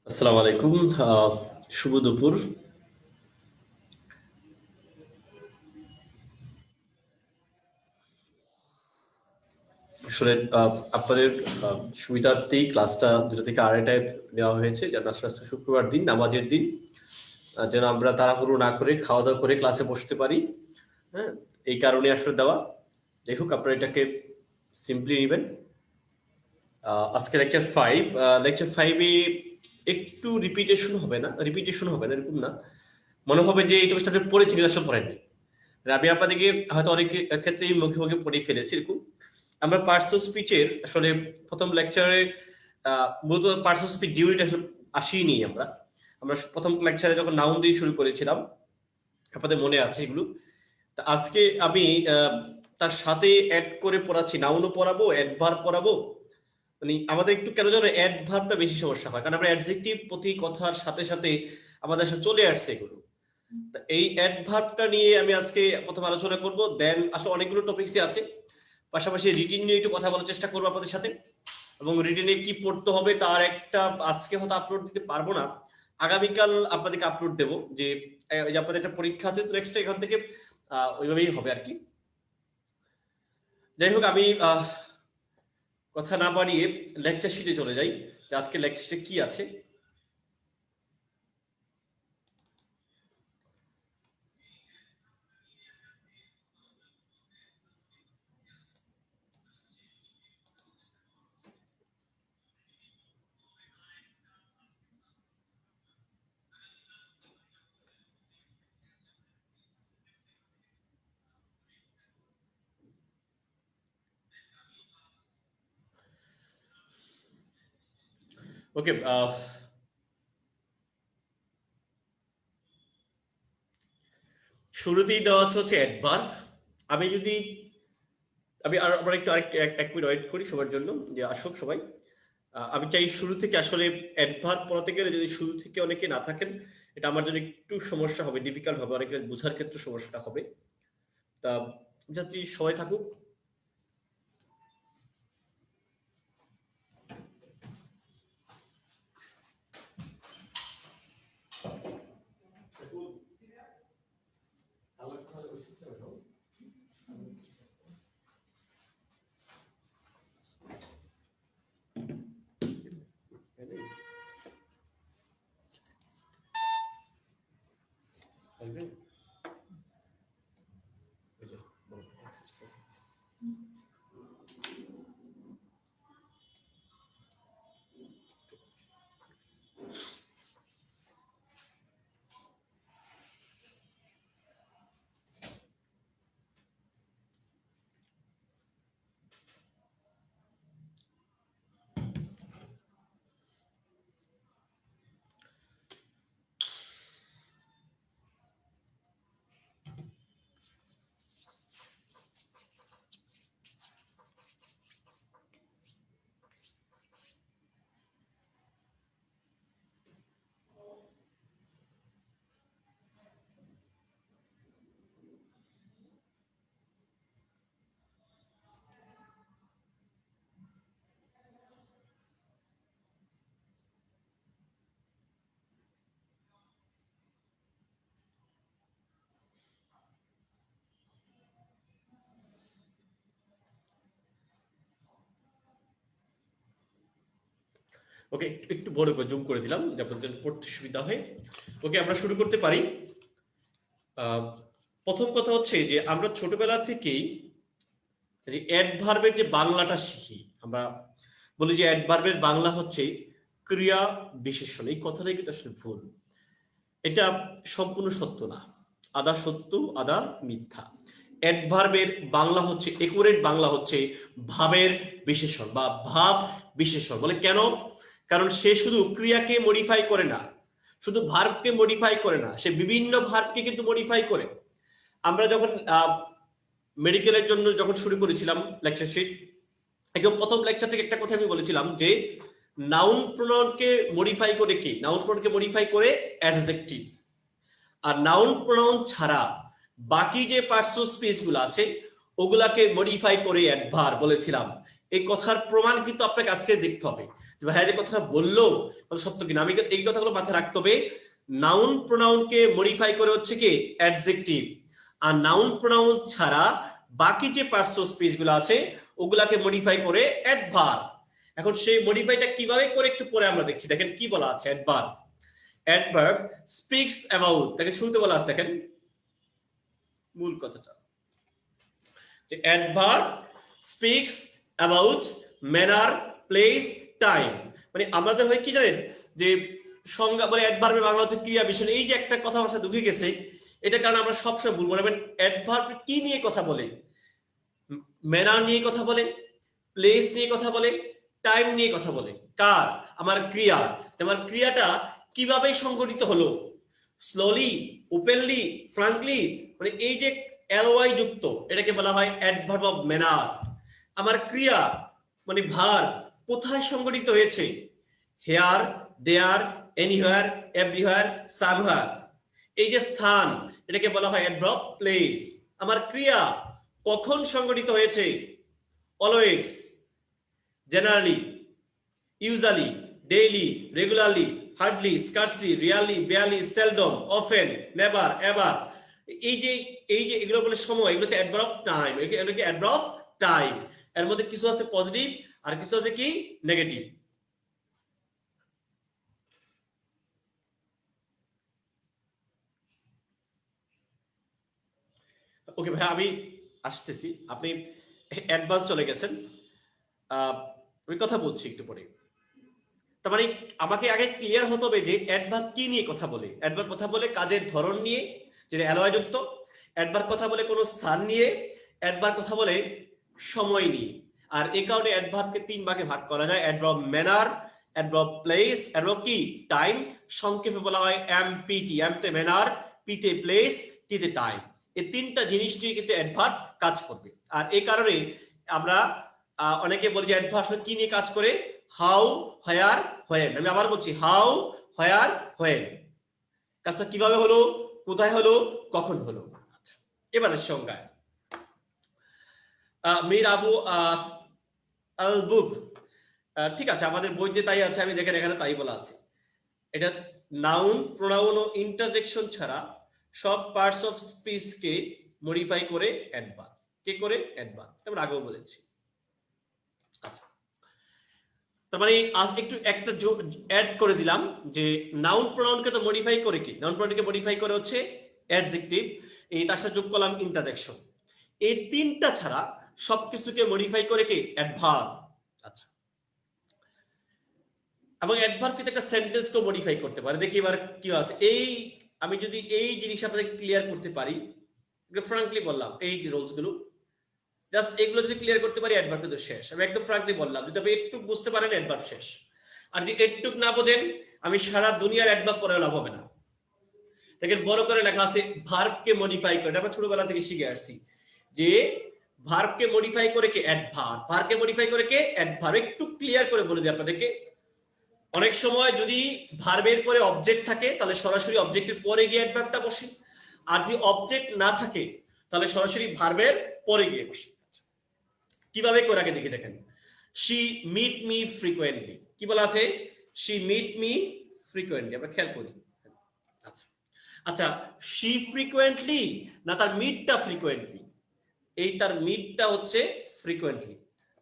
আসসালামু আলাইকুম। শুভ দুপুর। আসলে আপনাদের সুবিধার্থেই ক্লাসটা 2টা থেকে 2:30টায় নেওয়া হয়েছে, যেন আসলে আজকে শুক্রবার দিন, নামাজের দিন, যেন আমরা তাড়াহুড়ো না করে খাওয়া দাওয়া করে ক্লাসে বসতে পারি। হ্যাঁ, এই কারণে আসলে দেওয়া। যাই হোক, আপনারা এটাকে সিম্পলি নেবেন। আজকে লেকচার 5 এ একটু রিপিটেশন হবে না এরকম না, মনে হবে যে এই টপিকটা আপনি পড়েছেন কিন্তু আসলে পড়েননি। আমি আপনাদেরকে হয়তো অনেক ক্ষেত্রেই মুখে মুখে পড়ে ফেলেছি এরকম। আমরা পার্টস অফ স্পিচের আসলে প্রথম লেকচারে মূলত পার্টস অফ স্পিচ ডিউরিটা আসলে আসিনি। আমরা আমরা প্রথম লেকচারে যখন নাউন দিয়ে শুরু করেছিলাম, আপনাদের মনে আছে এগুলো। তা আজকে আমি তার সাথে অ্যাড করে পড়াচ্ছি, নাউনও পড়াবো, অ্যাডভার্ব পড়াবো। মানে আমাদের একটু কেন যেন অ্যাডভার্বটা বেশি সমস্যা হয়, কারণ আমরা অ্যাডজেক্টিভ প্রতি কথার সাথে সাথে আমাদের সাথে চলে আসছে এগুলো। এই অ্যাডভার্বটা নিয়ে আমি আজকে প্রথম আলোচনা করব। দেন আসলে অনেকগুলো টপিকসই আছে, পাশাপাশি রিটিন নিয়ে একটু কথা বলার চেষ্টা করবো আপনাদের সাথে। এবং রিটিনে কি পড়তে হবে তার একটা আজকে হয়তো আপলোড দিতে পারবো না, আগামীকাল আপনাদেরকে আপলোড দেবো। যে আপনাদের একটা পরীক্ষা আছে, তো নেক্সট এখান থেকে ওইভাবেই হবে আর কি। যাই হোক, আমি কথা না বাড়িয়ে লেকচার শিটে চলে যাই, যে আজকে লেকচার শিটে কি আছে। ওকে, শুরুতেই দেওয়া আছে হচ্ছে অ্যাডভার্ব। আমি আমরা একটু এক মিনিট ওয়েট করি সবার জন্য, যে আসুক সবাই। আমি চাই শুরু থেকে আসলে অ্যাডভার্ব পড়াতে গেলে যদি শুরু থেকে অনেকে না থাকেন, এটা আমার জন্য একটু সমস্যা হবে, ডিফিকাল্ট হবে, অনেকে বোঝার ক্ষেত্রে সমস্যাটা হবে। তা যাচ্ছি, সবাই থাকুক। ওকে, একটু বড় করে জুম করে দিলাম যে আপনাদের জন্য পড়তে সুবিধা হয়। ওকে, আমরা শুরু করতে পারি। প্রথম কথা হচ্ছে যে আমরা ছোটবেলা থেকেই যে অ্যাডভার্বের যে বাংলাটা শিখি, আমরা বলি যে অ্যাডভার্বের বাংলা হচ্ছে ক্রিয়া বিশেষণ। এই কথাটাই কিন্তু আসলে ভুল, এটা সম্পূর্ণ সত্য না। আদা সত্য আদা মিথ্যা। অ্যাডভার্বের বাংলা হচ্ছে, একুরেট বাংলা হচ্ছে ভাবের বিশেষণ বা ভাব বিশেষণ। বলে কেন? কারণ সে শুধু ক্রিয়াকে মডিফাই করে না, শুধু ভার্বকে মডিফাই করে না, সে বিভিন্ন ভার্বকে কিন্তু মডিফাই করে। আমরা যখন মেডিকেলের জন্য যখন শুরু করেছিলাম লেকচার শিট, একদম প্রথম লেকচার থেকে একটা কথা আমি বলেছিলাম যে নাউন প্রোনাউনকে মডিফাই করে কি? নাউন প্রোনাউনকে মডিফাই করে অ্যাডজেক্টিভ। আর নাউন প্রোনাউন ছাড়া বাকি যে পার্টস অফ স্পিচ গুলো আছে ওগুলাকে মডিফাই করে অ্যাডভার্ব বলেছিলাম। এই কথার প্রমাণ কিন্তু আপনাকে আজকে দেখতে হবে। ভাইয়া যে কথাটা বললো কথা সত্য কিনা, আমি এই কথাগুলো মাথায় রাখতে হবে। নাউন প্রোনাউনকে মডিফাই করে হচ্ছে কি অ্যাডজেক্টিভ, আর নাউন প্রোনাউন ছাড়া বাকি যে পার্টস অফ স্পিচ গুলো আছে ওগুলাকে মডিফাই করে অ্যাডভার্ব। এখন সেই মডিফাইটা কিভাবে করে একটু পরে আমরা দেখছি। দেখেন কি বলা আছে অ্যাডভার্ব। অ্যাডভার্ব স্পিক্স অ্যাবাউট, দেখেন শুরুতে বলা আছে, দেখেন মূল কথাটা যে adverb speaks about manner, place, time. মানে আমাদের হয় কি জানেন যে সংজ্ঞা বলে অ্যাডভার্বের বাংলা হচ্ছে ক্রিয়া বিশেষণ, এই যে একটা কথা আমার সাথে ঢুকে গেছে, এটা কারণে আমরা সবসময় ভুল করবেন। অ্যাডভার্ব কি নিয়ে কথা বলে? ম্যানার নিয়ে কথা বলে, প্লেস নিয়ে কথা বলে, টাইম নিয়ে কথা বলে। কার? আমার ক্রিয়া। আমার ক্রিয়াটা কিভাবে সংগঠিত হলো, স্লোলি, ওপেনলি, ফ্রাঙ্কলি, মানে এই যে এলওয়াই যুক্ত, এটাকে বলা হয় অ্যাডভার্ব অফ ম্যানার। আমার ক্রিয়া মানে ভার কোথায় সংগঠিত হয়েছে, হেয়ার, দেয়ার, এনিহোয়ার, এভরিহোয়ার, সামহার, এই যে স্থান, এটাকে বলা হয় অ্যাডভার্ব প্লেস। আমার ক্রিয়া কখন সংগঠিত হয়েছে, always, generally, usually, daily, regularly, hardly, scarcely, rarely, barely, seldom, often, never, ever, এই যে এগুলো বলে সময়, এগুলো হচ্ছে অ্যাডভার্ব অফ টাইম। এগুলো কি অ্যাডভার্ব অফ টাইম। এর মধ্যে কিছু আছে পজিটিভ আর কিছু আছে কি নেগেটিভ। ওকে ভাই আমি আসতেছি, আপনি অ্যাডভান্স চলে গেছেন, আমি কথা বলছি একটু পরে। তার মানে আমাকে আগে ক্লিয়ার হতে হবে যে অ্যাডভার্ব কি নিয়ে কথা বলে। অ্যাডভার্ব কথা বলে কাজের ধরন নিয়ে, যেটা অ্যালয় যুক্ত। অ্যাডভার্ব কথা বলে কোনো স্থান নিয়ে। অ্যাডভার্ব কথা বলে সময় নিয়ে। আর এই কারণে অ্যাডভার্বকে তিন ভাগে ভাগ করা যায়: adverb manner, adverb place, adverb কি টাইম। সংক্ষেপে বলা হয় এমপিটি। এমতে ম্যানার, পিতে প্লেস, টিতে টাইম। এই তিনটা জিনিস নিয়ে কিন্তু অ্যাডভার্ব কাজ করবে। আর এই কারণে আমরা অনেকে বলি যে অ্যাডভার্ব কি নিয়ে কাজ করে, হাউ, হোয়ার, হোয়েন। আমি আবার বলছি হাউ, হোয়ার, হোয়েন। কাজটা কিভাবে হলো, কোথায় হলো, কখন হলো। আচ্ছা, এবারে সংজ্ঞায় মীর আবু আল বুক, ঠিক আছে আমাদের বইতে তাই আছে, আমি দেখেন এখানে তাই বলা আছে। এটা নাউন, প্রোনাউন ও ইন্টারজেকশন ছাড়া সব পার্টস অফ স্পিচকে মডিফাই করে অ্যাডভার্ব। কে করে? অ্যাডভার্ব। আমরা আগেও বলেছি। আচ্ছা, তার মানে আজ একটু একটা অ্যাড করে দিলাম যে নাউন প্রোনাউনকে তো মডিফাই করে কি, নাউন প্রোনাউনকে মডিফাই করে হচ্ছে অ্যাডজেক্টিভ, এই তার সাথে যোগ করলাম ইন্টারজেকশন। এই তিনটা ছাড়া সবকিছুকে মডিফাই করে কি অ্যাডভার্ব। আচ্ছা, এবং অ্যাডভার্ব কিন্তু একটা সেন্টেন্সকে মডিফাই করতে পারে। দেখি এবার কি আছে। এই আমি যদি এই জিনিস আপনাদের ক্লিয়ার করতে পারি, ফ্রাঙ্কলি বললাম এই রুলস গুলো, জাস্ট এগুলো যদি ক্লিয়ার করতে পারি অ্যাডভার্ব কিন্তু শেষ। আমি একদম ফ্রাঙ্কলি বললাম, যদি আপনি একটু বুঝতে পারেন অ্যাডভার্ব শেষ। আর যে একটু না বোঝেন, আমি সারা দুনিয়ার অ্যাডভার্ব করে লাভ হবে না। দেখেন বড় করে লেখা আছে ভার্বকে মডিফাই করে। আমরা ছোটবেলা থেকে শিখে আসছি যে ভার্বকে মডিফাই করে কে অ্যাডভার্ব, ভার্বকে মডিফাই করে কে অ্যাডভার্ব। একটু ক্লিয়ার করে বলে দিই আপনাদেরকে। অনেক সময় যদি ভার্বের পরে অবজেক্ট থাকে তাহলে সরাসরি অবজেক্টের পরে গিয়ে অ্যাডভার্বটা বসে, আর যদি অবজেক্ট না থাকে তাহলে সরাসরি ভার্বের পরে গিয়ে বসে। কিভাবে করে আগে দেখে দেখেন। শি মিট মি ফ্রিকোয়েন্টলি, কি বলা আছে? She meet me frequently. আমরা খেয়াল করি। আচ্ছা আচ্ছা, শি ফ্রিকোয়েন্টলি না তার মিটটা ফ্রিকোয়েন্টলি? এই তার মিটটা হচ্ছে ফ্রিকোয়েন্টলি।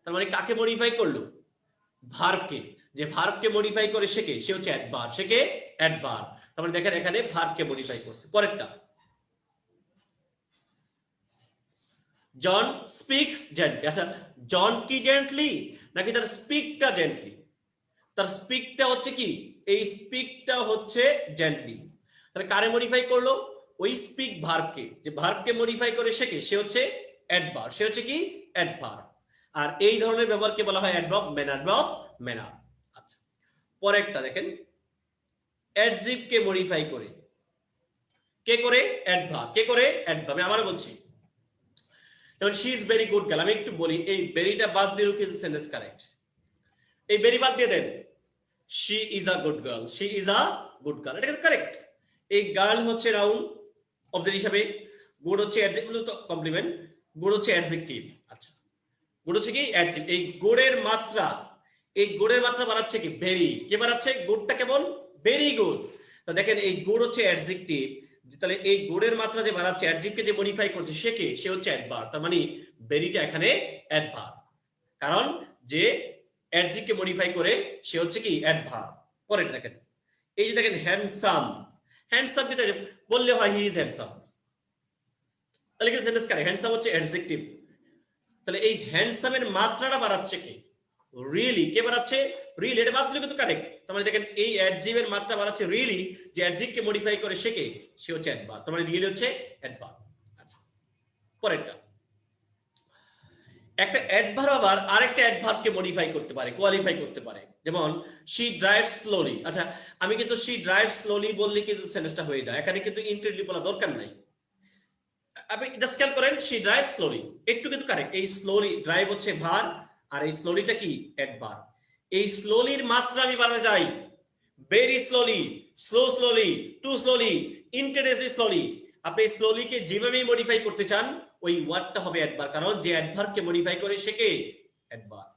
তার মানে কাকে মডিফাই করলো? ভার্বকে। যে ভার্বকে মডিফাই করে সে কে? সে হচ্ছে অ্যাডভার্ব। সে কে? অ্যাডভার্ব। তার মানে দেখেন এখানে ভার্বকে মডিফাই করছে। পরেরটা, জন স্পিক্স জেন্টলি। আচ্ছা, জন কি জেন্টলি নাকি তার স্পিকটা জেন্টলি? তার স্পিকটা হচ্ছে কি, এই স্পিকটা হচ্ছে জেন্টলি। তাহলে কারে মডিফাই করলো? ওই স্পিক ভার্বকে। যে ভার্বকে মডিফাই করে সে কে? সে হচ্ছে অ্যাডভার্ব। সে হচ্ছে কি? অ্যাডভার্ব। আর এই ধরনের ব্যবহারকে বলা হয় অ্যাডভার্ব ম্যানার। Of manner. আচ্ছা, পরেরটা দেখেন, অ্যাডজেক্টিভকে মডিফাই করে কে করে? অ্যাডভার্ব। কে করে? অ্যাডভার্ব। আমি আবারও বলছি, যেমন she is very good girl. আমি একটু বলি, এই ভেরিটা বাদ দিয়ে কিন্তু সেন্টেন্স কারেক্ট। এই ভেরি বাদ দিয়ে দেন, she is a good girl. She is a good girl, এটা কিন্তু কারেক্ট। এই গার্ল হচ্ছে নাউন অবজেক্ট হিসাবে, গুড হচ্ছে অ্যাডজেক্টিভ, কমপ্লিমেন্ট। গুড হচ্ছে অ্যাডজেক্টিভ। আচ্ছা, গুড হচ্ছে কি? অ্যাডজেক্টিভ। এই গুডের মাত্রা এই গুড়ের মাত্রা বাড়াচ্ছে কি ভেরি, কে বাড়াচ্ছে গুড়টা কেমন ভেরি গুড। তো দেখেন এই গুড় হচ্ছে অ্যাডজেক্টিভ, তাহলে এই গুড়ের মাত্রা যে বাড়াচ্ছে অ্যাডজেক্টকে যে মডিফাই করছে সে কে, সে হচ্ছে অ্যাডভার্ব, তার মানে ভেরিটা এখানে অ্যাডভার্ব, কারণ যে অ্যাডজেক্টকে মডিফাই করে সে হচ্ছে কি অ্যাডভার্ব। পরের দেখেন এই যে দেখেন হ্যান্ডসাম, হ্যান্ডসাম যেটা বললে হয় হি ইজ হ্যান্ডসাম, তাহলে কি সেন্টেন্স কারেক্ট, হ্যান্ডসাম হচ্ছে অ্যাডজেক্টিভ, তাহলে এই হ্যান্ডসামের মাত্রাটা বাড়াচ্ছে কে রিয়েলি, কে বাড়াচ্ছে রিয়েলি, এটা বাদ দিলে কিন্তু কারেক্ট। তার মানে দেখেন এই অ্যাডজেক্টিভের মাত্রা বাড়াচ্ছে রিয়েলি, যে অ্যাডজেক্টকে মডিফাই করে সে কে, সে হচ্ছে অ্যাডভার্ব, তার মানে রিয়েলি হচ্ছে অ্যাডভার্ব। আচ্ছা পরেরটা, একটা অ্যাডভার্ব আবার আরেকটা অ্যাডভার্বকে মডিফাই করতে পারে, কোয়ালিফাই করতে পারে, যেমন শি ড্রাইভস স্লোলি। আচ্ছা আমি কিন্তু শি ড্রাইভস স্লোলি বললে কিন্তু সেন্টেন্সটা হয়ে যায়, এখানে কিন্তু ইনক্রেডিবলি বলা দরকার নাই। আপনি জাস্ট খেয়াল করেন শি ড্রাইভস স্লোলি, একটু কিন্তু কারেক্ট, এই স্লোলি ড্রাইভ হচ্ছে ভার্ব আর এই স্লোলিটা কি অ্যাডভার্ব। এই স্লোলির মাত্রা আমি বাড়াতে যাই very slowly, slow slowly, to slowly, intensively slowly, আপনি স্লোলিকে যেভাবে মডিফাই করতে চান ওই ওয়ার্ডটা হবে অ্যাডভার্ব, কারণ যে অ্যাডভার্বকে মডিফাই করে সে কে অ্যাডভার্ব।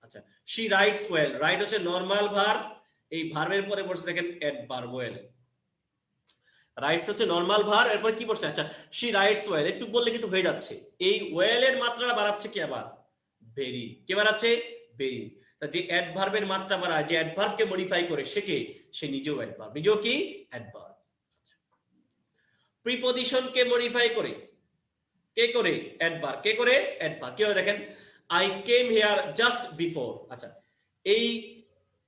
আচ্ছা শি রাইটস ওয়েল, রাইট হচ্ছে নরমাল ভার্ব, এই ভার্বের পরে বসে দেখেন অ্যাডভার্ব ওয়েল, রাইটস হচ্ছে নরমাল ভার্ব, এরপর কি বসে, আচ্ছা শি রাইটস ওয়েল একটু বললে কিন্তু হয়ে যাচ্ছে, এই ওয়েল এর মাত্রাটা বাড়াচ্ছে কি আবার ভেরি, কে বাড়াচ্ছে ভেরি, যে অ্যাডভার্বের মাত্রা বাড়ায়, যে অ্যাডভার্বকে মডিফাই করে সে কে, সে নিজেও অ্যাডভার্ব, নিজেও কি অ্যাডভার্ব। প্রিপজিশনকে মডিফাই করে কে করে অ্যাডভার্ব, কে করে অ্যাডভার্ব, কি হয় দেখেন I came here just before. আচ্ছা এই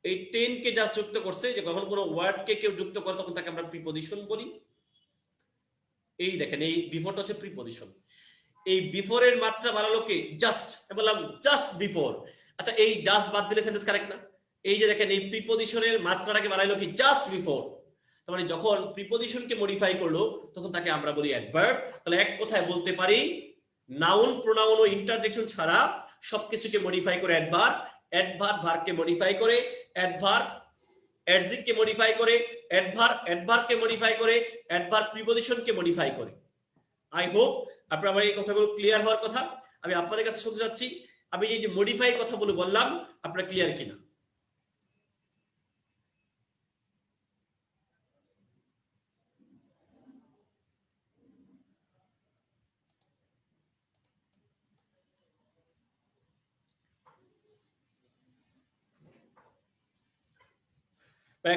এই টেন কে জাস্ট যুক্ত করছে, যে যখন কোনো ওয়ার্ড কে কেউ যুক্ত করে তখন তাকে আমরা প্রিপজিশন বলি। এই দেখেন এই বিফোরটা হচ্ছে প্রিপজিশন, এই বিফোর এর মাত্রা বাড়ালো কে জাস্ট, বললাম জাস্ট বিফোর। আচ্ছা এই জাস্ট বাদ দিলে সেন্টেন্স কারেক্ট না, এই যে দেখেন এই প্রিপজিশনের মাত্রাটাকে বাড়াইলো কি জাস্ট বিফোর, তার মানে যখন প্রিপজিশনকে মডিফাই করলো তখন তাকে আমরা বলি অ্যাডভার্ব। তাহলে এক কথায় বলতে পারি নাউন প্রোনাউন ও ইন্টারজেকশন ছাড়া সবকিছুকে মডিফাই করে অ্যাডভার্ব, অ্যাডভার্ব ভার্বকে মডিফাই করে, অ্যাডভার্ব অ্যাডজেক্টকে মডিফাই করে, অ্যাডভার্ব অ্যাডভার্বকে মডিফাই করে, অ্যাডভার্ব প্রিপজিশনকে মডিফাই করে। আই হোপ আপনার আমার এই কথাগুলো ক্লিয়ার হওয়ার কথা। আমি আপনাদের কাছে শুনতে যাচ্ছি আমি এই যে মডিফাই কথাগুলো বললাম আপনারা ক্লিয়ার কিনা।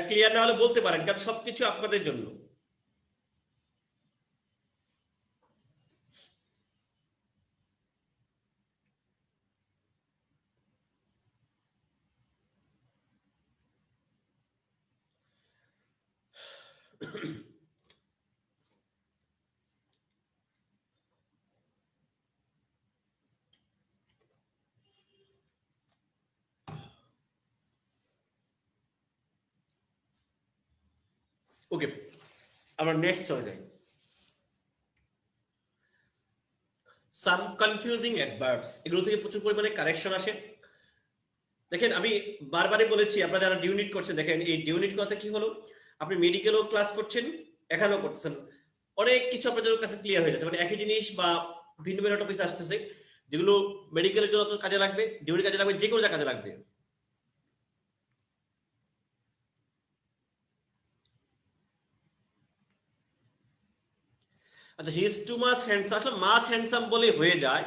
ক্লিয়ার না হলে বলতে পারেন, কারণ সবকিছু আপনাদের জন্য। ওকে আমরা নেক্সট চলে যাই, সাম কনফিউজিং অ্যাডভার্বস, এগুলো থেকে প্রচুর পরিমাণে কারেকশন আসে। দেখেন আমি বারবারই বলেছি আপনারা যারা ডিউনিট করছেন, দেখেন এই ডিউনিট কথা কি হলো, আপনি মেডিকেলও ক্লাস করছেন এখানেও করতেছেন, অনেক কিছু আপনাদের কাছে ক্লিয়ার হয়ে যাচ্ছে, মানে একই জিনিস বা ভিন্ন ভিন্ন টপিক আসতেছে যেগুলো মেডিকেলের জন্য কাজে লাগবে, ডিউনিট কাজে লাগবে, যে কোনো কাজে লাগবে। আচ্ছা he is too much handsome, আসলে মাছ হ্যান্ডসাম বলে হয়ে যায়,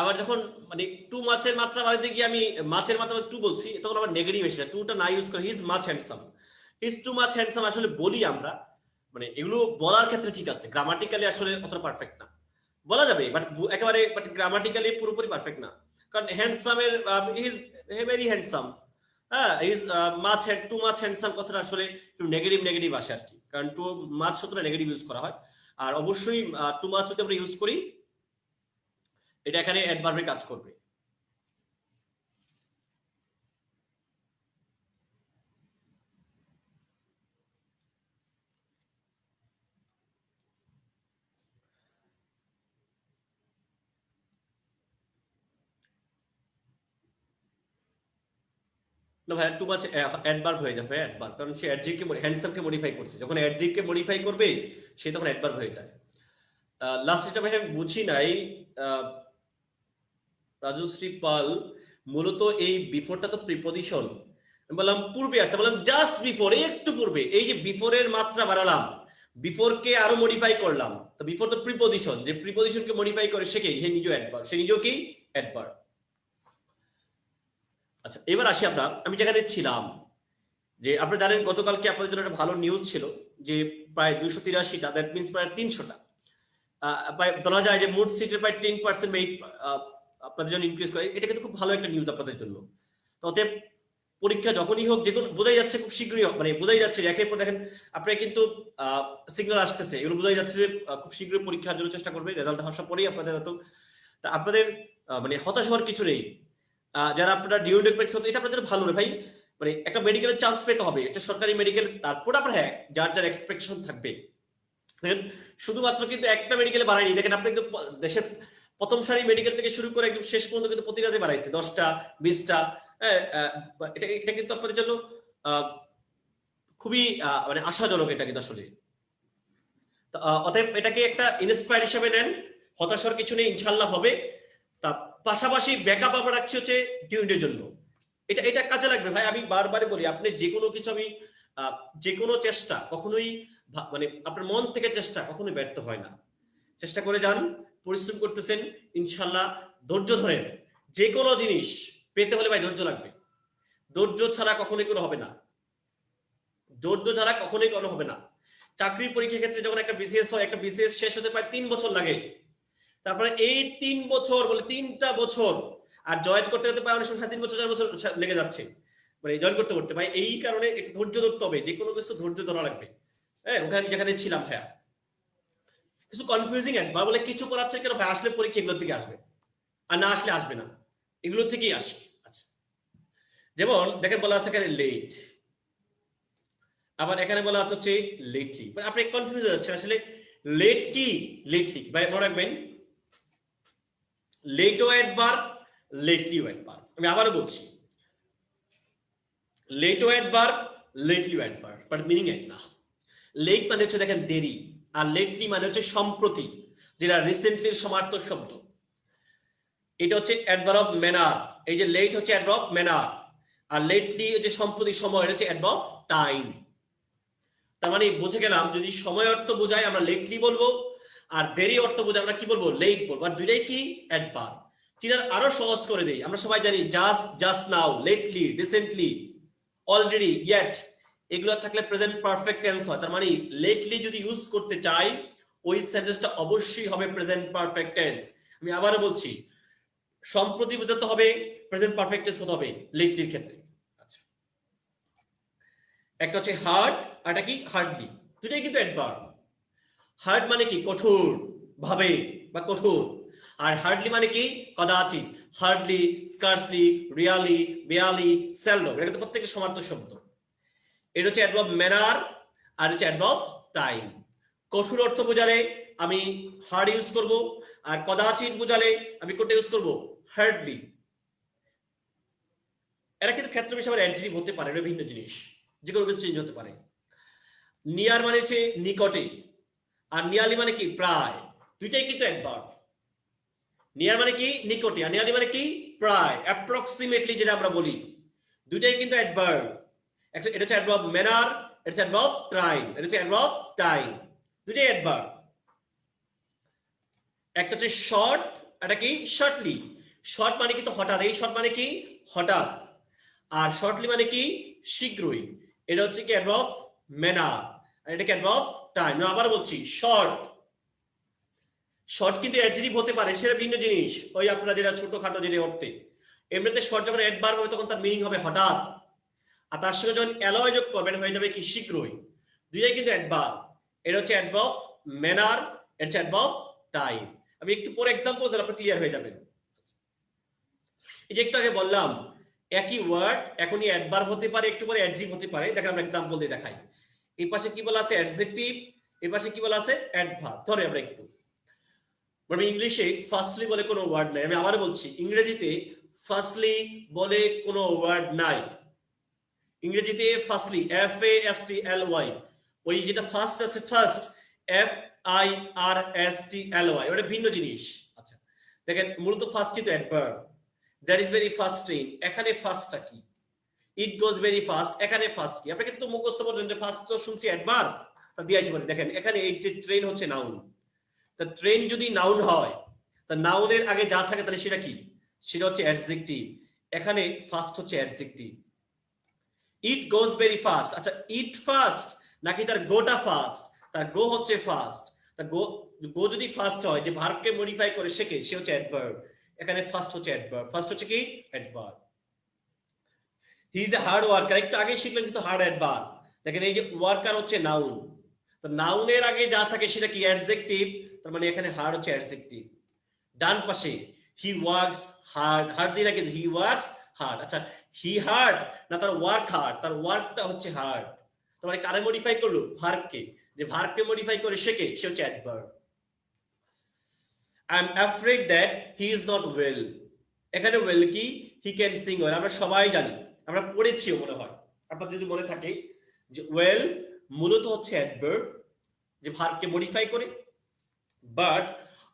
আবার যখন মানে টু মাছের মাত্রা বাড়িতে গিয়ে আমি মাছের মাত্রা টু বলছি তখন আবার নেগেটিভ এসে যায়, টুটা না ইউজ করে he is much handsome, he is too much handsome আসলে বলি আমরা, মানে এগুলো বলার ক্ষেত্রে ঠিক আছে, গ্রামাটিক্যালি আসলে অতটা পারফেক্ট না, বলা যাবে বাট একেবারে বাট গ্রামাটিক্যালি পুরোপুরি পারফেক্ট না, কারণ হ্যান্ডসামের হি ইজ ভেরি হ্যান্ডসাম, হ্যাঁ he is much too much handsome কথাটা আসলে একটু নেগেটিভ নেগেটিভ আসে আর কি, কারণ টু মাচ শব্দটা নেগেটিভ ইউজ করা হয়, আর অবশ্যই টু মাচ যদি আমরা ইউজ করি এটা এখানে অ্যাডভার্বে কাজ করবে। না ভাই টু মাচ অ্যাডভার্ব হয়ে যাবে, অ্যাডভার্ব, কারণ সে অ্যাডজেক্টকে হ্যান্ডসামকে মডিফাই করছে, যখন অ্যাডজেক্টকে মডিফাই করবে সে তখন অ্যাডভার্ব হয়ে যায়। লাস্ট এটা ভাই আমি বুঝি নাই রাজশ্রী পাল, মূলত এই বিফোরটা তো প্রিপজিশন, আমি বললাম পূর্বে আসছে, বললাম জাস্ট বিফোর, একটু পূর্বে। এই যে বিফোরের মাত্রা বাড়ালাম, বিফোরকে আরো মডিফাই করলাম, তো বিফোর তো প্রিপজিশন, যে প্রিপজিশনকে মডিফাই করে সে কে, সে নিজেও অ্যাডভার্ব, সে নিজেও কি অ্যাডভার্ব। আচ্ছা এবার আসি আমরা, আমি যেখানে ছিলাম, যে আপনারা জানেন গতকালকে আপনাদের জন্য একটা ভালো নিউজ ছিল যে প্রায় 283টা, দ্যাট মিনস প্রায় 300টা, বলা যায় যে মোট সিটের প্রায় 10% মেরিট আপনাদের জন্য ইনক্রিজ করে। এটা কিন্তু খুব ভালো একটা নিউজ আপনাদের জন্য। তো অতএব পরীক্ষা যখনই হোক, যে কোনো বোঝাই যাচ্ছে খুব শীঘ্রই, মানে বোঝাই যাচ্ছে একের পর দেখেন আপনারা কিন্তু সিগন্যাল আসতেছে, এগুলো বোঝাই যাচ্ছে যে খুব শীঘ্রই পরীক্ষার জন্য চেষ্টা করবে, রেজাল্ট আসার পরেই আপনাদের হয়তো, তা আপনাদের মানে হতাশ হওয়ার কিছু নেই। যারা আপনারা ডিউরেন্ট প্র্যাকটিস হতো, এটা আপনাদের ভালো রে ভাই, মানে একটা মেডিকেলের চান্স পেতে হবে, এটা সরকারি মেডিকেল, তারপর আপনার হ্যাঁ যার যার এক্সপেকটেশন থাকবে। শুধুমাত্র কিন্তু একটা মেডিকেলে বাড়ায়নি, দেখেন আপনি কিন্তু দেশের প্রথম সারি মেডিকেল থেকে শুরু করে একদম শেষ পর্যন্ত কিন্তু প্রতি রাতে বাড়াইছে 10টা 20টা। এটা কিন্তু আপনাদের জন্য খুবই মানে আশাজনক, এটা কিন্তু আসলে। অতএব এটাকে একটা ইন্সপায়ার হিসেবে নেন, হতাশার কিছু নেই, ইনশাল্লাহ হবে। তা পাশাপাশি ব্যাকআপ আমরা রাখছি হচ্ছে ডিউরেন্টের জন্য, এটা কাজে লাগবে ভাই। আমি বারবার বলি, আপনি যে কোনো কিছু, আমি যে কোনো চেষ্টা কখনোই মানে আপনার মন থেকে চেষ্টা কখনোই ব্যর্থ হয় না। চেষ্টা করে যান, পরিশ্রম করতেছেন, ইনশাল্লাহ ধৈর্য ধরেন। যে কোনো জিনিস পেতে হলে ভাই ধৈর্য লাগবে, ধৈর্য ছাড়া কখনোই কোনো হবে না, ধৈর্য ছাড়া কখনোই কোনো হবে না। চাকরির পরীক্ষার ক্ষেত্রে যখন একটা বিসিএস হয়, একটা বিসিএস শেষ হতে প্রায় 3 বছর লাগে, তারপরে এই 3 বছর বলে 3টা বছর, আর জয়েন করতে হতে পারে অনেক সময় 3 বছর 4 বছর লেগে যাচ্ছে, মানে জয়েন করতে করতে ভাই। এই কারণে একটু ধৈর্য ধরতে হবে, যে কোনো কিছু ধৈর্য ধরা লাগবে। হ্যাঁ ওখানে যেখানে ছিলাম ভাইয়া, কিছু কনফিউজিং বা বলে কিছু পড়াচ্ছে কেন ভাই, আসলে পরীক্ষা এগুলো থেকে আসবে, আর না আসলে আসবে না, এগুলো থেকেই আসে। আচ্ছা যেমন দেখেন বলা আছে এখানে লেট, আবার এখানে বলা আছে হচ্ছে লেটলি, মানে আপনি কনফিউজ হয়ে যাচ্ছেন আসলে লেট কি লেটলি ভাই। মনে রাখবেন লেটও অ্যাডভার্ব, লেটলিও অ্যাডভার্ব। আমি আবারও বলছি, লেটও অ্যাডভার্ব, লেটলিও অ্যাডভার্ব, বাট মিনিং এক না। লেট মানে হচ্ছে দেখেন দেরি, আর লেটলি মানে হচ্ছে সম্প্রতি, যেটা রিসেন্টলি সমার্থক শব্দ। এটা হচ্ছে অ্যাডভার্ব অফ ম্যানার, এই যে লেট হচ্ছে অ্যাডভার্ব অফ ম্যানার, আর লেটলি হচ্ছে সম্প্রতি সময়, এটা হচ্ছে অ্যাডভার্ব অফ টাইম। তার মানে বুঝে গেলাম, যদি সময় অর্থ বোঝায় আমরা লেটলি বলবো, আর দেরি অর্থ বোঝায় আমরা কি বলবো, লেট বলবো। আর দুইটাই কি অ্যাডভার্ব। চিনার আরো সহজ করে দেই, আমরা সবাই জানি just, just now, lately, recently, already, yet, এগুলো থাকলে প্রেজেন্ট পারফেক্ট টেন্স হয়। তার মানে লেটলি যদি ইউজ করতে চাই, ওই সেন্টেন্সটা অবশ্যই হবে প্রেজেন্ট পারফেক্ট টেন্স। আমি আবারও বলছি, সম্প্রতি বোঝাতে হবে, প্রেজেন্ট পারফেক্ট টেন্স হতে হবে লেটলির ক্ষেত্রে। আচ্ছা একটা হচ্ছে হার্ড, আর একটা কি হার্ডলি, দুটোই কিন্তু অ্যাডভার্ব। হার্ড মানে কি কঠোর ভাবে বা কঠোর, আর হার্ডলি মানে কি কদাচিৎ, হার্ডলি, স্কার্সলি, রিয়ালি, বেয়ালি, সেলডম, এটা কিন্তু প্রত্যেকটা সমার্থক শব্দ। এটা হচ্ছে অ্যাডভার্ব ম্যানার, আর হচ্ছে অ্যাডভার্ব টাইম। কঠোর অর্থ বোঝালে আমি হার্ড ইউজ করব, আর কদাচিৎ বোঝালে আমি কোনটা ইউজ করব, হার্ডলি। এরা কিন্তু ক্ষেত্র বিশেষে আবার অ্যাডজেক্টিভ হতে পারে, এটা ভিন্ন জিনিস, যে কোনো কিছু চেঞ্জ হতে পারে। নিয়ার মানে হচ্ছে নিকটে, আর নিয়ারলি মানে কি প্রায়, দুইটাই কিন্তু অ্যাডভার্ব। নিয়ার মানে কি নিকটে, আর নিয়ারলি মানে কি প্রায়, অ্যাপ্রক্সিমেটলি যেটা আমরা বলি, দুইটাই কিন্তু অ্যাডভার্ব। এটা হচ্ছে অ্যাডভার্ব ম্যানার, এটা হচ্ছে অ্যাডভার্ব টাইম, এটা হচ্ছে অ্যাডভার্ব টাইম, দুইটাই অ্যাডভার্ব। একটা হচ্ছে শর্ট, এটা কি শর্টলি। শর্ট মানে কি তো হঠাৎ, এই শর্ট মানে কি হঠাৎ, আর শর্টলি মানে কি শীঘ্রই, এটা হচ্ছে কি অ্যাডভার্ব ম্যানার, আর এটা কি অ্যাডভার্ব টাইম। আমি আবার বলছি, শর্ট, শর্ট কিন্তু অ্যাডজেক্টিভ হতে পারে, সেটা ভিন্ন জিনিস, ওই আপনারা যেটা ছোটখাটো যেটা অর্থে। এমনিতে শর্ট যখন অ্যাডভার্ব হবে তখন তার মিনিং হবে হঠাৎ, আর তার সঙ্গে যখন অ্যালয় যোগ করবেন হয়ে যাবে কি শীঘ্রই, দুইটাই কিন্তু অ্যাডভার্ব। এটা হচ্ছে অ্যাডভার্ব ম্যানার, এটা হচ্ছে অ্যাডভার্ব টাইম। আমি একটু পরে এক্সাম্পল দিলে আপনি ক্লিয়ার হয়ে যাবেন। এই যে একটু আগে বললাম একই ওয়ার্ড এখনই অ্যাডভার্ব হতে পারে, একটু পরে অ্যাডজেক্টিভ হতে পারে। দেখেন আমরা এক্সাম্পল দিয়ে দেখাই। এই পাশে কি বলা আছে অ্যাডজেক্টিভ, এই পাশে কি বলা আছে অ্যাডভার্ব। ধরে আমরা একটু, মানে ইংলিশে ফার্স্টলি বলে কোনো ওয়ার্ড নাই। আমি আবার বলছি, ইংরেজিতে ফার্স্টলি বলে কোনো ওয়ার্ড নাই। ইংরেজিতে firstly, F A S T L Y, ওই যেটা ফার্স্ট আছে first, F I R S T L Y, ওটা ভিন্ন জিনিস। আচ্ছা দেখেন মূলত ফার্স্ট কিন্তু adverb, that is very fast train, এখানে ফাস্টটা কি? ইট গোজ ভেরি ফাস্ট, এখানে ফাস্ট কি? আপনি কিন্তু মুখস্থ পর্যন্ত ফাস্ট তো শুনছি অ্যাডভার্ব, তা দিয়েছি বলে দেখেন এখানে এই যে ট্রেন হচ্ছে নাউন, তা ট্রেন যদি নাউন হয় তা নাউনের আগে যা থাকে তাহলে সেটা কি? সেটা হচ্ছে অ্যাডজেক্টিভ। এখানে ফাস্ট হচ্ছে অ্যাডজেক্টিভ। ইট গোজ ভেরি ফাস্ট, আচ্ছা ইট ফাস্ট নাকি তার গোটা ফাস্ট? তার গো হচ্ছে ফাস্ট, তার গো, গো যদি ফাস্ট হয় যে ভার্বকে মডিফাই করে শেখে সে হচ্ছে অ্যাডভার্ব। এখানে ফার্স্ট হচ্ছে অ্যাডভার্ব, ফার্স্ট হচ্ছে কি? Adverb. He is a hard worker, একটু আগে শিখলেন কিন্তু হার্ড অ্যাডভার্ব। দেখেন এই যে ওয়ার্কার হচ্ছে নাউন, তো নাউনের আগে যা থাকে সেটা কি? অ্যাডজেক্টিভ। তার মানে এখানে হার্ড হচ্ছে অ্যাডজেক্টিভ। ডান পাশে হি ওয়ার্কস হার্ড, হার্ড দিয়ে রাখেন হি ওয়ার্কস হার্ড। আচ্ছা হি হার্ড না তার ওয়ার্ক হার্ড? তার ওয়ার্কটা হচ্ছে হার্ড। তার মানে কারে মডিফাই করলো? ভার্বকে। যে ভার্বকে মডিফাই করে শেখে সে হচ্ছে adverb. I am afraid that he is not well, এখানে ওয়েল কি? হি ক্যান সিং ওয়েল, আমরা সবাই জানি, আমরা পড়েছিও মনে হয়, আপনার যদি মনে থাকে যে ওয়েল মূলত হচ্ছে অ্যাডভার্ব যে ভার্বকে মডিফাই করে। বাট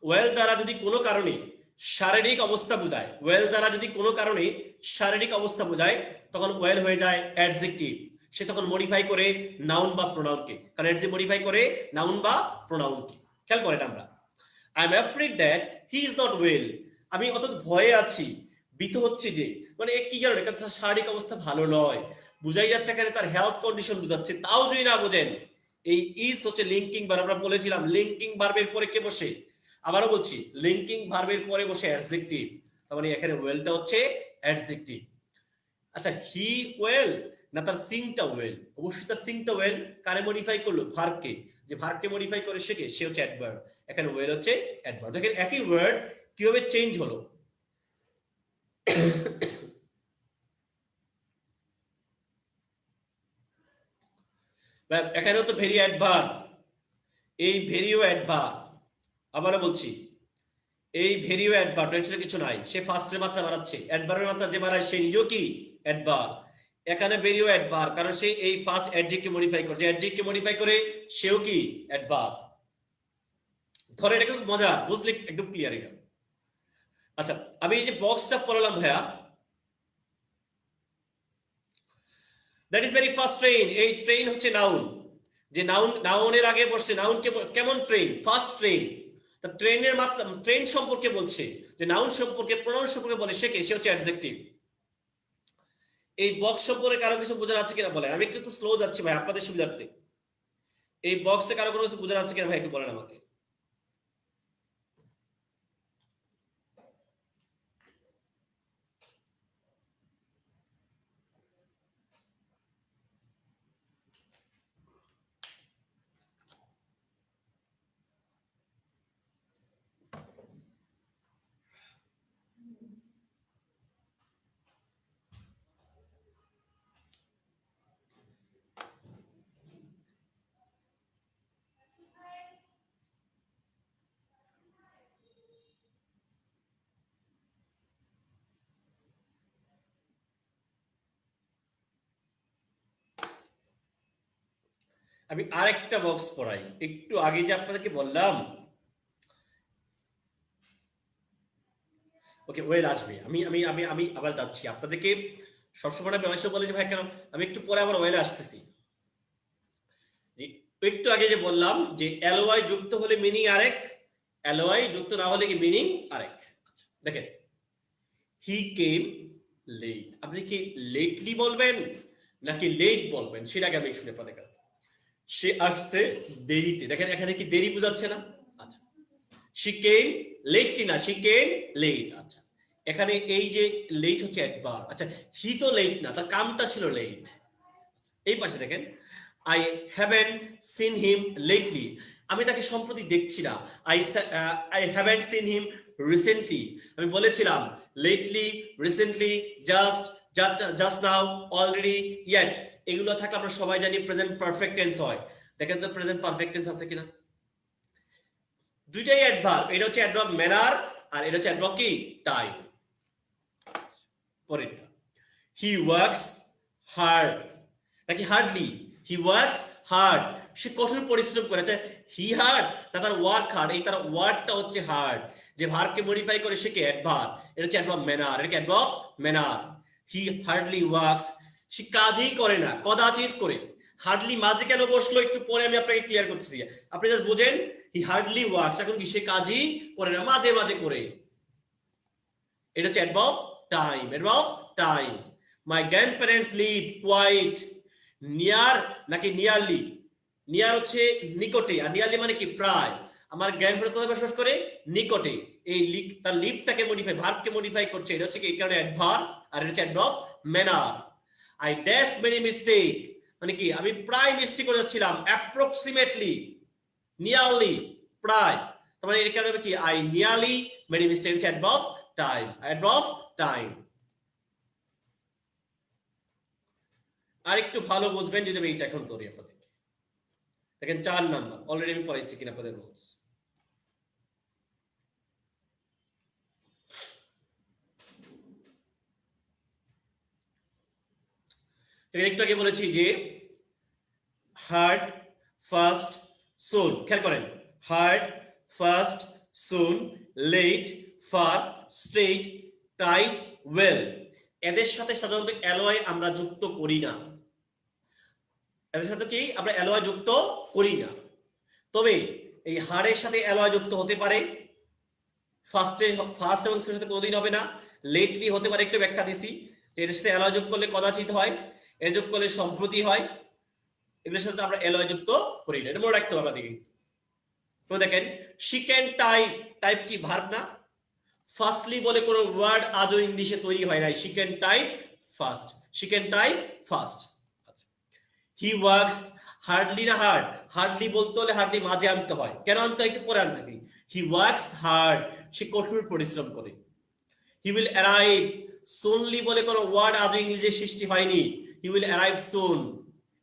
ওয়েল দ্বারা যদি কোনো কারণে শারীরিক অবস্থা বোঝায়, ওয়েল দ্বারা যদি কোনো কারণে শারীরিক অবস্থা বোঝায় তখন ওয়েল হয়ে যায় অ্যাডজেক্টিভ। সে তখন মডিফাই করে নাউন বা প্রোনাউনকে, কারণ অ্যাডজেক্টিভ মডিফাই করে নাউন বা প্রোনাউনকে। খেয়াল করে এটা আমরা। I am afraid that he is not well, আমি অত ভয়ে আছি, ভীত হচ্ছে যে, মানে কি জানো এটা তার শারীরিক অবস্থা ভালো নয়, বুঝাই যাচ্ছে এখানে তার হেলথ কন্ডিশন বুঝাচ্ছে। তাও যদি না বোঝেন, এই ইজ হচ্ছে লিঙ্কিং ভার্ব, আমরা বলেছিলাম লিঙ্কিং ভার্বের পরে কে বসে? আবারও বলছি লিঙ্কিং ভার্বের পরে বসে অ্যাডজেক্টিভ, তার মানে এখানে ওয়েলটা হচ্ছে অ্যাডজেক্টিভ। আচ্ছা হি ওয়েল না তার সিংটা ওয়েল? অবশ্যই তার সিংটা ওয়েল। কারে মডিফাই করলো? ভার্বকে। যে ভার্বকে মডিফাই করে শেখে সে হচ্ছে অ্যাডভার্ব। এখানে ওয়েল হচ্ছে অ্যাডভার্ব। দেখেন একই ওয়ার্ড কিভাবে চেঞ্জ হলো। এখানেও তো ভেরি অ্যাডভার্ব, এই ভেরিও অ্যাডভার্ব। আবারও বলছি এই ভেরিও অ্যাডভার্ব, টেনশনের কিছু নাই। সে ফার্স্টের মাত্রা বাড়াচ্ছে, অ্যাডভার্বের মাত্রা যে বাড়ায় সে নিজেও কি? অ্যাডভার্ব। এখানে ভেরিও অ্যাডভার্ব, কারণ সে এই ফার্স্ট অ্যাডজেক্টকে মডিফাই করে, যে অ্যাডজেক্টকে মডিফাই করে সেও কি? অ্যাডভার্ব। ধরে এটা খুব মজা, বুঝলে একদম ক্লিয়ার এটা। আচ্ছা আমি এই যে বক্সটা পড়ালাম ভাইয়া, that is very first train, এই ট্রেন হচ্ছে নাউন। যে নাউন, নাউনের আগে বসছে নাউন কেমন? Train, first train. তা ট্রেনের মাত্রা, ট্রেন সম্পর্কে বলছে, যে নাউন সম্পর্কে প্রোনাউন সম্পর্কে বলে শেখে সে হচ্ছে অ্যাডজেক্টিভ। এই বক্স সম্পর্কে কারো কিছু বোঝার আছে কিনা বলেন? আমি একটু তো স্লো যাচ্ছি ভাই আপনাদের সুবিধার্থে। এই বক্সে কারো কোনো কিছু বোঝার আছে কিনা ভাই একটু বলেন আমাকে। আমি আরেকটা বক্স পড়াই, একটু আগে যে আপনাদেরকে বললাম। ওকে ওয়েল আসবে, আমি আমি আমি আমি আবার যাচ্ছি আপনাদেরকে। সবসময় আমি অনেক সময় বলে যে ভাই কেন, আমি একটু পরে আবার ওয়েলে আসতেছি। একটু আগে যে বললাম যে এলওয়াই যুক্ত হলে মিনিং আরেক, এলওয়াই যুক্ত না হলে কি মিনিং আরেক। দেখেন হি কেম লেট, আপনি কি লেটলি বলবেন নাকি লেট বলবেন সেটা আগে আমি শুনে আপনাদের কাছে। সে আসছে দেরিতে, দেখেন এখানে কি দেরি বোঝাচ্ছে না? আচ্ছা she came lately না, she came late। আচ্ছা এখানে এই যে লেট হচ্ছে অ্যাডভার্ব। আচ্ছা হি তো লেট না, তার কামটা ছিল লেট। এই পাশে দেখেন I haven't seen him lately, আমি তাকে সম্প্রতি দেখছি না। I haven't seen him recently, আমি বলেছিলাম lately, recently, just, just now, already, yet, এগুলো থাকলে আমরা সবাই জানি প্রেজেন্ট পারফেক্ট টেন্স হয়। দেখেন তো প্রেজেন্ট পারফেক্ট টেন্স আছে কিনা? দুইটাই অ্যাডভার্ব, এটা হচ্ছে অ্যাডভার্ব ম্যানার আর এটা হচ্ছে অ্যাডভার্ব কি? টাইম। পরেরটা হি ওয়ার্কস হার্ড নাকি হার্ডলি? হি ওয়ার্কস হার্ড, সে কঠোর পরিশ্রম করে। হি হার্ড না তার ওয়ার্ক হার্ড? এই তার ওয়ার্কটা হচ্ছে হার্ড, যে ভার্বকে মডিফাই করে সে কি অ্যাডভার্ব, এটা হচ্ছে অ্যাডভার্ব ম্যানার, এটা কি adverb manner. He hardly works, সে কাজই করে না, কদাচিৎ করে। হার্ডলি মাঝে কেন বসলো একটু পরে আমি আপনাকে ক্লিয়ার করছি, আপনি জাস্ট বোঝেন হি হার্ডলি ওয়ার্কস, এখন কি সে কাজই করে না, মাঝে মাঝে করে। এটা হচ্ছে অ্যাডভার্ব টাইম, অ্যাডভার্ব টাইম। মাই গ্র্যান্ডপ্যারেন্টস লিভ কোয়াইট নিয়ার নাকি নিয়ারলি, নিয়ার হচ্ছে নিকটে, আর নিয়ারলি মানে কি প্রায়। আমার গ্র্যান্ডপ্যারেন্ট কোথায় বসবাস করে, নিকটে। এই তার লিভটাকে মডিফাই, ভার্বকে মডিফাই করছে, এটা হচ্ছে কি এই কারণে অ্যাডভার্ব, আর এটা হচ্ছে adverb manner. I dash many mistake, মানে কি আমি প্রায় মিস্টেক করে যাচ্ছিলাম, অ্যাপ্রক্সিমেটলি, নিয়ারলি, প্রায়। তার মানে এর কারণে কি আই নিয়ারলি মেনি মিস্টেক, হচ্ছে অ্যাডভার্ব টাইম, অ্যাডভার্ব টাইম। আর একটু ভালো বুঝবেন যদি আমি এটা এখন করি আপনাদের। দেখেন 4 নাম্বার, অলরেডি আমি পড়াইছি কিনা আপনাদের রুলস। একটু আগে বলেছি যে হার্ড, ফার্স্ট, সুন। খেয়াল করেন, hard, fast, soon, late, far, straight, tight, well. এদের সাথে সাধারণত অ্যালয় আমরা যুক্ত করি না, এদের সাথে কি আমরা অ্যালয় যুক্ত করি না। তবে এই হার্ডের সাথে অ্যালয় যুক্ত হতে পারে, ফার্স্ট এবং সের সাথে কোনোদিন হবে না। লেটলি হতে পারে, একটু ব্যাখ্যা দিছি। এর সাথে অ্যালয় যোগ করলে কদাচিৎ হয়, এর যোগ করলে সম্প্রতি হয়। এগুলোর সাথে আমরা অ্যালয় যুক্ত করি না, এটা মনে রাখতে হবে দেখি। তো দেখেন শি ক্যান টাইপ, টাইপ কি ভার্ব না? ফার্স্টলি বলে কোনো ওয়ার্ড আজও ইংলিশে তৈরি হয় নাই। She can type first, she can type first. He works, hardly না হার্ড, হার্ডলি বলতে হলে হার্ডলি মাঝে আনতে হয়, কেন আনতে হয় একটু পরে আনতেছি। হি ওয়ার্কস হার্ড, সে কঠোর পরিশ্রম করে। হি উইল অ্যারাইভ, সুনলি বলে কোনো ওয়ার্ড আজও ইংলিশে সৃষ্টি হয়নি। হি উইল অ্যারাইভ সুন,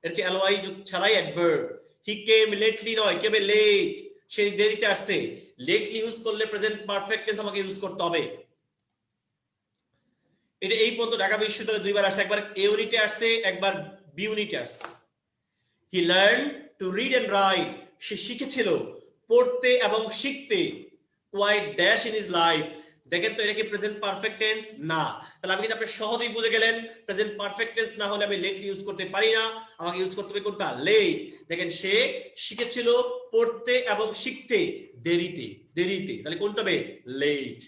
এর চেয়ে অ্যালয় ছাড়াই অ্যাডভার্ব। হি কেম লেটলি নয়, কেবে লেট, সে দেরিতে আসছে। লেটলি ইউজ করলে প্রেজেন্ট পারফেক্ট টেন্স আমাকে ইউজ করতে হবে। এটা এই পর্যন্ত ঢাকা বিশ্ববিদ্যালয়ে 2 বার আসছে, একবার এ ইউনিটে আসছে, একবার বি ইউনিটে আসছে। He learn to read and write, সে শিখেছিল পড়তে এবং শিখতে। Quite dash in his life, দেখেন তো এটা কি প্রেজেন্ট পারফেক্ট টেন্স? না। তাহলে আপনি কিন্তু আপনি সহজেই বুঝে গেলেন প্রেজেন্ট পারফেক্ট টেন্স না হলে আমি লেট ইউজ করতে পারি না, আমাকে ইউজ করতে হবে কোনটা? লেট। দেখেন সে শিখেছিল পড়তে এবং শিখতে দেরিতে, দেরিতে, তাহলে কোনটা হবে? Late.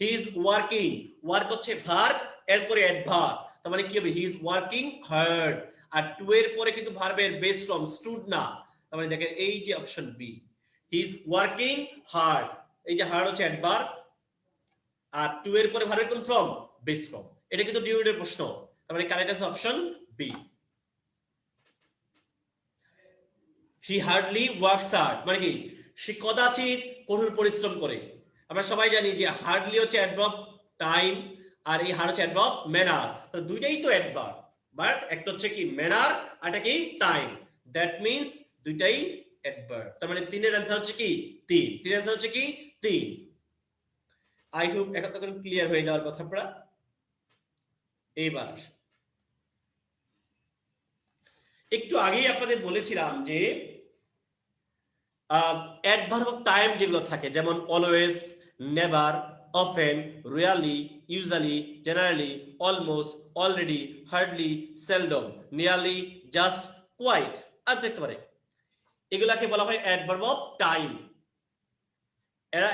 He is working, work হচ্ছে ভার্ব, এরপরে অ্যাডভার্ব, তার মানে কি হবে? He is working hard. আর টু এর পরে কিন্তু ভার্বের বেস ফর্ম স্টুড না, তার মানে দেখেন এই যে option B, he is working hard, এই যে হার্ড হচ্ছে অ্যাডভার্ব, আর টু এর পরে ভার্বের কোন ফর্ম? Base form. এটা কিন্তু ডিউরের প্রশ্ন, তার মানে কারেক্ট আছে option B. He hardly works hard, মানে কি সে কদাচিৎ কঠোর পরিশ্রম করে। আমরা সবাই জানি যে হার্ডলি হচ্ছে অ্যাডভার্ব টাইম, আর এই হার্ড হচ্ছে অ্যাডভার্ব ম্যানার। তো দুইটাই তো অ্যাডভার্ব, বাট একটা হচ্ছে কি ম্যানার, আর একটা কি টাইম। দ্যাট মিন্স দুইটাই অ্যাডভার্ব। তার মানে 3 এর आंसर হচ্ছে কি 3, 3 এর आंसर হচ্ছে কি 3। আই হোপ এখন ক্লিয়ার হয়ে যাওয়ার কথা আপনারা। এইবার একটু আগেই আপনাদের বলেছিলাম যে অ্যাডভার্ব অফ টাইম যেগুলো থাকে, যেমন always, never, often, really, usually, generally, almost, already, hardly, seldom, nearly, just, quite, আর দেখতে পারে, এগুলাকে বলা হয় অ্যাডভার্ব অফ টাইম।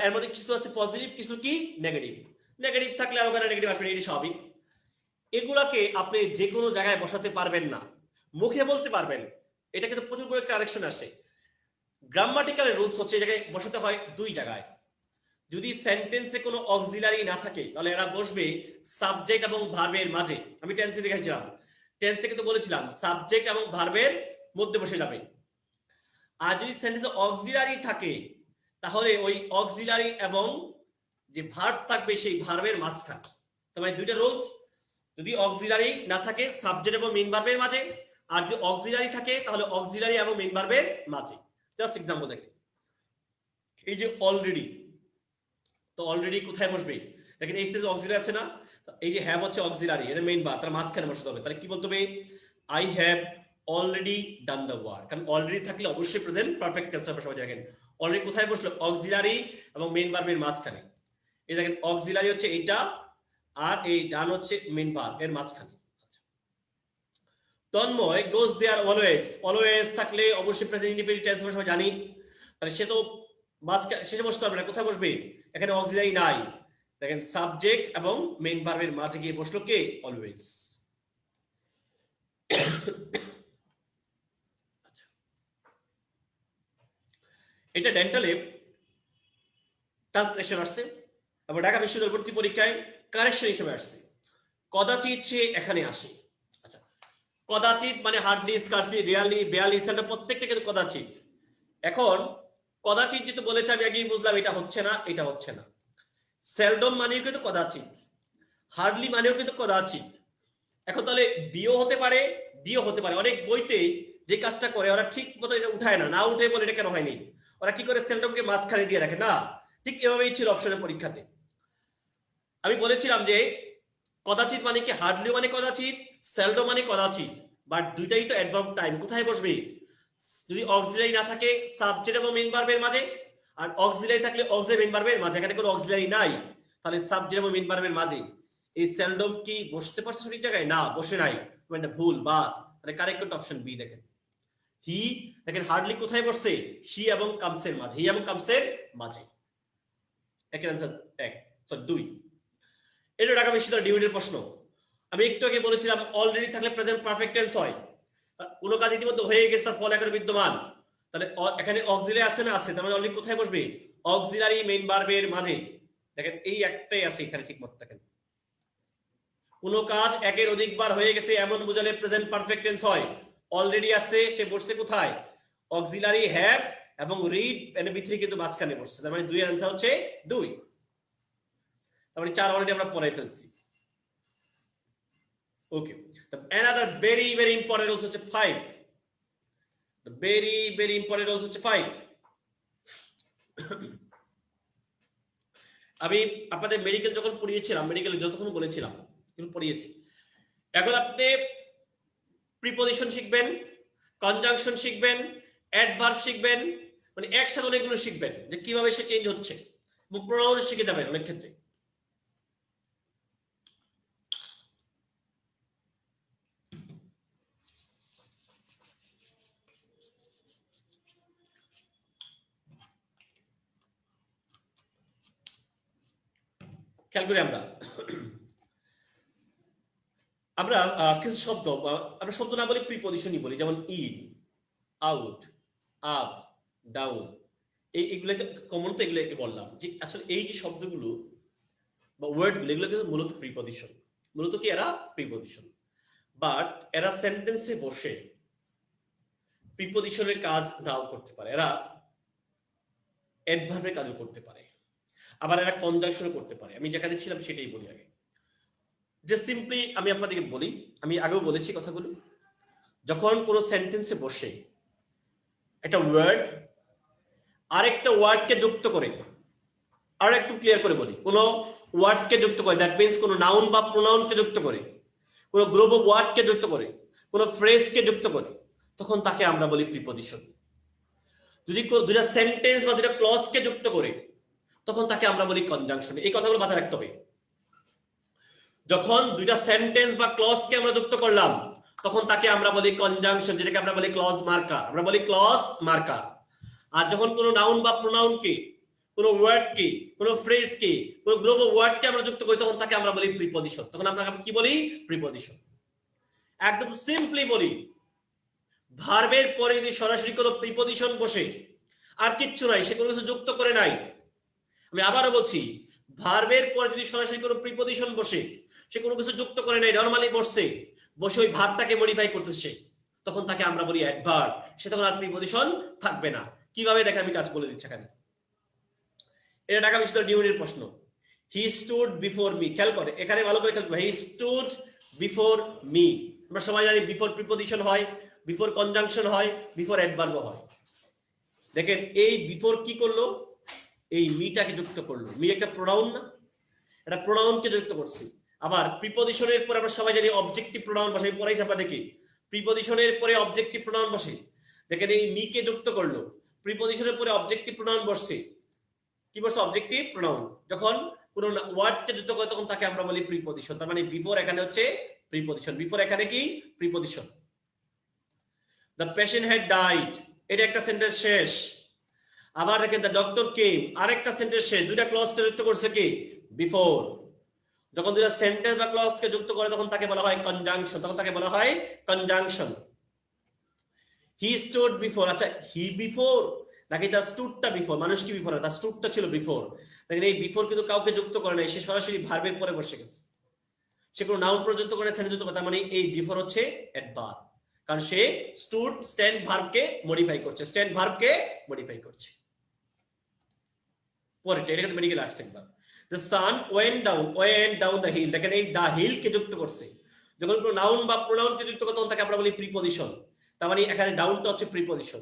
এর মধ্যে কিছু আছে পজিটিভ, কিছু কি নেগেটিভ। নেগেটিভ থাকলে আর ওখানে নেগেটিভ আসবে, এটি স্বাভাবিক। এগুলাকে আপনি যে কোনো জায়গায় বসাতে পারবেন না, মুখে বলতে পারবেন, এটা কিন্তু প্রচুর করে কারেকশন আসে। গ্রামাটিক্যাল রুলস হচ্ছে এই জায়গায় বসাতে হয় 2 জায়গায়। যদি সেন্টেন্সে কোনো অক্সিলারি না থাকে তাহলে এরা বসবে সাবজেক্ট এবং ভার্বের মাঝে। আমি টেন্সে দেখাইছিলাম, টেন্সে কিন্তু বলেছিলাম সাবজেক্ট এবং ভার্বের মধ্যে বসে যাবে। আর যদি সেন্টেন্সে অক্সিলারি থাকে তাহলে ওই অক্সিলারি এবং যে ভার্ব থাকবে সেই ভার্বের মাঝখানে। তার মানে 2টা রুলস, যদি অক্সিলারি না থাকে সাবজেক্ট এবং মেইন ভার্বের মাঝে, আর যদি অক্সিলারি থাকে তাহলে অক্সিলারি এবং মেইন ভার্বের মাঝে। জাস্ট एग्जांपल দেখেন, এই যে অলরেডি, তো অলরেডি কোথায় বসবে? দেখেন এই স্টেজে অক্সিলারি আছে না, এই যে হ্যাভ হচ্ছে অক্সিলারি, এটা মেইন ভার্ব, তার মাঝখানে বসাতে হবে। তাহলে কি বলতে হবে? I have already done the work. কারণ অলরেডি থাকলে অবশ্যই প্রেজেন্ট পারফেক্ট টেন্স হবে। সবাই দেখেন অলরেডি কোথায় বসলো? অক্সিলারি এবং মেইন ভার্বের মাঝখানে। এই দেখেন অক্সিলারি হচ্ছে এইটা, আর এই ডান হচ্ছে মেইন ভার্ব এর মাঝখানে। তন্ময় গোজ দেয়ার অলওয়েজ, অলওয়েজ থাকলে অবশ্যই প্রেজেন্ট ইনডিফিনিট টেন্স আমরা সবাই জানি, তাহলে সে তো মাঝখানে শেষে বসতে হবে না, কোথায় বসবে? এখানে অক্সিলারি নাই, দেখেন সাবজেক্ট এবং মেইন ভার্বের মাঝে গিয়ে বসলো কে? অলওয়েজ। এটা ডেন্টালে ট্রান্সলেশন আসছে এবং ঢাকা বিশ্ববিদ্যালয় ভর্তি পরীক্ষায় কারেকশন হিসেবে আসছে। কদাচিৎ সে এখানে আসে। আচ্ছা, কদাচিৎ মানে হার্ডলি, স্কার্সলি, রিয়ালি, বেয়ারলি, সেটা প্রত্যেকটা কিন্তু কদাচিৎ। এখন কদাচিৎ যেহেতু বলেছে আমি আগেই বুঝলাম এটা হচ্ছে না, এটা হচ্ছে না। সেলডম মানেও কিন্তু কদাচিৎ, হার্ডলি মানেও কিন্তু কদাচিৎ। এখন তাহলে বিও হতে পারে, ডিও হতে পারে। অনেক বইতে যে কাজটা করে ওরা ঠিক মতো এটা উঠায় না, না উঠে বলে এটা কেন হয়নি, ওরা কি করে সেলডমকে মাঝখানে দিয়ে রাখে না, ঠিক এভাবেই ছিল অপশনের পরীক্ষাতে। আমি বলেছিলাম যে কদাচিৎ মানে কি, হার্ডলি মানে কদাচিৎ, সেলডম মানে কদাচিৎ, বাট দুইটাই তো অ্যাডভার্ব টাইম। কোথায় বসবে? যদি অক্সিলারি না থাকে সাবজেক্ট এবং মেইন ভার্বের মাঝে, আর অক্সিলারি থাকলে অক্সিলারি মেইন ভার্বের মাঝে। এখানে কোনো অক্সিলারি নাই, তাহলে সাবজেক্ট এবং মেইন ভার্বের মাঝে এই সেলডম কি বসতে পারছে সঠিক জায়গায়? না, বসে নাই, মানে ভুল বা মানে কারেক্ট অপশন বি। দেখেন হি, দেখেন হার্ডলি কোথায় বসছে? হি এবং কামসের মাঝে, হি এবং কামসের মাঝে। একের आंसर এক, সরি 2। এটা ঢাকা বিশ্ববিদ্যালয় ডিউটির প্রশ্ন। আমি একটু আগে বলেছিলাম অলরেডি থাকলে প্রেজেন্ট পারফেক্ট টেন্স হয়, কোন কাজ ইতিমধ্যে হয়ে গেছে তার ফল এখন বিদ্যমান, তাহলে এখানে অক্সিলারি আছে না? আছে, তার মানে অলরেডি কোথায় বসবে? অক্সিলারি মেইন ভার্বের মাঝে। দেখেন এই একটাই আছে এখানে, ঠিক মতো দেখেন। কোন কাজ একের অধিকবার হয়ে গেছে এমন বোঝালে প্রেজেন্ট পারফেক্ট টেন্স হয়। অলরেডি আসছে, সে বসছে কোথায়? অক্সিলারি হ্যাভ এবং রিড এন্ড বি3 কিন্তু মাঝখানে বসছে, তার মানে 2 এর आंसर হচ্ছে 2। তার মানে 4 অলরেডি আমরা পড়াই ফেলছি। ওকে, another very very important also হচ্ছে 5, very very important also হচ্ছে 5। আমি আপনাদের মেডিকেল যখন পড়িয়েছিলাম, মেডিকেলে যতক্ষণ বলেছিলাম কিন্তু পড়িয়েছি, এখন আপনি প্রিপজিশন শিখবেন, কনজাংশন শিখবেন, অ্যাডভার্ব শিখবেন, মানে একসাথে অনেকগুলো শিখবেন যে কিভাবে সে চেঞ্জ হচ্ছে, এবং প্রোনাউন শিখে যাবেন অনেক ক্ষেত্রে। খেয়াল করি আমরা কিছু শব্দ, আমরা শব্দ না বলি প্রিপজিশনই বলি, যেমন ইন, আউট, আপ, ডাউন, এইগুলো কমন, তো এগুলো বললাম যে আসলে এই যে শব্দগুলো বা ওয়ার্ডগুলো এগুলো কিন্তু মূলত প্রিপজিশন, মূলত কি এরা প্রিপজিশন, বাট এরা সেন্টেন্সে বসে প্রিপজিশনের কাজ নাও করতে পারে, এরা অ্যাডভার্বের কাজও করতে পারে, আবার এরা কনজাংশনও করতে পারে। আমি যেখানে ছিলাম সেটাই বলি আগে, যে সিম্পলি আমি আপনাদেরকে বলি, আমি আগেও বলেছি কথাগুলো, যখন কোনো সেন্টেন্সে বসে একটা ওয়ার্ড আরেকটা ওয়ার্ডকে যুক্ত করে, আর একটু ক্লিয়ার করে বলি, কোনো ওয়ার্ডকে যুক্ত করে, দ্যাট মিন্স কোনো নাউন বা প্রোনাউনকে যুক্ত করে, কোনো গ্রুপ অফ ওয়ার্ডকে যুক্ত করে, কোনো ফ্রেজকে যুক্ত করে, তখন তাকে আমরা বলি প্রিপজিশন। যদি দুটা সেন্টেন্স বা দুটা ক্লজকে যুক্ত করে, তখন তাকে আমরা বলি কনজাংশন। এই কথাগুলো মাথায় রাখতে হবে। যখন দুইটা সেন্টেন্স বা ক্লজকে আমরা যুক্ত করলাম, তখন তাকে আমরা বলি কনজাংশন, যেটাকে আমরা বলি ক্লজ মার্কার, আমরা বলি ক্লজ মার্কার। আর যখন কোনো নাউন বা প্রোনাউনকে, কোনো ওয়ার্ডকে, কোনো ফ্রেজকে, কোনো গ্রুপ অফ ওয়ার্ডকে আমরা যুক্ত করি, তখন তাকে আমরা বলি প্রিপজিশন। তখন আমরা কি বলি? প্রিপজিশন। একদম সিম্পলি বলি, ভার্বের পরে যদি সরাসরি কোনো প্রিপজিশন বসে, আর কিচ্ছু নাই, সে কোনো কিছু যুক্ত করে নাই, আমি আবারও বলছি, ভার্বের পরে যদি সরাসরি কোনো প্রিপজিশন বসে, সে কোনো কিছু যুক্ত করে নাই, নরমালি বসছে, বসে ওই ভার্বটাকে মডিফাই করতেছে, তখন তাকে আমরা বলি অ্যাডভার্ব। সে তখন আর প্রিপজিশন থাকবে না। কিভাবে দেখেন, আমি কাজ বলে দিচ্ছি এখানে। এটা ঢাকা বিশ্ববিদ্যালয় ডিউটির প্রশ্ন। হি স্টুড বিফোর মি, খেয়াল করে এখানে ভালো করে খেয়াল করবে, হি স্টুড বিফোর মি। আমরা সবাই জানি বিফোর প্রিপজিশন হয়, বিফোর কনজাংশন হয়, বিফোর অ্যাডভার্ব হয়। দেখেন এই বিফোর কি করলো? এই মিটাকে যুক্ত করলো। মি একটা প্রোনাউন না, এটা প্রোনাউনকে যুক্ত করছি। আবার প্রিপজিশনের পরে আমরা সবাই জানি অবজেক্টিভ প্রোনাউন বসে, পড়াইছি আপনারা দেখি, প্রিপজিশনের পরে অবজেক্টিভ প্রোনাউন বসে। দেখেন এই মি কে যুক্ত করলো, প্রিপজিশনের পরে অবজেক্টিভ প্রোনাউন বসছে, কি বলছে অবজেক্টিভ প্রোনাউন, যখন কোন ওয়ার্ডকে যুক্ত করে তখন তাকে আমরা বলি প্রিপজিশন। তার মানে বিফোর এখানে হচ্ছে প্রিপজিশন, বিফোর এখানে কি preposition. The patient had died, এটা একটা সেন্টেন্স শেষ। আবার দেখেন দ্য ডক্টর কেম, আরেকটা সেন্টেন্স শেষ। দুইটা ক্লজকে যুক্ত করছে কি বিফোর। যখন দুইটা সেন্টেন্স বা ক্লজকে যুক্ত করে তখন তাকে বলা হয় কনজাংশন, তখন তাকে বলা হয় কনজাংশন। হি স্টুড বিফোর, আচ্ছা হি বিফোর নাকি তার স্টুডটা বিফোর? মানুষ কি বিফোর, তার স্টুডটা ছিল বিফোর। দেখেন এই বিফোর কিন্তু কাউকে যুক্ত করে নাই, সে সরাসরি ভার্বের পরে বসে গেছে, সে কোনো নাউন পর্যন্ত করে সেন্টেন্স যুক্ত করে। তার মানে এই বিফোর হচ্ছে অ্যাডভার্ব, কারণ সে স্টুড স্ট্যান্ড ভার্বকে মডিফাই করছে, স্ট্যান্ড ভার্বকে মডিফাই করছে। পরেরটা এটা কিন্তু মেডিকেল আর্টস একবার। The sun went down the hill, দেখেন এই দ্য হিল কে যুক্ত করছে। যখন কোনো নাউন বা প্রোনাউনকে যুক্ত করে তখন তাকে আমরা বলি প্রিপজিশন। তার মানে এখানে ডাউনটা হচ্ছে preposition.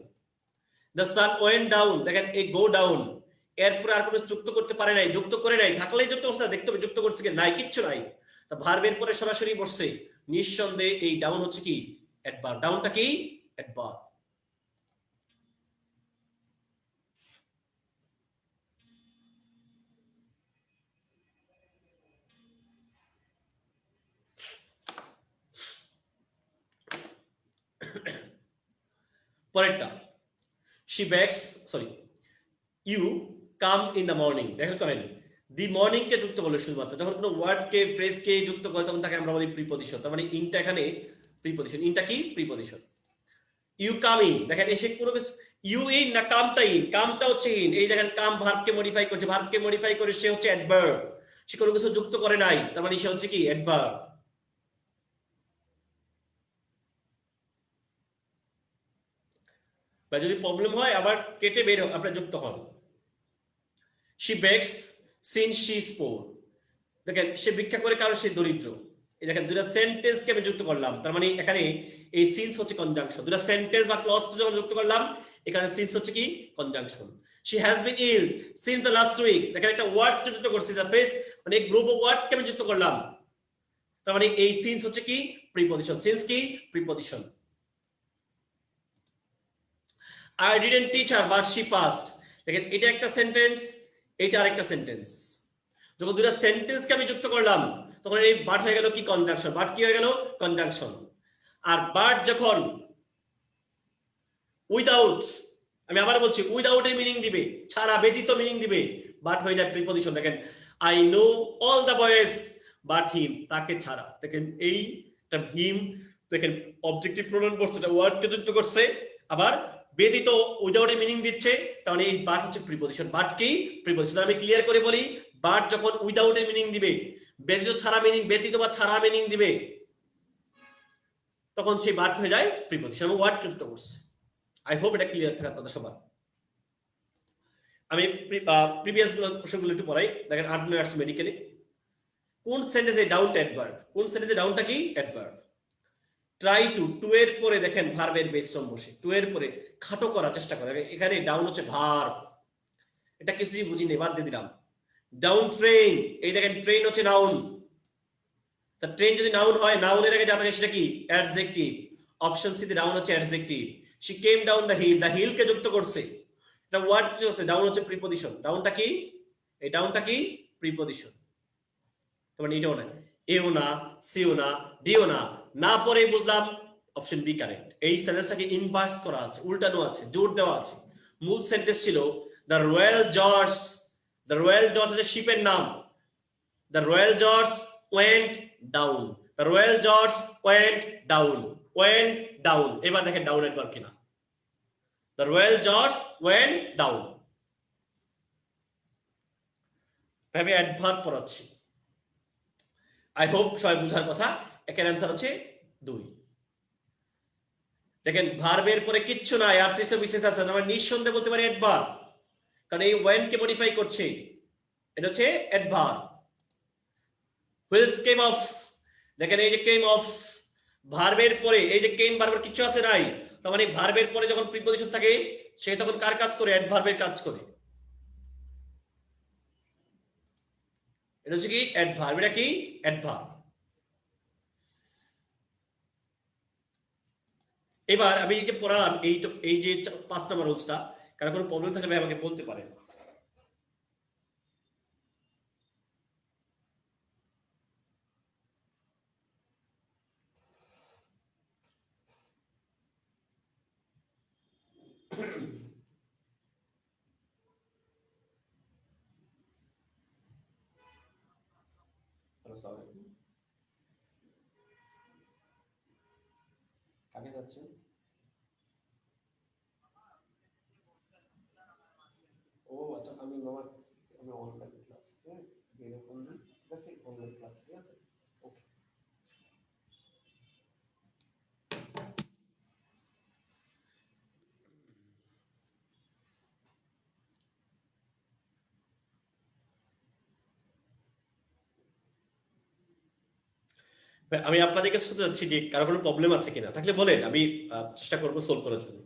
The sun went down, দেখেন এই গো ডাউন এরপরে আর কোনো যুক্ত করতে পারে নাই, যুক্ত করে নাই, থাকলেই যুক্ত করছে, দেখতে হবে যুক্ত করছে কি নাই, কিচ্ছু নাই। তা ভার্বের পরে সরাসরি বসছে, নিঃসন্দেহে এই ডাউন হচ্ছে কি অ্যাডভার্ব। ডাউনটা কি অ্যাডভার্ব। পরেরটা she bakes, sorry, you come in the morning, দেখেন করেন দি মর্নিং কে যুক্ত করলে শুধুমাত্র, যখন কোনো ওয়ার্ড কে ফ্রেজ কে যুক্ত করে তখন তাকে আমরা বলি প্রিপজিশন। তার মানে ইনটা এখানে প্রিপজিশন, ইনটা কি প্রিপজিশন। ইউ কাম ইন, দেখেন এসে পুরো ইউ ইন না কামটা ইন, কামটা হচ্ছে ইন। এই দেখেন কাম ভার্বকে মডিফাই করছে, ভার্বকে মডিফাই করে সে হচ্ছে অ্যাডভার্ব, সে কোনো কিছু যুক্ত করে নাই, তার মানে সে হচ্ছে কি অ্যাডভার্ব। বা যদি প্রবলেম হয় আবার কেটে বের হোক আপনার যুক্ত হন। she begs since she is poor, দেখেন সে ভিক্ষা করে কারণ সে দরিদ্র। এই দেখেন দুটা সেন্টেন্সকে আমি যুক্ত করলাম, তার মানে এখানে এই সিন্স হচ্ছে কনজাংশন। দুটা সেন্টেন্স বা ক্লজ যখন যুক্ত করলাম এখানে সিন্স হচ্ছে কি conjunction. she has been ill since the last week, দেখেন একটা ওয়ার্ড যুক্ত করছি, দ্য ফ্রেজ মানে গ্রুপ অফ ওয়ার্ডকে আমি যুক্ত করলাম, তার মানে এই সিন্স হচ্ছে কি প্রিপজিশন। সিন্স কি preposition. I didn't teach her but she passed, দেখেন এটা একটা সেন্টেন্স, এটা আরেকটা সেন্টেন্স। যখন দুটো সেন্টেন্সকে আমি যুক্ত করলাম তখন এই বাট হয়ে গেল কি কনজাংশন, বাট কি হয়ে গেল কনজাংশন। আর বাট যখন উইদাউট, আমি আবার বলছি উইদাউট এর মিনিং দিবে, ছাড়া ব্যতীত মিনিং দিবে, বাট হয়ে যায় প্রিপজিশন। দেখেন I know all the boys but him, তাকে ছাড়া। দেখেন এইটা হিম, দেখেন অবজেক্টিভ প্রোনাউন বসছে, এটা ওয়ার্ডকে যুক্ত করছে, আবার ব্যতীত উইদাউট এর মিনিং দিচ্ছে, তাহলে এই বাট হচ্ছে প্রিপজিশন। বাট কি প্রিপজিশন। আমি ক্লিয়ার করে বলি, বাট যখন উইদাউট এর মিনিং দিবে, ব্যতীত ছাড়া মিনিং, ব্যতীত বা ছাড়া মিনিং দিবে, তখন সেই বাট হয়ে যায় প্রিপজিশন, ওয়ার্ড যুক্ত করছে। আই হোপ এটা ক্লিয়ার থাকে আপনাদের সবার। আমি প্রিভিয়াস প্রশ্নগুলো একটু পড়াই। দেখেন 8 মিনিটস মেডিকেলে কোন সেন্টেন্সে ডাউনটা অ্যাডভার্ব, কোন সেন্টেন্সে ডাউনটা কি অ্যাডভার্ব। ট্রাই টু এর পরে দেখেন ভার্বের বেস ফর্ম বসে, টু এর পরে খাটো করার চেষ্টা করে। এখানে ডাউন হচ্ছে ভার্ব, এটা কিছুই বুঝি নেই, বাদ দিয়ে দিলাম। ডাউন ট্রেন, এই দেখেন ট্রেন হচ্ছে নাউন, তা ট্রেন যদি নাউন হয়, নাউনের আগে যা থাকে সেটা কি অ্যাডজেক্টিভ। অপশন সি তে ডাউন হচ্ছে adjective. She came down the hill, the hill কে যুক্ত করছে, এটা ওয়ার্ড কিছু হচ্ছে, ডাউন হচ্ছে প্রিপজিশন। ডাউনটা কি, এই ডাউনটা কি প্রিপজিশন। তার মানে এটাও না, এও না, সিও না, ডিও না, না পরে বুঝলাম অপশন বি কারেক্ট। এই সেন্টেন্সটাকে ইনভার্স করা আছে, উল্টানো আছে, জোর দেওয়া আছে। মূল সেন্টেন্স ছিল the royal George, the royal George এর শিপের নাম, the royal George went down, the royal George went down, went down. এবার দেখেন ডাউন একবার কিনা, the royal George went down. আমি অ্যাডভার্ব পড়াচ্ছি, আই হোপ সবাই বুঝার কথা। একের অ্যান্সার হচ্ছে 2। দেখেন ভার্বের পরে কিচ্ছু নাই, আর্টিসিপল বিশেষ আছে, আমরা নিঃসন্দেহে বলতে পারি অ্যাডভার্ব, কারণ এই ওয়েন কে মডিফাই করছে, এটা হচ্ছে অ্যাডভার্ব। হুইলস কেম অফ, দেখেন এই যে কেম অফ, ভার্বের পরে এই যে কেম ভার্বের কিছু আছে নাই, তার মানে ভার্বের পরে যখন প্রিপজিশন থাকে সে তখন কার কাজ করে, অ্যাডভার্বের কাজ করে। এটা হচ্ছে কি অ্যাডভার্ব, এটা কি অ্যাডভার্ব। এবার আমি এই যে পড়ালাম এই যে 5 নম্বর রুলসটা, কারো কোনো প্রবলেম থাকলে ভাই আমাকে বলতে পারেন। কাকে যাচ্ছেন? ও আচ্ছা, আমি অনলাইন ক্লাস, হ্যাঁ, ফোন দিই, ঠিক আছে, অনলাইন ক্লাস, ঠিক আছে, ওকে। আমি আপনাদেরকে শুনতে চাচ্ছি যে কারো কোনো প্রবলেম আছে কিনা, থাকলে বলেন, আমি চেষ্টা করবো সলভ করার জন্য।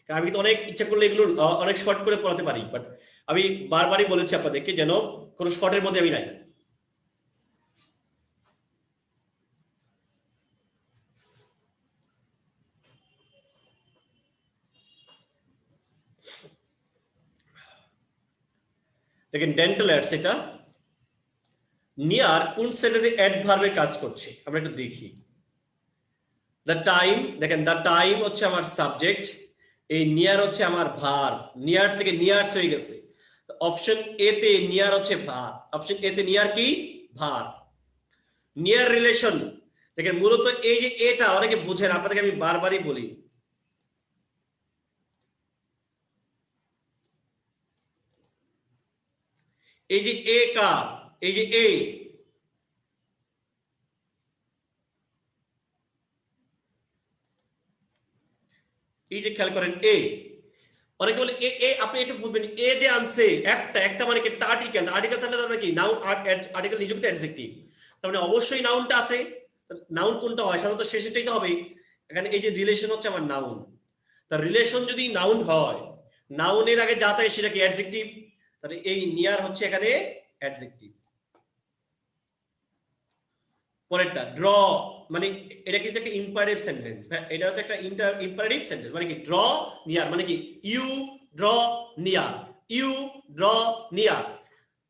কারণ আমি তো অনেক ইচ্ছা করলে এগুলো অনেক শর্ট করে পড়াতে পারি, বাট আমি বারবারই বলেছি আপনাদেরকে যেন কোনো শর্টের মধ্যে আমি নাই। দেখেন ডেন্টাল অ্যাডস, এটা নিয়ার কোন সেন্টেন্সে অ্যাডভার্বের কাজ করছে আমরা একটু দেখি। দ্য টাইম, দেখেন দ্য টাইম হচ্ছে আমার সাবজেক্ট, এই নিয়ার হচ্ছে আমার ভার্ব, নিয়ার থেকে নিয়ার্স হয়ে গেছে। অপশন এ তে নিয়ার হচ্ছে ভার্ব, অপশন এ তে নিয়ার কি ভার্ব। নিয়ার রিলেশন, দেখেন মূলত এই যে এটা অনেকে বুঝেন, আপনাদেরকে আমি বারবারই বলি, এই যে এ কার, এই যে এ, এই যে খেয়াল করেন এ, অনেকে বলে এ এ, আপনি একটু বুঝবেন এ যে আনছে একটা একটা মানে কি আর্টিকেল, আর্টিকেল তাহলে তার মানে কি নাউন, আর্টিকেল নিযুক্ত অ্যাডজেক্টিভ, তার মানে অবশ্যই নাউনটা আছে। নাউন কোনটা হয় সাধারণত শেষেরটাই তো হবে। এখানে এই যে রিলেশন হচ্ছে আমার নাউন, তার রিলেশন যদি নাউন হয়, নাউনের আগে যা থাকে সেটা কি অ্যাডজেক্টিভ, তাহলে এই নিয়ার হচ্ছে এখানে অ্যাডজেক্টিভ। পরেরটা ড্র, মানে এটা কিন্তু একটা ইম্পারেটিভ সেন্টেন্স, এটা হচ্ছে একটা ইম্পারেটিভ সেন্টেন্স, মানে কি ড্র নিয়ার, মানে কি you draw near, you draw near,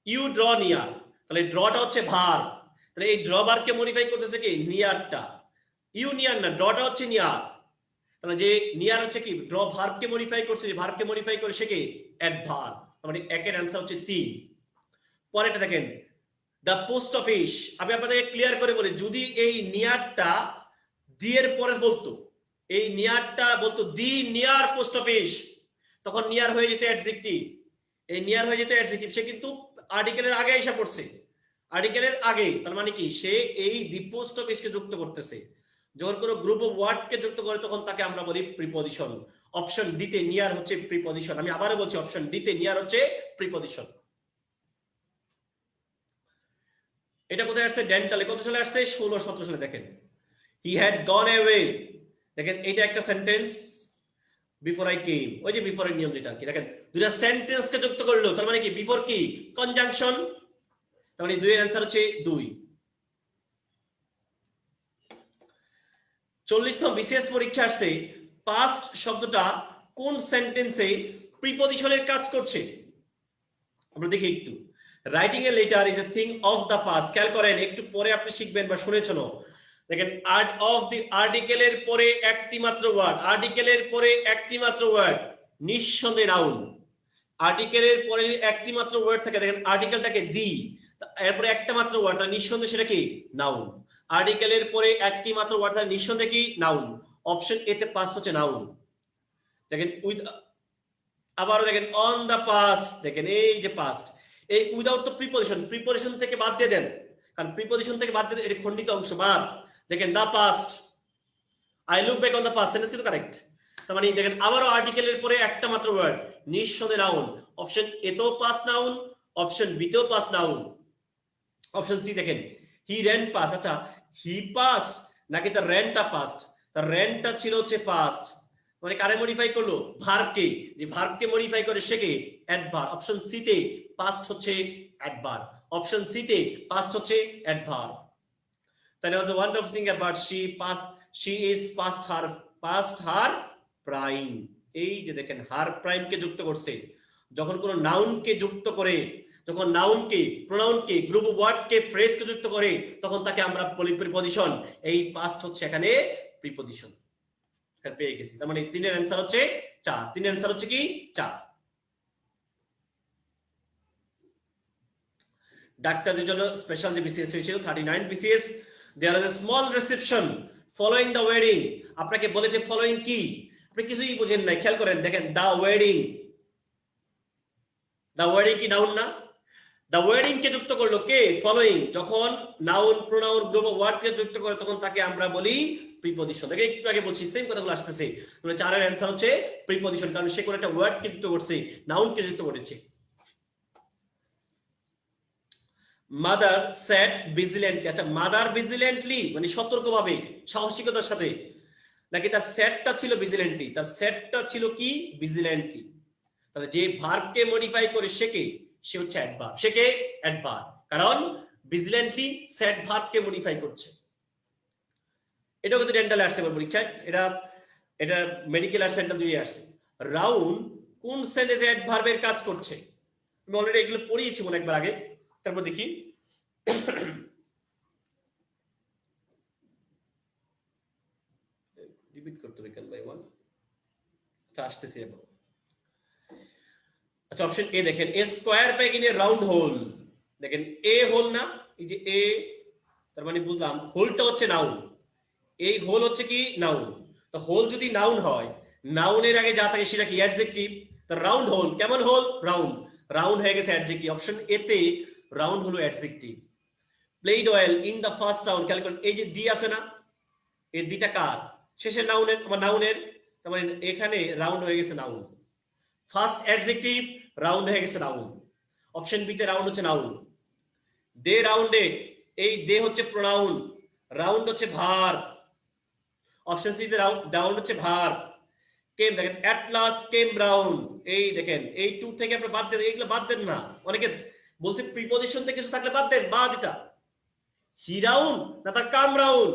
you draw near, তাহলে ড্রটা হচ্ছে ভার্ব, তাহলে এই ড্র ভার্বকে মডিফাই করতেছে কি নিয়ারটা, ইউ নিয়ার না, ড্রটা হচ্ছে নিয়ার, তাহলে যে নিয়ার হচ্ছে কি ড্র ভার্বকে মডিফাই করছে, যে ভার্বকে মডিফাই করে সে কি অ্যাডভার্ব, মানে একের অ্যান্সার হচ্ছে 3। পরেরটা দেখেন দ্য পোস্ট অফিস, আমি আপনাদের ক্লিয়ার করে বলি, যদি এই নিয়ারটা দি এর পরে বলতো, এই নিয়ারটা বলতো দি নিয়ার পোস্ট অফিস, তখন নিয়ার হয়ে যেত অ্যাডজেক্টিভ, এই নিয়ার হয়ে যেত অ্যাডজেক্টিভ, সে কিন্তু আর্টিকেলের আগে এসে পড়ছে, আর্টিকেলের আগে, তার মানে কি সে এই দি পোস্ট অফিসকে যুক্ত করতেছে। যখন কোনো গ্রুপ অফ ওয়ার্ডকে যুক্ত করে তখন তাকে আমরা বলি প্রিপজিশন। অপশন ডি তে নিয়ার হচ্ছে প্রিপজিশন, আমি আবারও বলছি অপশন ডি তে নিয়ার হচ্ছে প্রিপজিশন। এটা কোথায় আসছে ডেন্টালে, কত সালে আসছে 16-17 সালে। দেখেন হি হ্যাড গন অ্যাওয়ে, দেখেন এটা একটা সেন্টেন্স, বিফোর আই কেম, ওই যে বিফোর এর নিয়ম যেটা কি, দেখেন দুইটা সেন্টেন্সকে যুক্ত করলো, তার মানে কি বিফোর কি কনজাংশন, তার মানে 2 এর आंसर হচ্ছে 2। 40তম বিসিএস পরীক্ষা আসছে, পাস্ট শব্দটা কোন সেন্টেন্সে প্রিপজিশনের কাজ করছে আমরা দেখি একটু। Writing a letter is a thing of the past, খেয়াল করেন একটু পরে আপনি শিখবেন বা শুনেছেন, দেখেন আর্ট অফ দি, আর্টিকেলের পরে একটি মাত্র ওয়ার্ড, আর্টিকেলের পরে একটি মাত্র ওয়ার্ড নিঃসন্দেহে নাউন, আর্টিকেলের পরে একটি মাত্র ওয়ার্ড থাকে, দেখেন আর্টিকেলটাকে দি, এরপরে একটা মাত্র ওয়ার্ড, তাহলে নিঃসন্দেহে সেটা কি নাউন, আর্টিকেলের পরে একটি মাত্র ওয়ার্ড তাহলে নিঃসন্দেহে কি নাউন, অপশন এ তে পাস্ট হচ্ছে নাউন। দেখেন উইথ, আবারও দেখেন অন দা পাস্ট, দেখেন এই যে পাস্ট, এই উইদাউট তো প্রিপজিশন, প্রিপজিশন থেকে বাদ দিয়ে দেন, কারণ প্রিপজিশন থেকে বাদ দিয়ে এটা খণ্ডিত অংশ বাদ, দেখেন the past, I look back on the past, sentence কিন্তু কারেক্ট। তার মানে দেখেন আবারও আর্টিকেলের পরে একটা মাত্র ওয়ার্ড নিঃসন্দেহে নাউন, অপশন এ তেও পাস্ট নাউন, অপশন বি তেও পাস্ট নাউন, অপশন সি দেখেন হি র্যান পাস্ট, আচ্ছা হি পাস্ট নাকি তার র্যানটা পাস্ট, তার র্যানটা ছিল হচ্ছে পাস্ট, মানে কারে মডিফাই করলো ভার্বকে, যে ভার্বকে মডিফাই করে সে কে অ্যাডভার্ব, অপশন সি তে পাস্ট হচ্ছে অ্যাডভার্ব, অপশন সি তে পাস্ট হচ্ছে অ্যাডভার্ব। তাহলে was a wonderful thing about she is past her prime, এই যে দেখেন হার প্রাইমকে যুক্ত করছে, যখন কোনো নাউনকে যুক্ত করে, যখন নাউনকে, প্রোনাউনকে, গ্রুপ অফ ওয়ার্ডকে, ফ্রেজকে যুক্ত করে, তখন তাকে আমরা বলি প্রিপজিশন। এই পাস্ট হচ্ছে এখানে প্রিপজিশন। পেয়ে গেছি, তার মানে 3 এর অ্যান্সার হচ্ছে 4। 3 এর অ্যান্সার হচ্ছে কি 4। ডাক্তারদের জন্য স্পেশাল যে বিসিএস হয়েছিল 39 BCS, there is a small reception following the wedding. আপনাকে বলেছে ফলোইং কি, আপনি কিছুই বুঝেন নাই, খেয়াল করেন, দেখেন দ্য ওয়েডিং, দ্য ওয়েডিং কি নাউন না? দ্য ওয়েডিং কে যুক্ত করলো কে? ফলোইং। যখন noun, pronoun, group of word কে যুক্ত করে তখন তাকে আমরা বলি প্রিপজিশন। দেখেন একটু আগে বলছি, সেম কথাগুলো আসতেছে। মানে 4 এর অ্যান্সার হচ্ছে প্রিপজিশন, কারণ সে কোন একটা ওয়ার্ড কে যুক্ত করছে, নাউন কে যুক্ত করেছে। মাদার স্যাট ভিজিল্যান্টলি। আচ্ছা, মাদার ভিজিল্যান্টলি মানে সতর্কভাবে, সাহসিকতার সাথে, নাকি তার স্যাটটা ছিল ভিজিল্যান্টলি? তার স্যাটটা ছিল কি? ভিজিল্যান্টলি। তাহলে যে ভার্বকে মডিফাই করে সে কে? সে হচ্ছে অ্যাডভার্ব। সে কে? অ্যাডভার্ব, কারণ ভিজিল্যান্টলি স্যাট ভার্বকে মডিফাই করছে। এটাও কিন্তু ডেন্টালে আসছে আমার পরীক্ষায়, এটা মেডিকেল আর সেন্টার দুই আসছে। রাউন্ড কোন সেন্টেন্সে অ্যাডভার্বের কাজ করছে? আমি অলরেডি এগুলো পড়িয়েছি মনে একবার আগে, তারপর দেখি। রিপিট করতে হবে কেন ভাই? 1 আচ্ছা আসতেছি এখন। আচ্ছা, অপশন এ দেখেন, a square peg in a round hole. দেখেন এ হোল না, এই যে এ, তার মানে বুঝলাম হোলটা হচ্ছে নাউন, এই হোল হচ্ছে কি নাউন। তো হোল যদি নাউন হয়, নাউনের আগে যা থাকে সেটা কি? অ্যাডজেক্টিভ। তো রাউন্ড হোল, কেমন হোল? রাউন্ড। রাউন্ড হয়ে গেছে অ্যাডজেক্টিভ। অপশন এ তে রাউন্ড হলো adjective. Played well in the first round. Calculate, এই যে দি আছে না, এই দিটা কার? শেষের নাউনের, আমার নাউনের, তার মানে এখানে রাউন্ড হয়ে গেছে নাউন। ফার্স্ট অ্যাডজেক্টিভ, রাউন্ড হয়ে গেছে নাউন। অপশন বি তে রাউন্ড হচ্ছে নাউন। দে রাউন্ডে, এই দে হচ্ছে প্রোনাউন, রাউন্ড হচ্ছে ভার্ব। অপশন সি তে রাউন্ড হচ্ছে ভার্ব। কেম, দেখেন অ্যাট লাস্ট কেম রাউন্ড, এই দেখেন এই টু থেকে আপনি বাদ দেন, এইগুলো বাদ দেন না। অনেকে বলছে প্রিপজিশন থেকে কিছু থাকলে বাদ দেন, বাদ এটা। হি রাউন্ড না তার কাম রাউন্ড?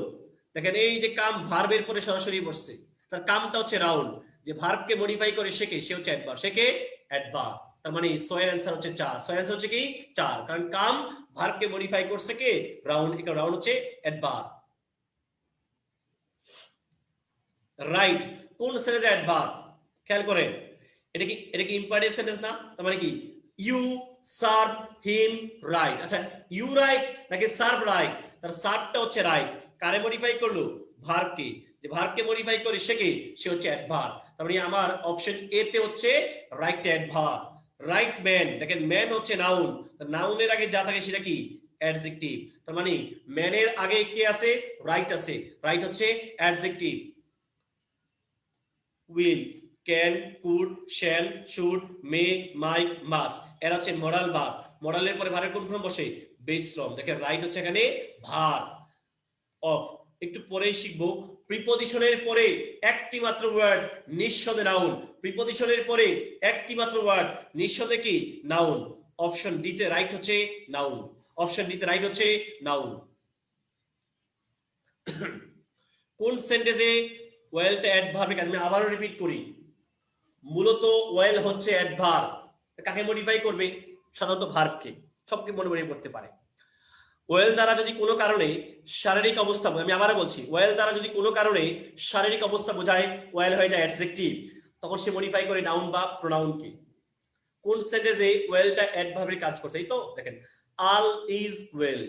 দেখেন এই যে কাম ভার্বের পরে সরাসরি বসছে, তার কামটা হচ্ছে রাউন্ড। যে ভার্বকে মডিফাই করে সে কে? সে হচ্ছে অ্যাডভার্ব। সে কে? অ্যাডভার্ব। তার মানে সয়ের অ্যান্সার হচ্ছে 4। সয়ের অ্যান্সার হচ্ছে কি 4, কারণ কাম ভার্বকে মডিফাই করছে কে? রাউন্ড। এটা রাউন্ড হচ্ছে অ্যাডভার্ব। রাইট কোন সেন্টেন্সে অ্যাডভার্ব? খেয়াল করেন, এটা কি ইম্পারেটিভ সেন্টেন্স না? তার মানে কি? You serve him right. আচ্ছা, ইউ রাইট নাকি সার্ভ রাইট? তার সার্ভটা হচ্ছে রাইট, কারে মডিফাই করলো? ভার্বকে। যে ভার্বকে মডিফাই করে সে কে? সে হচ্ছে অ্যাডভার্ব। তার মানে আমার অপশন এ তে হচ্ছে রাইট অ্যাডভার্ব। রাইট ম্যান, দেখেন ম্যান হচ্ছে নাউন, নাউনের আগে যা থাকে সেটা কি? অ্যাডজেক্টিভ। তার মানে ম্যানের আগে কে আছে? রাইট আছে, রাইট হচ্ছে adjective. Will, can, could, shall, should, may, might, must, এরা হচ্ছে মডাল ভার্ব। মডালের পরে ভার্বের কোন ফর্ম বসে? Base form. দেখেন রাইট হচ্ছে এখানে ভার্ব। অফ একটু পরেই শিখবো। প্রিপজিশনের পরে একটি মাত্র ওয়ার্ড নিঃশব্দে নাউন। প্রিপজিশনের পরে একটি মাত্র ওয়ার্ড নিঃশব্দে কি? নাউন। অপশন ডি তে রাইট হচ্ছে নাউন। অপশন ডি তে রাইট হচ্ছে নাউন। কোন সেন্টেন্সে ওয়েলটা অ্যাডভার্বের কাজ? আমি আবারও রিপিট করি, মূলত ওয়েল হচ্ছে অ্যাডভার্ব। কাকে মডিফাই করবে? সাধারণত ভার্বকে, সবকে মডিফাই করতে পারে। ওয়েল দ্বারা যদি কোনো কারণে শারীরিক অবস্থা, আমি আবারও বলছি, ওয়েল দ্বারা যদি কোনো কারণে শারীরিক অবস্থা বোঝায়, ওয়েল হয়ে যায় অ্যাডজেক্টিভ, তখন সে মডিফাই করে নাউন বা প্রোনাউনকে। কোন সেন্টেন্সে ওয়েলটা অ্যাডভার্বের কাজ করছে? এই তো দেখেন, অল ইজ ওয়েল।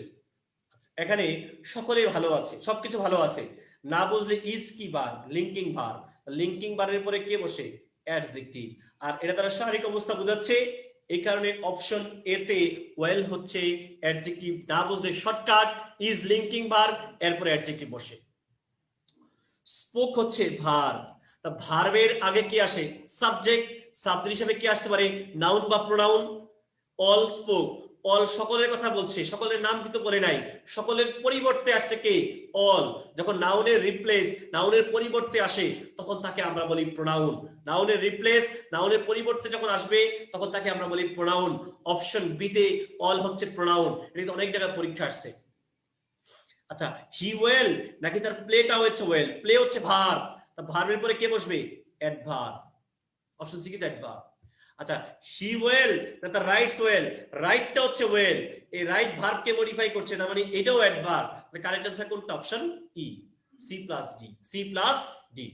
এখানে সকলে ভালো আছে, সবকিছু ভালো আছে। না বুঝলে ইজ কি ভার্ব? Linking verb. লিঙ্কিং ভার্বের পরে কে বসে? অ্যাডজেক্টিভ। আর এটা দ্বারা শারীরিক অবস্থা বোঝাচ্ছে, এই কারণে অপশন এ তে ওয়েল হচ্ছে অ্যাডজেক্টিভ। না বুঝলে শর্টকাট ইজ লিঙ্কিং ভার্ব, এরপরে অ্যাডজেক্টিভ বসে। স্পোক হচ্ছে ভার্ব, তা ভার্বের আগে কি আসে? সাবজেক্ট। সাবজেক্ট হিসেবে কি আসতে পারে? নাউন বা প্রোনাউন। অল স্পোক, অল সকলের কথা বলছে, সকলের নাম কিন্তু বলে নাই, সকলের পরিবর্তে আসছে কে? অল। যখন নাউনের রিপ্লেস, নাউনের পরিবর্তে আসে, তখন তাকে আমরা বলি প্রোনাউন। নাউনের রিপ্লেস, নাউনের পরিবর্তে যখন আসবে, তখন তাকে আমরা বলি প্রোনাউন। অপশন বি তে অল হচ্ছে প্রোনাউন। এটা অনেক জায়গায় পরীক্ষা আসছে। আচ্ছা, হি ওয়েল নাকি তার প্লেটা হচ্ছে ওয়েল? প্লে হচ্ছে ভার্ব, তা ভার্বের পরে কে বসবে? অ্যাডভার্ব। অপশন সি কি অ্যাডভার্ব। আচ্ছা, হি ওয়েল না তার রাইটস ওয়েল, রাইটটা হচ্ছে ওয়েল, এই রাইট ভার্বকে মডিফাই করছে, তার মানে এটাও অ্যাডভার্ব। তাহলে কারেক্ট আনসার কোনটা? Option E, C plus D. C plus D,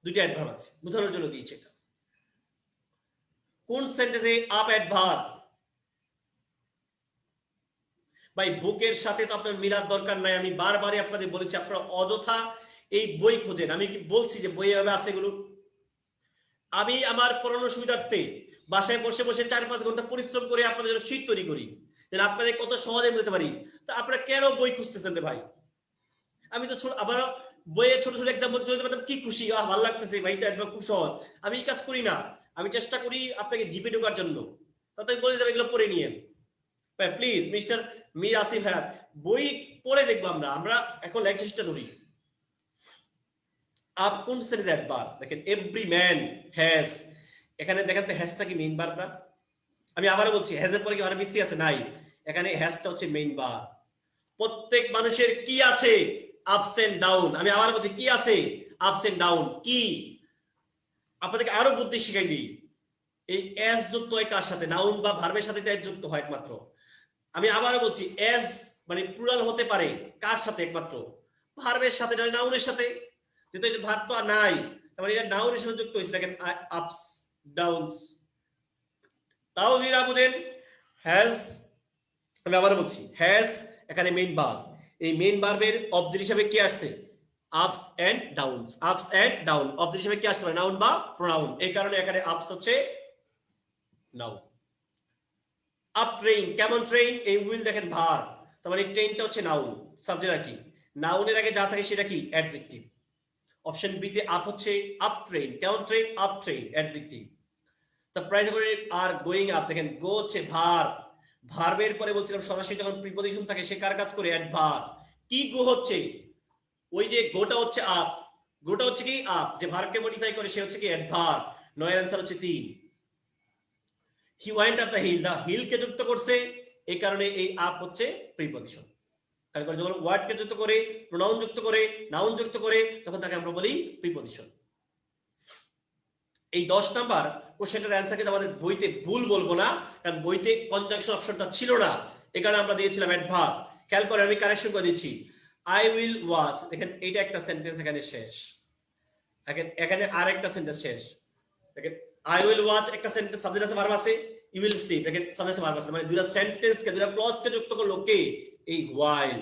দুইটা অ্যাডভার্ব আছে, বোঝানোর জন্য দিয়েছে এটা। কোন সেন্টেন্সে আপ অ্যাডভার্ব? ভাই বুকের সাথে তো আপনার মিলার দরকার নাই, আমি বারবারই আপনাদের বলেছি, আপনারা অযথা এই বই খোঁজেন। আমি কি বলছি যে বই এভাবে আছে এগুলো? আমি আমার পড়ানোর সুবিধার্থে বাসায় বসে বসে 4-5 ঘন্টা পরিশ্রম করে আপনাদের জন্য শীট তৈরি করি, যেন আপনাদের কত সহজে বুঝতে পারি। তো আপনারা কেন বই খুঁজতেছেন রে ভাই? আমি তো আবার বইয়ে ছোট ছোট এক্সাম্পল চলতে পারতাম, কি খুশি, ভালো লাগতেছে ভাই, তো একদম খুব সহজ। আমি এই কাজ করি না, আমি চেষ্টা করি আপনাকে ডিপে ঢোকার জন্য। তাতে বলে দেবে এগুলো পড়ে নিয়ে ভাই, প্লিজ মিস্টার মীর আসিফ ভাই, বই পড়ে দেখবো আমরা। আমরা এখন চেষ্টা করি। আপ কোন সেন্টেন্স অ্যাডভার্ব? দেখেন এভরি ম্যান হ্যাজ, এখানে দেখেন তো হ্যাজটা কি মেইন ভার্ব না? আমি আবারও বলছি, হ্যাজের পরে কি ভার্ব থ্রি আছে? নাই, এখানে হ্যাজটা হচ্ছে মেইন ভার্ব। প্রত্যেক মানুষের কি আছে? আপস এন্ড ডাউন। আমি আবারও বলছি, কি আছে? আপস এন্ড ডাউন। কি, আপনাদেরকে আরো বুদ্ধি শিখাই দিই, এই এস যুক্ত হয় কার সাথে? নাউন বা ভার্বের সাথে এস যুক্ত হয় একমাত্র। আমি আবারও বলছি, এস মানে প্লুরাল হতে পারে কার সাথে? একমাত্র ভার্বের সাথে, নাউনের সাথে। যেহেতু এটা ভার্ব তো আর নাই, তার মানে এটা নাউনের সাথে যুক্ত হয়েছে। দেখেন আপস ডাউনস। তাও যদি না বুঝেন, হ্যাজ, আমি আবারও বলছি, হ্যাজ এখানে মেইন ভার্ব। এই মেইন ভার্বের অবজেক্ট হিসেবে কি আসছে? Ups and downs. Ups and down object হিসেবে কি আসতে পারে? নাউন বা প্রোনাউন। এই কারণে এখানে আপস হচ্ছে নাউন। আপ ট্রেন, কেমন ট্রেন? এই উইল দেখেন ভার্ব, তার মানে ট্রেনটা হচ্ছে নাউন। সাবজেক্ট কি? নাউনের আগে যা থাকে সেটা কি? অ্যাডজেক্টিভ। অপশন বি তে আপ হচ্ছে আপ ট্রেন, কেমন train? Up train, adjective. The price are going up, দেখেন গো হচ্ছে ভার্ব, ভার্বের পরে বলছিলাম সরাসরি যখন প্রিপজিশন থাকে সে কার কাজ করে? অ্যাডভার্ব। কি গো হচ্ছে? ওই যে গোটা হচ্ছে আপ, গোটা হচ্ছে কি? আপ, যে ভার্বকে মডিফাই করে সে হচ্ছে কি? অ্যাডভার্ব। নয়ের आंसर হচ্ছে 3। He went up the hill, the hill কে যুক্ত করছে, এই কারণে এই আপ হচ্ছে প্রিপজিশন। কারণ যখন ওয়ার্ড কে যুক্ত করে, প্রোনাউন যুক্ত করে, নাউন যুক্ত করে, তখন তাকে আমরা বলি প্রিপজিশন। এই 10 নাম্বার কোশ্চেনটার অ্যান্সার কিন্তু আমাদের বইতে ভুল বলবো না, কারণ বইতে কনজাংশন অপশনটা ছিল না, এই কারণে আমরা দিয়েছিলাম অ্যাডভার্ব। খেয়াল করে আমি কারেকশন করে দিচ্ছি। আই উইল ওয়াচ, দেখেন এইটা একটা সেন্টেন্স এখানে শেষ, এখানে আরেকটা সেন্টেন্স শেষ। দেখেন আই উইল ওয়াচ একটা সেন্টেন্স, সাবজেক্ট আছে, ভার্ব আছে। ইউ উইল স্লিপ, দেখেন সাবজেক্ট আছে, ভার্ব আছে। মানে দুটো সেন্টেন্স কে, দুটো ক্লজ কে যুক্ত করলো কে? এই হোয়াইল।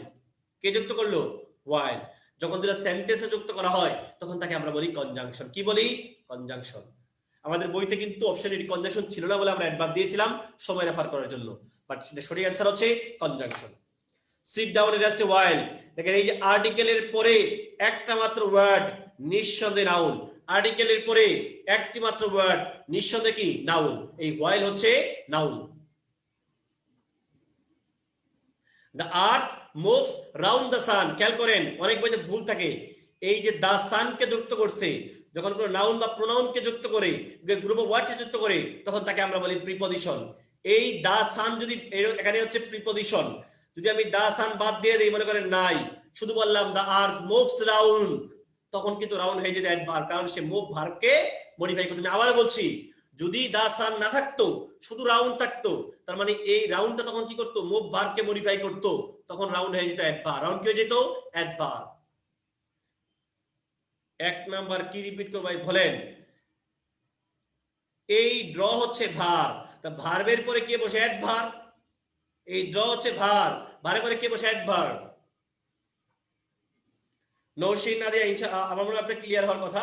কে যুক্ত করলো? হোয়াইল। যখন দুটো সেন্টেন্সে যুক্ত করা হয় তখন তাকে আমরা বলি কনজাংশন। কি বলি? কনজাংশন। আমাদের বইতে কিন্তু অপশন এটি কনজাংশন ছিল না বলে আমরা অ্যাডভার্ব দিয়েছিলাম সময় রেফার করার জন্য, বাট সেটা সঠিক অ্যান্সার হচ্ছে conjunction. Sit down rest a while, দেখেন এই যে আর্টিকেলের পরে একটা মাত্র ওয়ার্ড, নিঃসন্দেহে নাউন। আর্টিকেলের পরে একটি মাত্র ওয়ার্ড, নিঃসন্দেহে কি? নাউন। এই ওয়াইল হচ্ছে noun. The earth moves round the সান, খেয়াল করেন অনেক বইতে ভুল থাকে। এই যে দা সানকে যুক্ত করছে, যখন কোনো নাউন বা প্রোনাউনকে যুক্ত করে, গ্রুপ অফ ওয়ার্ডকে যুক্ত করে, তখন তাকে আমরা বলি প্রিপজিশন। এই দা সান যদি এখানে হচ্ছে প্রিপজিশন, যদি আমি দা সান বাদ দিয়ে দিই, মনে করেন নাই, শুধু বললাম দা আর্থ মুভস রাউন্ড, তখন কিন্তু রাউন্ড হয়ে যেত অ্যাডভার্ব, কারণ সে মুভ ভার্বকে মডিফাই করতে। আমি আবার বলছি, যদি দা সান না থাকতো, শুধু রাউন্ড থাকতো, তার মানে এই রাউন্ডটা তখন কি করতো? মুভ ভার্বকে মডিফাই করতো, তখন রাউন্ড হয়ে যেত অ্যাডভার্ব। রাউন্ড কি হয়ে যেত? অ্যাডভার্ব। এক নাম্বার কি রিপিট করব ভাই বলেন? এই ড্র হচ্ছে ভার্ব, তা ভার্বের পরে কে বসে? অ্যাডভার্ব। এই ড্র হচ্ছে ভার্ব, ভার্বের পরে কে বসে? অ্যাডভার্ব। নৌশিন নাদিয়া, আমার মনে হয় আপনি ক্লিয়ার হওয়ার কথা।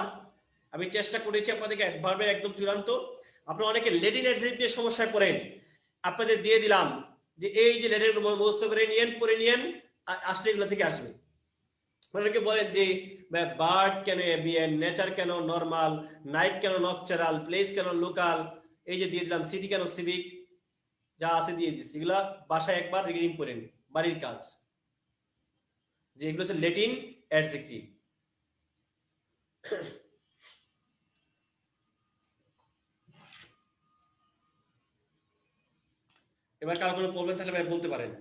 আমি চেষ্টা করেছি আপনাদেরকে অ্যাডভার্বের একদম চূড়ান্ত। আপনারা অনেকে লেটিন অ্যাডজেক্টিভ নিয়ে সমস্যায় পড়েন, আপনাদের দিয়ে দিলাম যে এই যে লেটের মুখস্থ করে নিয়েন, পড়ে নিয়েন, আসলে এগুলো থেকে আসবে। অনেকে বলেন যে বার্ড কেন এভিয়েন, নেচার কেন নরমাল, নাইট কেন নকচারাল, প্লেস কেন লোকাল, এই যে দিয়ে দিলাম সিটি কেন সিভিক, যা আছে দিয়ে দিচ্ছি, এগুলা বাসায় একবার রিডিং করেন, বাড়ির কাজ, যে এগুলো হচ্ছে লেটিন অ্যাডজেক্টিভ। এবার কারো কোনো প্রবলেম থাকলে ভাই বলতে পারেন।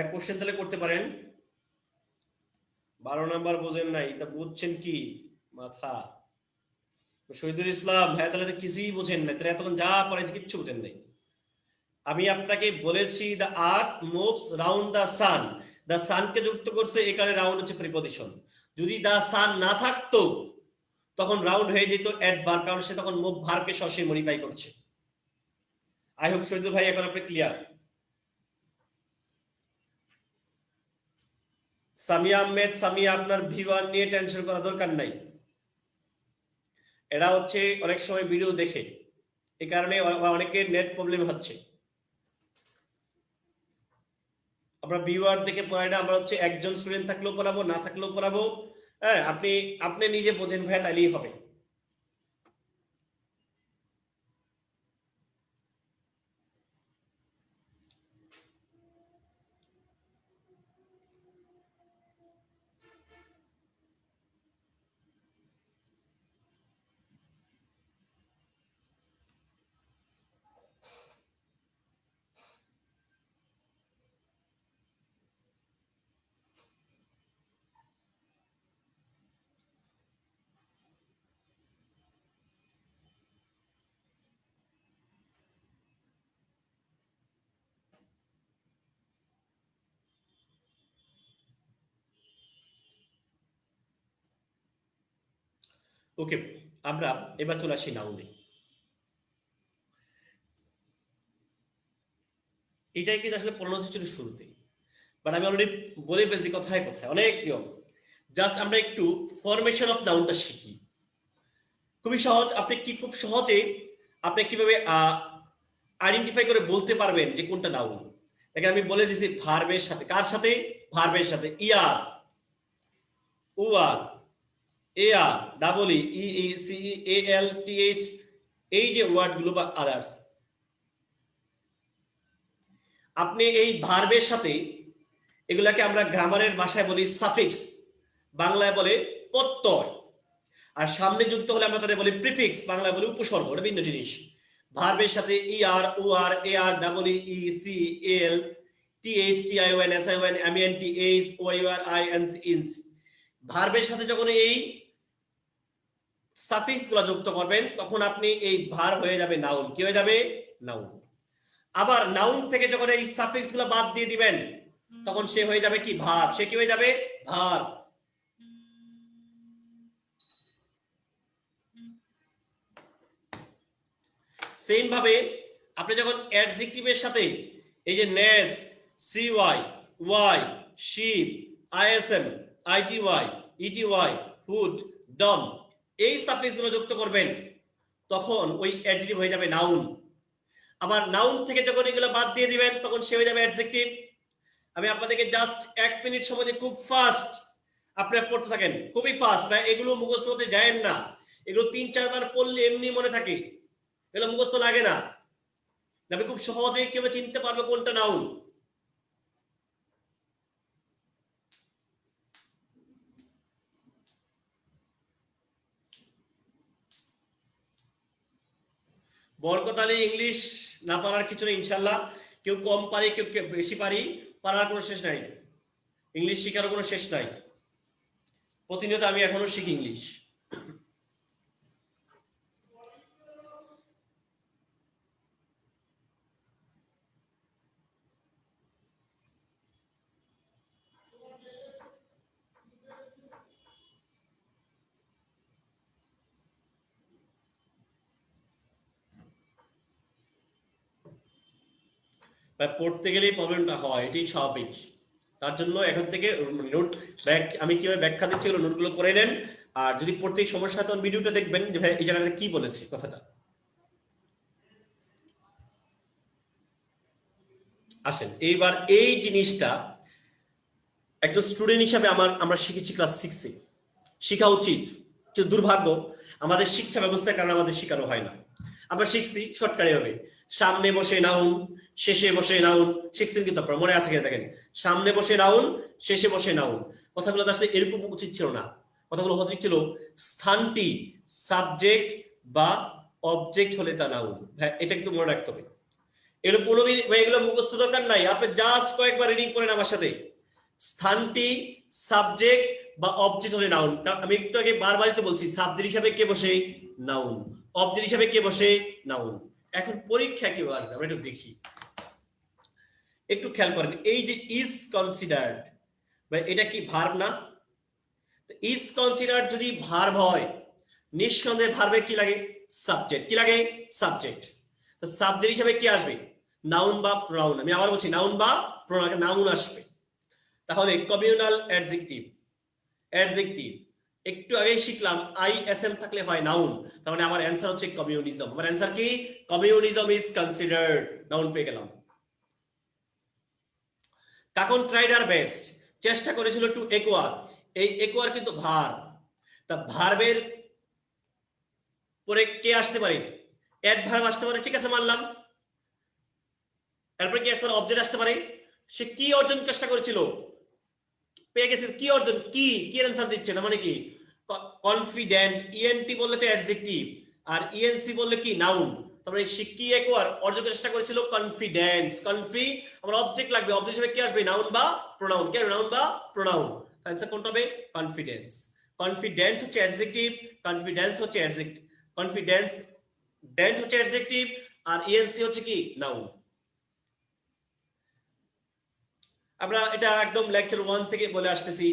এক কোশ্চেন তাহলে করতে পারেন। 12 নাম্বার বোঝেন নাই, এটা বুঝছেন কি মাথা? শহীদুল ইসলাম, হ্যাঁ তাহলে তো কিছুই বোঝেন না, তাহলে এতক্ষণ যা পড়াইছে কিচ্ছু বোঝেন নাই। আমি আপনাকে বলেছি the earth moves round the sun, the সানকে যুক্ত করছে, এই কারণে রাউন্ড হচ্ছে প্রিপজিশন। যদি দ্য সান না থাকতো তখন রাউন্ড হয়ে যেত অ্যাডভার্ব, কারণ সে তখন মুভ ভার্বকে সরাসরি মডিফাই করছে। আই হোপ শহীদুল ভাই এখন আপনি ক্লিয়ার। সামিয়া আহমেদ, সামিয়া আপনার ভিউয়ার নিয়ে টেনশন করা দরকার নাই, এরা হচ্ছে অনেক সময় ভিডিও দেখে, এই কারণে অনেকের নেট প্রবলেম হচ্ছে। আমরা ভিউয়ার দেখে পড়াই না, আমরা হচ্ছে একজন স্টুডেন্ট থাকলেও পড়াবো, না থাকলেও পড়াবো। হ্যাঁ, আপনি আপনি নিজে বোঝেন ভাই, তাইলেই হবে। ওকে, আমরা এবার চলে আসি নাউনে। এটাই কিন্তু আসলে পড়ানো ছিল শুরুতে, বাট আমি অলরেডি বলে ফেলছি কথায় কথায় অনেক নিয়ম। জাস্ট আমরা একটু ফরমেশন অফ নাউনটা শিখি, খুবই সহজ। আপনি কি খুব সহজে আপনি কিভাবে আইডেন্টিফাই করে বলতে পারবেন যে কোনটা নাউন? দেখেন আমি বলে দিছি ভার্বের সাথে, কার সাথে? ভার্বের সাথে। ইয়ার, উয়ার, এআর, ডাবল ই, ই ই সি ই, এ এল টি এইচ, এই যে ওয়ার্ড গুলো বা আদার্স, আপনি এই ভার্বের সাথে এগুলাকে আমরা গ্রামারের ভাষায় বলি সাফিক্স, বাংলায় বলে প্রত্যয়, আর সামনে যুক্ত হলে আমরা তাদের বলি প্রিফিক্স, বাংলায় বলি উপসর্গ। এটা ভিন্ন জিনিস। ভার্বের সাথে E R, O R, A R, double E C L T H T I O N S I O N M N T H O U R I N C in C, ভার্বের সাথে যখন এই suffix গুলো যুক্ত করবেন তখন আপনি এই ভার্ব হয়ে যাবে নাউন। কি হয়ে যাবে? নাউন। আবার নাউন থেকে যখন এই সাফিক্স গুলো বাদ দিয়ে দিবেন তখন সে হয়ে যাবে কি? ভার্ব। সে কি হয়ে যাবে? ভার্ব। সেম ভাবে আপনি যখন অ্যাডজেক্টিভের সাথে এই যে ness, C Y, Y, ship, ISM, ITY, ETY, hood, dom, এই সাফিক্স গুলো যুক্ত করবেন তখন ওই অ্যাডজেক্টিভ হয়ে যাবে নাউন। আবার নাউন থেকে যখন এগুলো বাদ দিয়ে দিবেন তখন সে হয়ে যাবে অ্যাডজেক্টিভ। আমি আপনাদেরকে জাস্ট 1 মিনিট সময় দিয়ে খুব ফাস্ট আপনারা পড়তে থাকেন, খুবই ফাস্ট ভাই, এগুলো মুখস্থ হতে যায়েন না, এগুলো 3-4 বার পড়লে এমনি মনে থাকে, এগুলো মুখস্থ লাগে না। আমি খুব সহজেই কিভাবে চিনতে পারবো কোনটা নাউন? বরকতালি ইংলিশ না পারার কিছু নেই ইনশাল্লাহ, কেউ কম পারি কেউ বেশি পারি, পারার কোনো শেষ নাই, ইংলিশ শেখার কোনো শেষ নাই। প্রতিনিয়ত আমি এখনো শিখি ইংলিশ। পড়তে গেলেই প্রবলেমটা হয়, এটাই স্বাভাবিক। তার জন্য এখন থেকে নোট আমি কিভাবে ব্যাখ্যা দিচ্ছি এগুলো নোটগুলো করে নেন, আর যদি পড়তে সমস্যা হয় তখন ভিডিওটা দেখবেন যে ভাই এই জায়গাটা কি বলেছে কথাটা। আসেন এইবার এই জিনিসটা একজন স্টুডেন্ট হিসাবে আমরা শিখেছি ক্লাস 6-এ, শিখা উচিত, কিন্তু দুর্ভাগ্য আমাদের শিক্ষা ব্যবস্থার কারণে আমাদের শিখানো হয় না। আমরা শিখছি শর্টকাটে হবে, সামনে বসে নাউন, শেষে বসে নাউন। শিখছেন কিন্তু আপনারা মনে আছে কিনা দেখেন, সামনে বসে নাউন, শেষে বসে নাউন। কথাগুলো আসলে এরকম উচিত ছিল না, কথাগুলো উচিত ছিল স্থানটি সাবজেক্ট বা অবজেক্ট হলে তা নাউন। হ্যাঁ, এটা কিন্তু মনে রাখতে হবে। এগুলো কোনোদিন এগুলো মুখস্থ দরকার নাই, আপনি জাস্ট কয়েকবার রিডিং করেন আমার সাথে। স্থানটি সাবজেক্ট বা অবজেক্ট হলে নাউন। আমি একটু আগে বারবারই তো বলছি, সাবজেক্ট হিসাবে কে বসে? নাউন। অবজেক্ট হিসাবে কে বসে? নাউন। এখন পরীক্ষা কি আসবে আমরা একটু দেখি, একটু খেয়াল করেন। এই যে ইজ কনসিডার্ড, এটা কি ভার্ব না? ইজ কনসিডার্ড যদি ভার্ব হয়, নিঃসন্দেহে ভার্বের কি লাগে? সাবজেক্ট। কি লাগে? সাবজেক্ট। তো সাবজেক্ট হিসাবে কি আসবে? নাউন বা প্রোনাউন। আমি আবার বলছি নাউন বা প্রোনাউন, নাউন আসবে। তাহলে কমিউনাল অ্যাডজেক্টিভ, অ্যাডজেক্টিভ একটু আগেই শিখলাম আইএসএম থাকলে হয় নাউন, তার মানে আমার অ্যানসার হচ্ছে কমিউনিজম। আমার অ্যানসার কি? কমিউনিজম ইজ কনসিডার্ড, নাউন পেয়ে গেলাম। কাকন ট্রাইড আর বেস্ট, চেষ্টা করেছিল টু একোয়ার, এই একোয়ার কিন্তু ভার্ব। তা ভার্বের পরে কে আসতে পারে? অ্যাডভার্ব আসতে পারে, ঠিক আছে মানলাম। এরপরে কি আসতে পারে? অবজেক্ট আসতে পারে। সে কি অর্জন চেষ্টা করেছিল? পেয়ে গেছে। কি অর্জন? কি কি অ্যানসার দিচ্ছে না, মানে কি? কনফিডেন্ট। ইএনটি বললে তো অ্যাডজেক্টিভ, আর ইএনসি বললে কি? নাউন। তারপরে সে কি একবার অর্জন চেষ্টা করেছিল? কনফিডেন্স। কনফি আমার অবজেক্ট লাগবে, অবজেক্ট হিসেবে কি আসবে? নাউন বা প্রোনাউন। কি আসবে? নাউন বা প্রোনাউন। অ্যানসার কোনটা হবে? কনফিডেন্স। কনফিডেন্ট হচ্ছে অ্যাডজেক্টিভ, কনফিডেন্স হচ্ছে অ্যাডজেক্টিভ, কনফিডেন্স ডেন্ট হচ্ছে অ্যাডজেক্টিভ, আর ইএনসি হচ্ছে কি? নাউন। আমরা এটা একদম লেকচার 1 থেকে বলে আসতেছি,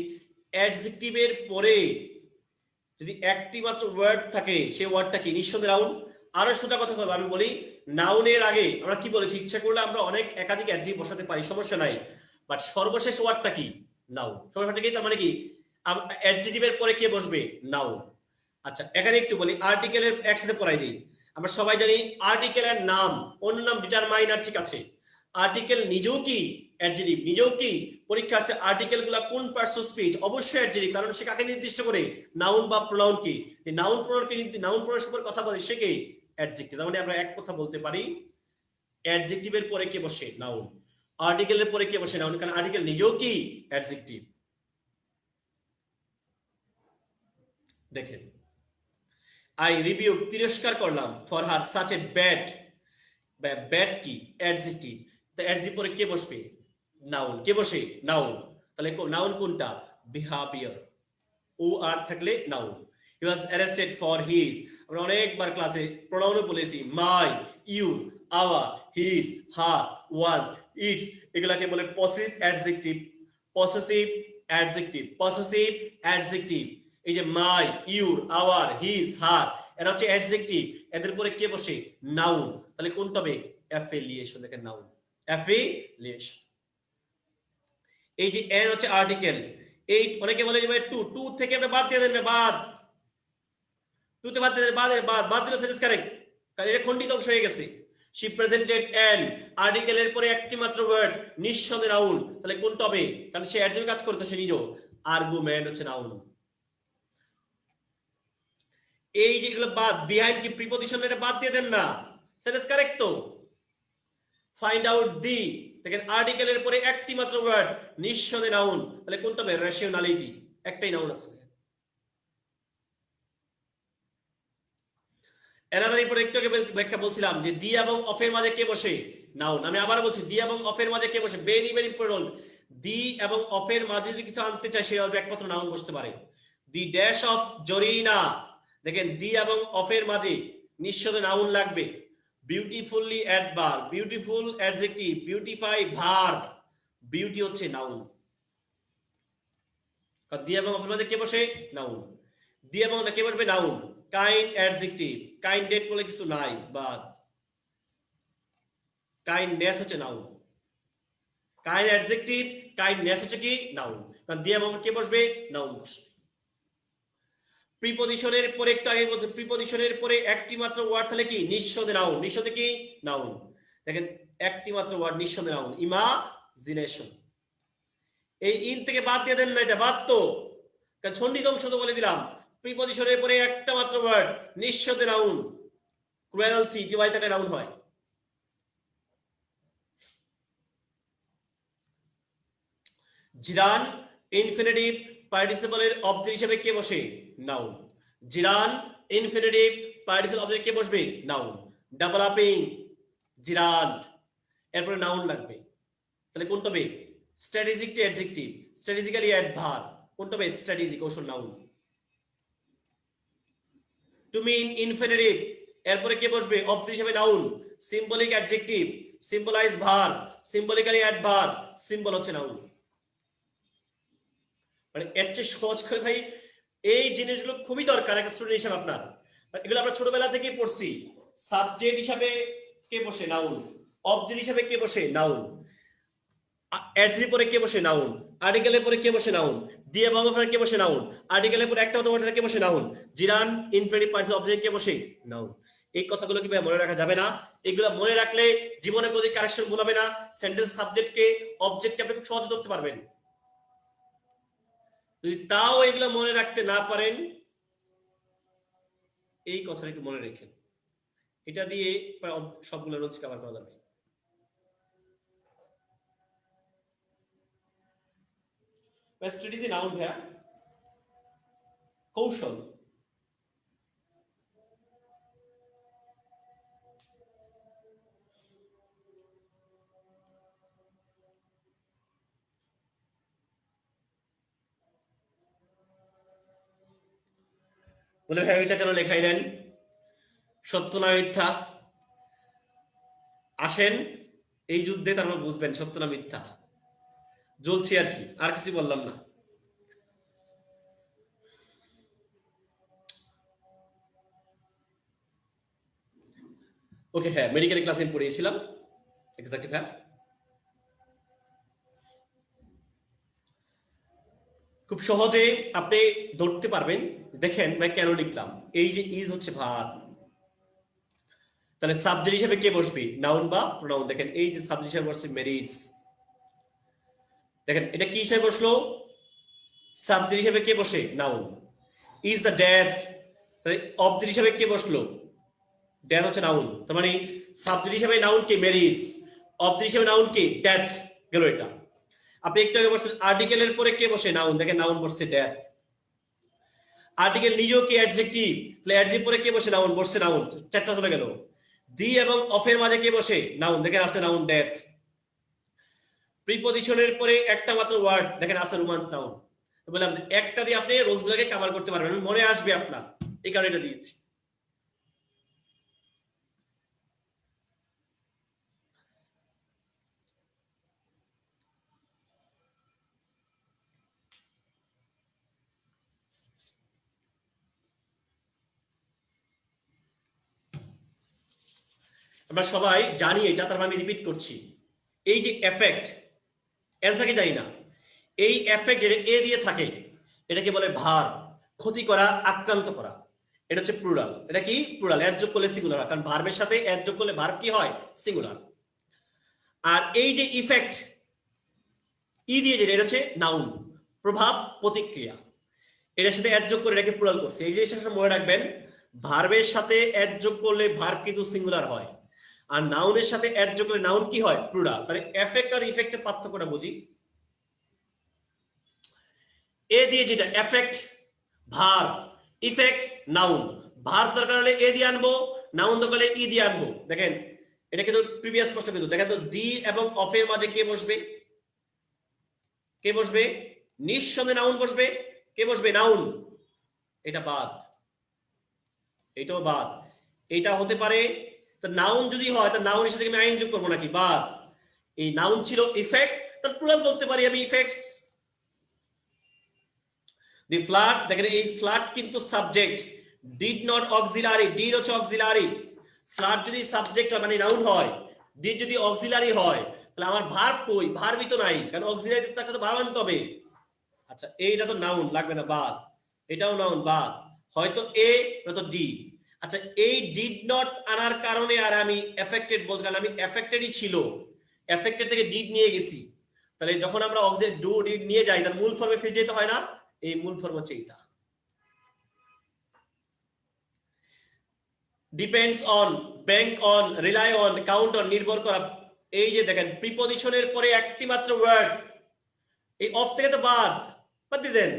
অ্যাডজেক্টিভের পরে যদি একটি মাত্র ওয়ার্ড থাকে, সেই ওয়ার্ডটা কি? নিঃসন্দেহে নাউন। আরো সোজা কথা বলবো, আমি বলি নাউনের আগে আমরা কি বলেছি, ইচ্ছা করলে আমরা অনেক একাধিক অ্যাডজেক্টিভ বসাতে পারি, সমস্যা নাই, বাট সর্বশেষ ওয়ার্ডটা কি? নাউন। সর্বশেষটা কি? তার মানে কি অ্যাডজেক্টিভের পরে কে বসবে? নাউন। আচ্ছা এখানে একটু বলি, আর্টিকেলের একসাথে পড়াই দিই। আমরা সবাই জানি আর্টিকেলের নাম, অন্য নাম ডিটারমাইনার, ঠিক আছে। আর্টিকেল নিজেও কি? অ্যাডজেক্টিভ। নিজেও কি? পরীক্ষা আছে আর্টিকেল গুলা কোন পার্টস অফ স্পিচ? অবশ্যই অ্যাডজেক্টিভ, কারণ সে কাকে নির্দিষ্ট করে? নাউন বা প্রোনাউন কি? যে নাউন প্রোনাউনকে নাউন প্রোনাউন সম্পর্কে কথা বলে সে কে? অ্যাডজেক্টিভ। তার মানে আমরা এক কথা বলতে পারি, অ্যাডজেক্টিভের পরে কে বসে? নাউন। আর্টিকেলের পরে কে বসে? নাউন, কারণ আর্টিকেল নিজেও কি? অ্যাডজেক্টিভ। দেখেন, আই রিভিউ তিরস্কার করলাম, for her such a bad, bad কি? অ্যাডজেক্টিভ। তো অ্যাডজেক্টিভ পরে কে বসবে? নাউন। কে বসে? নাউন। তাহলে নাউন কোনটা? বিহেভিয়ার। ও আর থাকলে noun. He was arrested for his, আমরা অনেকবার ক্লাসে প্রোনাউনও বলেছি, my, you, our, his, her, was, its, এগুলাকে বলে possessive adjective. Possessive adjective, possessive adjective. এই যে my, your, our, his, her, এরা হচ্ছে অ্যাডজেক্টিভ। এদের পরে কে বসে? নাউন। তাহলে কোনটা হবে? অ্যাফিলিয়েশন। দেখেন নাউন, অ্যাফিলিয়েশন। এই যে এন হচ্ছে আর্টিকেল। এই অনেকে বলে যে ভাই টু, টু থেকে আপনি বাদ দিয়ে দেন না, বাদ, টু তে বাদ দিয়ে দেন, বাদ দিলে সেন্টেন্স কারেক্ট, কারণ এটা খণ্ডিত অংশ হয়ে গেছে। শি প্রেজেন্টেড এন, আর্টিকেলের পরে একটি মাত্র ওয়ার্ড, নিঃসন্দেহে নাউন। তাহলে কোনটা হবে? কারণ সে অ্যাডজেক্টিভ কাজ করতে, সে নিজেও। আর্গুমেন্ট হচ্ছে নাউন। এই যেগুলো বাদ, বিহাইন্ড কি প্রিপজিশন, এটা বাদ দিয়ে দেন না, সেন্টেন্স কারেক্ট তো। ফাইন্ড আউট দি, দেখেন আর্টিকেলের পরে একটি মাত্র ওয়ার্ড, নিঃসন্দেহে নাউন। তাহলে কোনটা হবে? রেশনালিটি, একটাই নাউন আছে। এনাদার পরে একটু আগে ব্যাখ্যা বলছিলাম যে দি এবং অফের মাঝে কে বসে? নাউন। আমি আবার বলছি, দি এবং অফের মাঝে কে বসে? Very very important. দি এবং অফের মাঝে যদি কিছু আনতে চাই, সেটা একমাত্র নাউন বসতে পারে। দি ড্যাশ অফ জরিনা, দেখেন দি এবং অফের মাঝে নিঃসন্দেহে নাউন লাগবে। Beautifully adverb, beautiful adjective, beautify verb, beauty হচ্ছে নাউন। দি এবং অফের মাঝে কে বসে? নাউন। দি এবং কে বসবে? নাউন। কাইন্ড অ্যাডজেক্টিভ, কাইন্ডেড বলে কিছু নাই, বাদ। কাইন্ডনেস হচ্ছে নাউন। কাইন্ড অ্যাডজেক্টিভ, কাইন্ডনেস হচ্ছে কি? নাউন। কারণ দি এবং কে বসবে? নাউন বসবে। প্রিপজিশনের পরে একটু আগে বলছে, প্রিপজিশনের পরে একটি মাত্র ওয়ার্ড থাকলে কি? নিঃসন্দেহে নাউন। নিঃসন্দেহে কি? নাউন। দেখেন একটি মাত্র ওয়ার্ড, নিঃসন্দেহে নাউন। ইমাজিনেশন। এই ইন থেকে বাদ দিয়ে দেন না, এটা বাদ তো, কারণ খণ্ডিত অংশ তো বলে দিলাম। প্রিপজিশনের পরে একটা মাত্র ওয়ার্ড, নিঃসন্দেহে নাউন। ক্রুয়েলটি কি ওয়াই থাকে নাউন হয়। জিরান ইনফিনিটিভ পার্টিসিপলের অবজেক্ট হিসেবে কে বসে? নাউন। জিরান ইনফিনিটিভ পার্টিসিপল অবজেক্ট কে বসবে? নাউন। ডেভেলপিং জিরান, এরপরে নাউন লাগবে, তাহলে কোনটা হবে? Strategic to adjective, strategically adverb, কোনটা হবে? স্ট্র্যাটেজিক কৌশল নাউন। তুমি ইনফিনিটিভ, এরপরে কে বসবে? অবজেক্ট হিসেবে নাউন, সিম্বলিক অ্যাডজেক্টিভ, সিম্বলাইজ ভার, সিম্বলিক্যালি অ্যাড ভার, সিম্বল হচ্ছে নাউন। মানে এর চেয়ে সহজ করে ভাই এই জিনিসগুলো খুবই দরকার একটা স্টুডেন্ট হিসেবে আপনার। এগুলো আমরা ছোটবেলা থেকেই পড়ছি। সাবজেক্ট হিসাবে কে বসে? নাউন। অবজেক্ট হিসাবে কে বসে? নাউন। অ্যাডজেক্টিভ পরে কে বসে? নাউন। আর্টিকেলের পরে কে বসে? নাউন। দিয়ে ভার্ব কে বসে? নাউন। আর্টিকেলের পরে একটা অথবা কে বসে? নাউন। জিরান ইনফিনিটিভ পার্টিসিপল অবজেক্ট কে বসে? নাউন। এই কথাগুলো কি মনে রাখা যাবে না? এগুলো মনে রাখলে জীবনে কোনো কারেকশন ভুল হবে না। সেন্টেন্স সাবজেক্টকে অবজেক্টকে আপনি খুব সহজে ধরতে পারবেন। যদি তাও এগুলো মনে রাখতে না পারেন, এই কথাটা একটু মনে রেখেন, এটা দিয়ে প্রায় সবগুলো রুলস কভার করা যাবে। স্ট্র্যাটেজি নাউন ভাইয়া, কৌশল। বলে ভাই এটা কেন লেখাইলেন? সত্য না মিথ্যা? আসেন এই যুদ্ধে, তারপর বুঝবেন সত্য না মিথ্যা। জ্বলছি আর কি, আর কিছু বললাম না। ওকে, হ্যাঁ মেডিকেল ক্লাসে পড়িয়েছিলাম এক্স্যাক্টলি। হ্যাঁ খুব সহজে আপনি ধরতে পারবেন। দেখেন ভাই কেন লিখলাম, এই যে ইজ হচ্ছে ভার, তাহলে সাবজেক্ট হিসেবে কে বসবে? নাউন বা প্রোনাউন। দেখেন এই যে সাবজেক্ট হিসেবে বসছে ম্যারিজ, দেখেন এটা কি হিসেবে বসলো? সাবজেক্ট হিসেবে কে বসে? নাউন। ইজ দ্য ডেথ, তাহলে অবজেক্ট হিসেবে কে বসলো? ডেথ হচ্ছে নাউন। তার মানে সাবজেক্ট হিসেবে নাউন কে? ম্যারিজ। অবজেক্ট হিসেবে নাউন কে? ডেথ। গেল এটা। আপনি একটু আগে বলছেন আর্টিকেলের পরে কে বসে? নাউন। দেখেন নাউন বসছে ডেথ। আর্টিকেল নিজেও কি অ্যাডজেক্টিভ, তাহলে অ্যাডজেক্টিভ পরে কে বসে? নাউন বসছে নাউন। চারটা চলে গেল। দি এবং অফের মাঝে কে বসে? নাউন। দেখেন আছে নাউন ডেথ। প্রিপজিশনের পরে একটা মাত্র ওয়ার্ড, দেখেন আছে রোমান্স নাউন। বললাম একটা দিয়ে আপনি রোলসগুলোকে কভার করতে পারবেন, মনে আসবে আপনার, এই কারণে এটা দিয়েছি। আমরা সবাই জানি এটা, তারপর আমি রিপিট করছি। এই যে এফেক্ট, অ্যান্সারকে জানি না, এই এফেক্ট যেটা এ দিয়ে থাকে এটাকে বলে ভার, ক্ষতি করা, আক্রান্ত করা। এটা হচ্ছে প্লুরাল। এটা কি? প্লুরাল। এর যোগ করলে সিঙ্গুলার, কারণ ভার্বের সাথে এর যোগ করলে ভার্ব কি হয়? সিঙ্গুলার। আর এই যে ইফেক্ট ই দিয়ে যেটা, এটা হচ্ছে নাউন, প্রভাব, প্রতিক্রিয়া। এটার সাথে এর যোগ করে এটাকে প্লুরাল করছে। এই জিনিসটা মনে রাখবেন, ভার্বের সাথে এর যোগ করলে ভার্ব কিন্তু সিঙ্গুলার হয়, আর নাউনের সাথে এর যোগ করলে নাউন কি হয়? প্লুরাল। তাহলে এফেক্ট আর ইফেক্টের পার্থক্যটা বুঝি। এ দিয়ে যেটা এফেক্ট ভার, ইফেক্ট নাউন। ভার দরকার হলে এ দিয়ে আনবো, নাউন দরকার হলে ই দিয়ে আনবো। দেখেন এটা কিন্তু প্রিভিয়াস প্রশ্ন, কিন্তু দেখেন তো দি এবং অফের মাঝে কে বসবে? কে বসবে? নিঃসন্দেহে নাউন বসবে। কে বসবে? নাউন। এটা বাদ, এটাও বাদ। এটা হতে পারে, তো নাউন যদি হয় তা নাউনের সাথে আমি আইন যোগ করবো নাকি? বাদ। এই নাউন ছিল ইফেক্ট, তার প্লুরাল বলতে পারি আমি ইফেক্টস। দি ফ্লাড, দেখেন এই ফ্লাড কিন্তু subject, did not auxiliary. Did হচ্ছে অক্সিলারি। ফ্লাড যদি সাবজেক্ট হয় মানে নাউন হয়, ডিড যদি অক্সিলারি হয় তাহলে আমার ভার্ব কই? ভার্বই তো নাই, কারণ অক্সিলারি তাকে তো ভার্ব আনতে হবে। আচ্ছা এইটা তো নাউন, লাগবে না, বাদ। এটাও নাউন, বাদ। হয়তো এ নয়তো ডি। আচ্ছা এই ডিড নট আনার কারণে আর আমি এফেক্টেড বলতে, কারণ আমি এফেক্টেডই ছিল, এফেক্টেড থেকে ডিড নিয়ে গেছি। তাহলে যখন আমরা অক্সিলারি ডু ডিড নিয়ে যাই তার মূল ফর্মে ফিরে যেতে হয় না? এই মূল ফর্ম হচ্ছে এটা। Depends on, bank on, rely on, count on, নির্ভর করা। এই যে দেখেন প্রিপজিশনের পরে একটি মাত্র ওয়ার্ড, এই অফ থেকে তো বাদ, বাদ দিয়ে দেন।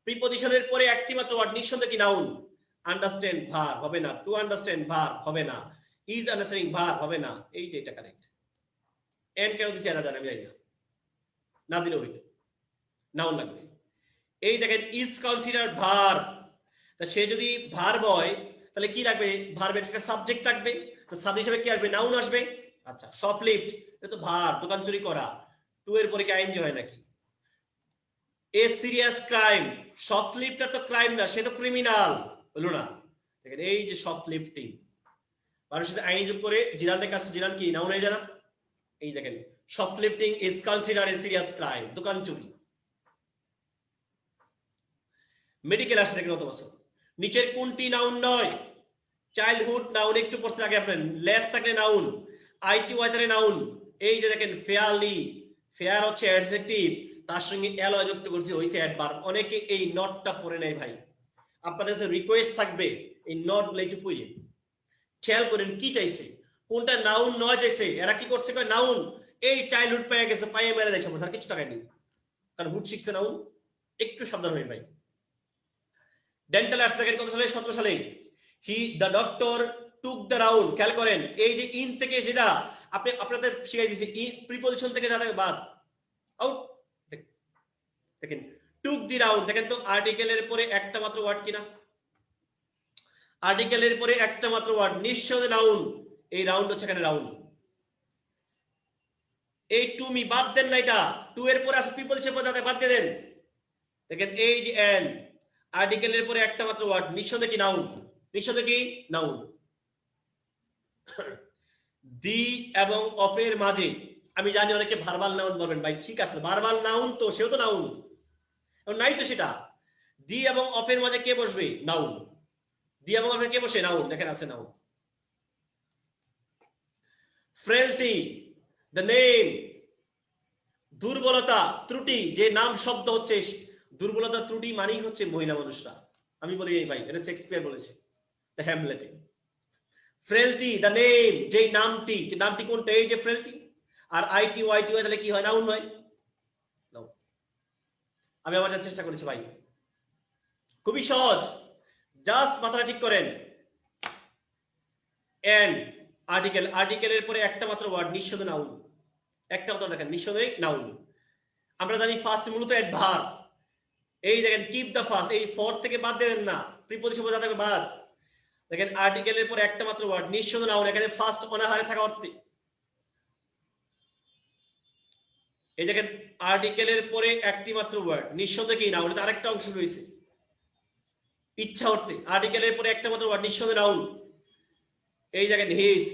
প্রিপজিশনের পরে একটি মাত্র ওয়ার্ড, নিঃসন্দেহে কি নাউন। আন্ডারস্ট্যান্ড ভার হবে না, টু আন্ডারস্ট্যান্ড ভার হবে না, ইজ আন্ডারস্ট্যান্ডিং ভার হবে না। এই যে এটা কারেক্ট। এন কেন দিচ্ছে এরা জানে, আমি জানি না, না দিলেও হইতো, নাউন লাগবে। এই দেখেন ইজ কনসিডার্ড ভার্ব, তা সে যদি ভার্ব হয় তাহলে কি লাগবে, ভার্বের একটা সাবজেক্ট লাগবে, তো সাবজেক্ট হিসেবে কি আসবে, নাউন আসবে। আচ্ছা শপলিফট এটা তো ভার্ব, দোকান চুরি করা, টু এর পরে কি আইএনজি হয় নাকি? এ সিরিয়াস ক্রাইম, শপলিফটার তো ক্রাইম না, সে তো ক্রিমিনাল, হলো না? দেখেন এই যে শপলিফটিং, মানুষের সাথে আইন যোগ করে জিরানের কাজ, জিরান কি নাউন হয়ে জানা? এই দেখেন shoplifting is considered a serious crime, দোকান চুরি। মেডিকেল আসছে দেখেন কত বছর, নিচের কোনটি নাউন নয়? চাইল্ডহুড নাউন, একটু পড়তে আগে আপনার লেস থাকলে নাউন, আইটি ওয়াইতারে নাউন। এই যে দেখেন ফেয়ারলি, ফেয়ার হচ্ছে অ্যাডজেক্টিভ, তার সঙ্গে এল যুক্ত করছি হইছে অ্যাডভার্ব। অনেকে এই নটটা পড়ে নাই ভাই, আপনাদের কাছে রিকোয়েস্ট থাকবে এই নট গুলো একটু পড়ে খেয়াল করেন কি চাইছে, কোনটা নাউন নয় চাইছে। এরা কি করছে, কয় নাউন, এই চাইল্ডহুড পেয়ে গেছে, পাইয়ে মেরে দেয় সমস্যা, কিছু টাকা নেই, কারণ হুড শিখছে নাউন। একটু সাবধান হয়ে ভাই। ডেন্টাল আর্টস দেখেন কত সালে, 17 সালে। He the doctor took the round, খেয়াল করেন এই যে ইন থেকে যেটা আপনি আপনাদের শিখাই দিয়েছি, ই প্রিপজিশন থেকে যা থাকে বাদ, আউট। দেখেন টুক দি রাউন্ড, দেখেন তো আর্টিকেলের পরে একটা মাত্র ওয়ার্ড কিনা, আর্টিকেলের পরে একটা মাত্র ওয়ার্ড, নিঃসন্দেহে নাউন। এই রাউন্ড হচ্ছে এখানে রাউন্ড। এই টু মি বাদ দেন না, এটা টু এর পরে আছে প্রিপজিশন পরে বাদ দিয়ে দেন। দেখেন এই যে এন, আর্টিকেলের পরে একটা মাত্র ওয়ার্ড, নিঃসন্দেহে কি নাউন, নিঃসন্দেহে কি নাউন। দি এবং অফের মাঝে, আমি জানি অনেকে ভার্বাল নাউন বলবেন, ভাই ঠিক আছে ভার্বাল নাউন তো, সেও তো নাউন, নাই তো সেটা। দি এবং অফের মাঝে কে বসবে, নাউন। দি এবং অফের কে বসে, নাউন, দেখেন আছে নাউন। ফ্রেলটি দ্য নেম, দুর্বলতা ত্রুটি, যে নাম শব্দ হচ্ছে দুর্বলতা ত্রুটি মানেই হচ্ছে মহিলা মানুষরা। আমি বলি এই ভাই, এটা শেক্সপিয়ার বলেছে দ্য হ্যামলেটে। ফ্রেলটি দ্য নেম, যে নামটি, নামটি কোনটা, এই যে ফ্রেলটি। আর আইটি ওয়াইটি হয় তাহলে কি হয়, নাউন হয়। আমি আমার চেষ্টা করেছি ভাই, খুবই সহজ, জাস্ট মাথাটা ঠিক করেন। এন্ড আর্টিকেল, আর্টিকেলের পরে একটা মাত্র ওয়ার্ড, নিঃসন্দেহে নাউন, একটা মাত্র, দেখেন নিঃসন্দেহে নাউন। আমরা জানি ফার্স্ট মূলত অ্যাডভার্ব। এই দেখেন কিপ দ্য ফার্স্ট, এই ফর থেকে বাদ দেন না, প্রিপজিশন বোঝা থাকবে বাদ। দেখেন আর্টিকেলের পরে একটা মাত্র ওয়ার্ড, নিঃসন্দেহে নাউন, এখানে ফার্স্ট অনাহারে থাকা অর্থে। এই দেখেন আর্টিকেলের পরে একটি মাত্র ওয়ার্ড, নিঃসন্দেহে কি নাউন, তার আরেকটা অংশ রয়েছে ইচ্ছা অর্থে। আর্টিকেলের পরে একটা মাত্র ওয়ার্ড, নিঃসন্দেহে নাউন। এই দেখেন his,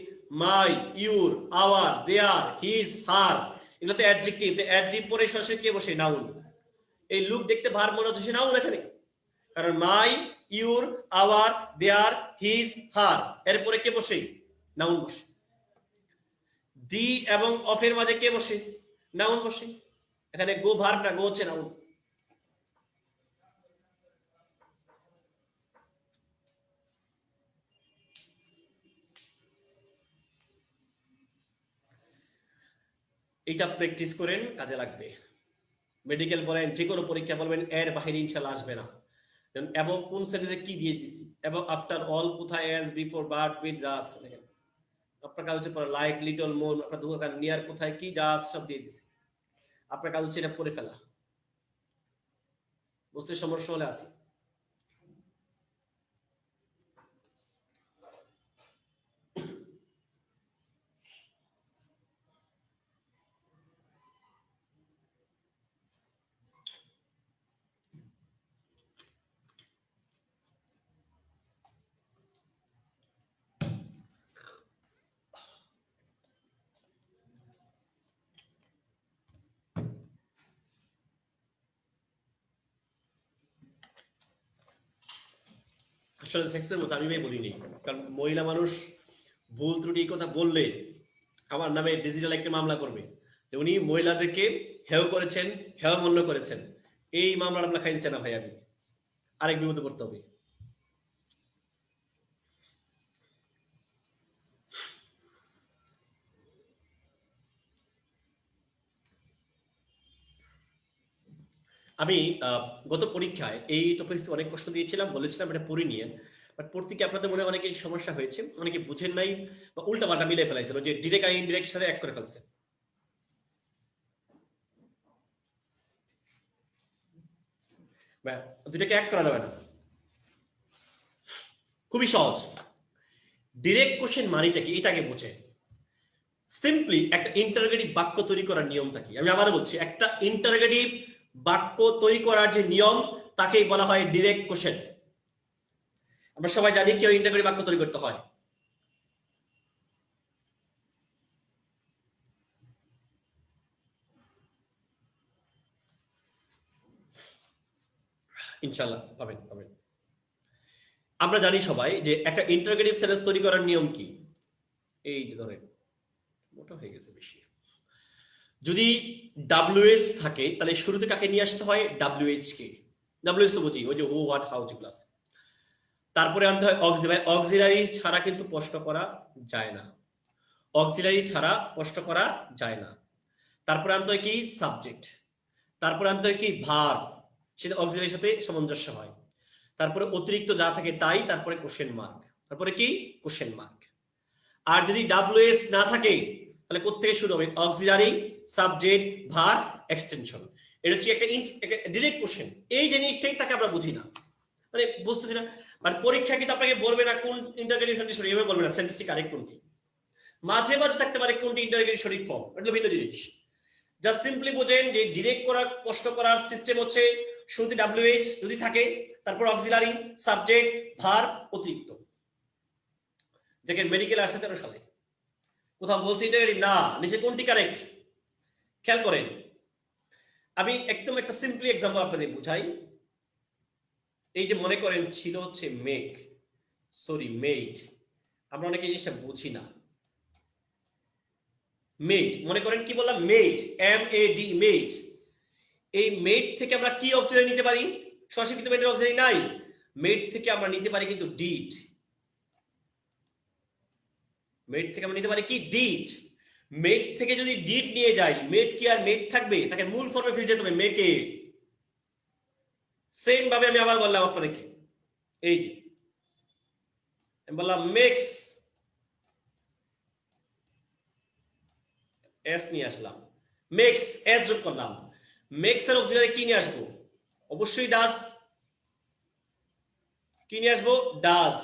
my, your, our, their, his, her, এগুলো তো অ্যাডজেক্টিভ, অ্যাডজেক্টিভ পরে সরাসরি কে বসে, নাউন। এই লুক দেখতে ভার মনে হচ্ছে নাউন এখানে, কারণ মাই, ইউর, আওয়ার, দেয়ার, হিজ, হার, এরপরে কে বসে, নাউন বসে। দি এবং অফের মাঝে কে বসে, নাউন বসে। এখানে গো ভার্ব না, গো হচ্ছে নাউন। এটা প্র্যাকটিস করেন, কাজে লাগবে। মেডিকেল বলেন, যে কোনো পরীক্ষা বলবেন, এর বাহিরে ইনশাআল্লাহ আসবে না। এবং কোন সেন্টেন্সে কি দিয়ে দিছি, এবং আফটার অল কোথায়, as, before, but, with, just, দেখেন আপনার কাজ হচ্ছে পড়া, লাইক, লিটল, মোর, আপনার দোকান, নিয়ার কোথায় কি, জাস্ট সব দিয়ে দিছি। আপনার কাজ হচ্ছে এটা পড়ে ফেলা, বুঝতে সমস্যা হলে আছে। আসলে শেক্সপিয়ার মতো আমি বলিনি, কারণ মহিলা মানুষ ভুল ত্রুটি কথা বললে আমার নামে ডিজিটাল একটা মামলা করবে যে উনি মহিলাদেরকে হেয় করেছেন, হেয় মন্য করেছেন। এই মামলাটা আমরা খাই দিচ্ছে না ভাই, আমি আরেক বিপদে করতে হবে। আমি গত পরীক্ষায় এই টপিকস অনেক কষ্ট দিয়েছিলাম, বলেছিলাম এটা পড়ি নিয়ে, বাট পড়তে কি আপনাদের মনে অনেকের সমস্যা হয়েছে, অনেকে বুঝেন নাই বা উল্টা পাল্টা মিলে ফেলাইছিল, যে ডিরেক্ট আর ইনডিরেক্ট সাথে এক করে ফেলছে। দুইটাকে এক করা যাবে না, খুবই সহজ। ডিরেক্ট কোশ্চেন মানেটা কি এটাকে বুঝে। সিম্পলি একটা ইন্টারোগেটিভ বাক্য তৈরি করার নিয়মটা কি, আমি আবার বলছি, একটা ইন্টারোগেটিভ বাক্য তৈরি করার যে নিয়ম তাকেই বলা হয় ডিরেক্ট কোশ্চেন। আমরা সবাই জানি কেউ ইন্টারোগেটিভ বাক্য তৈরি করতে হয়। ইনশাআল্লাহ পাবেন পাবেন। আমরা জানি সবাই যে একটা ইন্টারোগেটিভ সেন্টেন্স তৈরি করার নিয়ম কি। এই যে ধরেন মোটা হয়ে গেছে বেশি, যদি ডাব্লিউএস থাকে তাহলে শুরুতে কাকে নিয়ে আসতে হয়, ডাব্লিউএইচ কে। ডাব্লিউএস তো বুঝি, ওই যে হু হোয়াট হাউ যেগুলো আছে। তারপরে আনতে হয় অক্সিলারি, অক্সিলারি ছাড়া কিন্তু প্রশ্ন করা যায় না, অক্সিলারি ছাড়া প্রশ্ন করা যায় না। তারপরে আনতে হয় কি, সাবজেক্ট। তারপরে আনতে হয় কি, ভার্ব, সেটা অক্সিলারির সাথে সামঞ্জস্য হয়। তারপরে অতিরিক্ত যা থাকে তাই, তারপরে কোশ্চেন মার্ক, তারপরে কি, কোশ্চেন মার্ক। আর যদি ডাব্লিউএস না থাকে তাহলে কোত্থেকে শুরু হবে, অক্সিলারি, সাবজেক্ট, ভার্ব, এক্সটেনশন। এটা হচ্ছে একটা ডিরেক্ট কোশ্চেন। এই জিনিসটাই তাকে আমরা বুঝি না, মানে বুঝতেছি না। মানে পরীক্ষা কিন্তু আপনাকে বলবে না কোন ইন্টারোগেটিভ সেন্টেন্স সঠিক, এভাবে বলবে না সেন্টেন্সটি কারেক্ট কোনটি। মাঝে মাঝে থাকতে পারে কোনটি ইন্টারোগেটিভ সঠিক ফর্ম, এটা ভিন্ন জিনিস। জাস্ট সিম্পলি বোঝেন যে ডিরেক্ট করার প্রশ্ন করার সিস্টেম হচ্ছে শুরুতে ডাব্লিউএইচ যদি থাকে, তারপর অক্সিলারি, সাবজেক্ট, ভার্ব, অতিরিক্ত। দেখেন মেডিকেল আসছে 13 সালে, কোথাও বলছি ইন্টারোগেটিভ না, নিচে কোনটি কারেক্ট খেয়াল করেন। আমি একদম একটা সিম্পলি এক্সাম্পল আপনাদের বুঝাই। এই যে মনে করেন ছিল হচ্ছে মেক, সরি মেড, আমরা অনেকে জিনিসটা বুঝি না। মেড, মনে করেন কি বললাম, made, M A D, made. এই মেড থেকে আমরা কি অক্সিলারি নিতে পারি, সরাসরি কিন্তু মেডের অক্সিলারি নাই। মেড থেকে আমরা নিতে পারি কিন্তু ডিড, মেড থেকে আমরা নিতে পারি কি, ডিড। মেড থেকে যদি ডিড নিয়ে যাই, মেড কি আর মেড থাকবে, তাকে মূল ফর্মে ফিরে যেতে হবে, মেকে। সেম ভাবে আমি আবার বললাম আপনাদেরকে, এই যে আমি বললাম মেক্স, এস নিয়ে আসলাম, মেক্স, এস যোগ করলাম। মেক্স এর অক্সিলারি কি নিয়ে আসবো, অবশ্যই ডাস। কি নিয়ে আসবো, ডাস।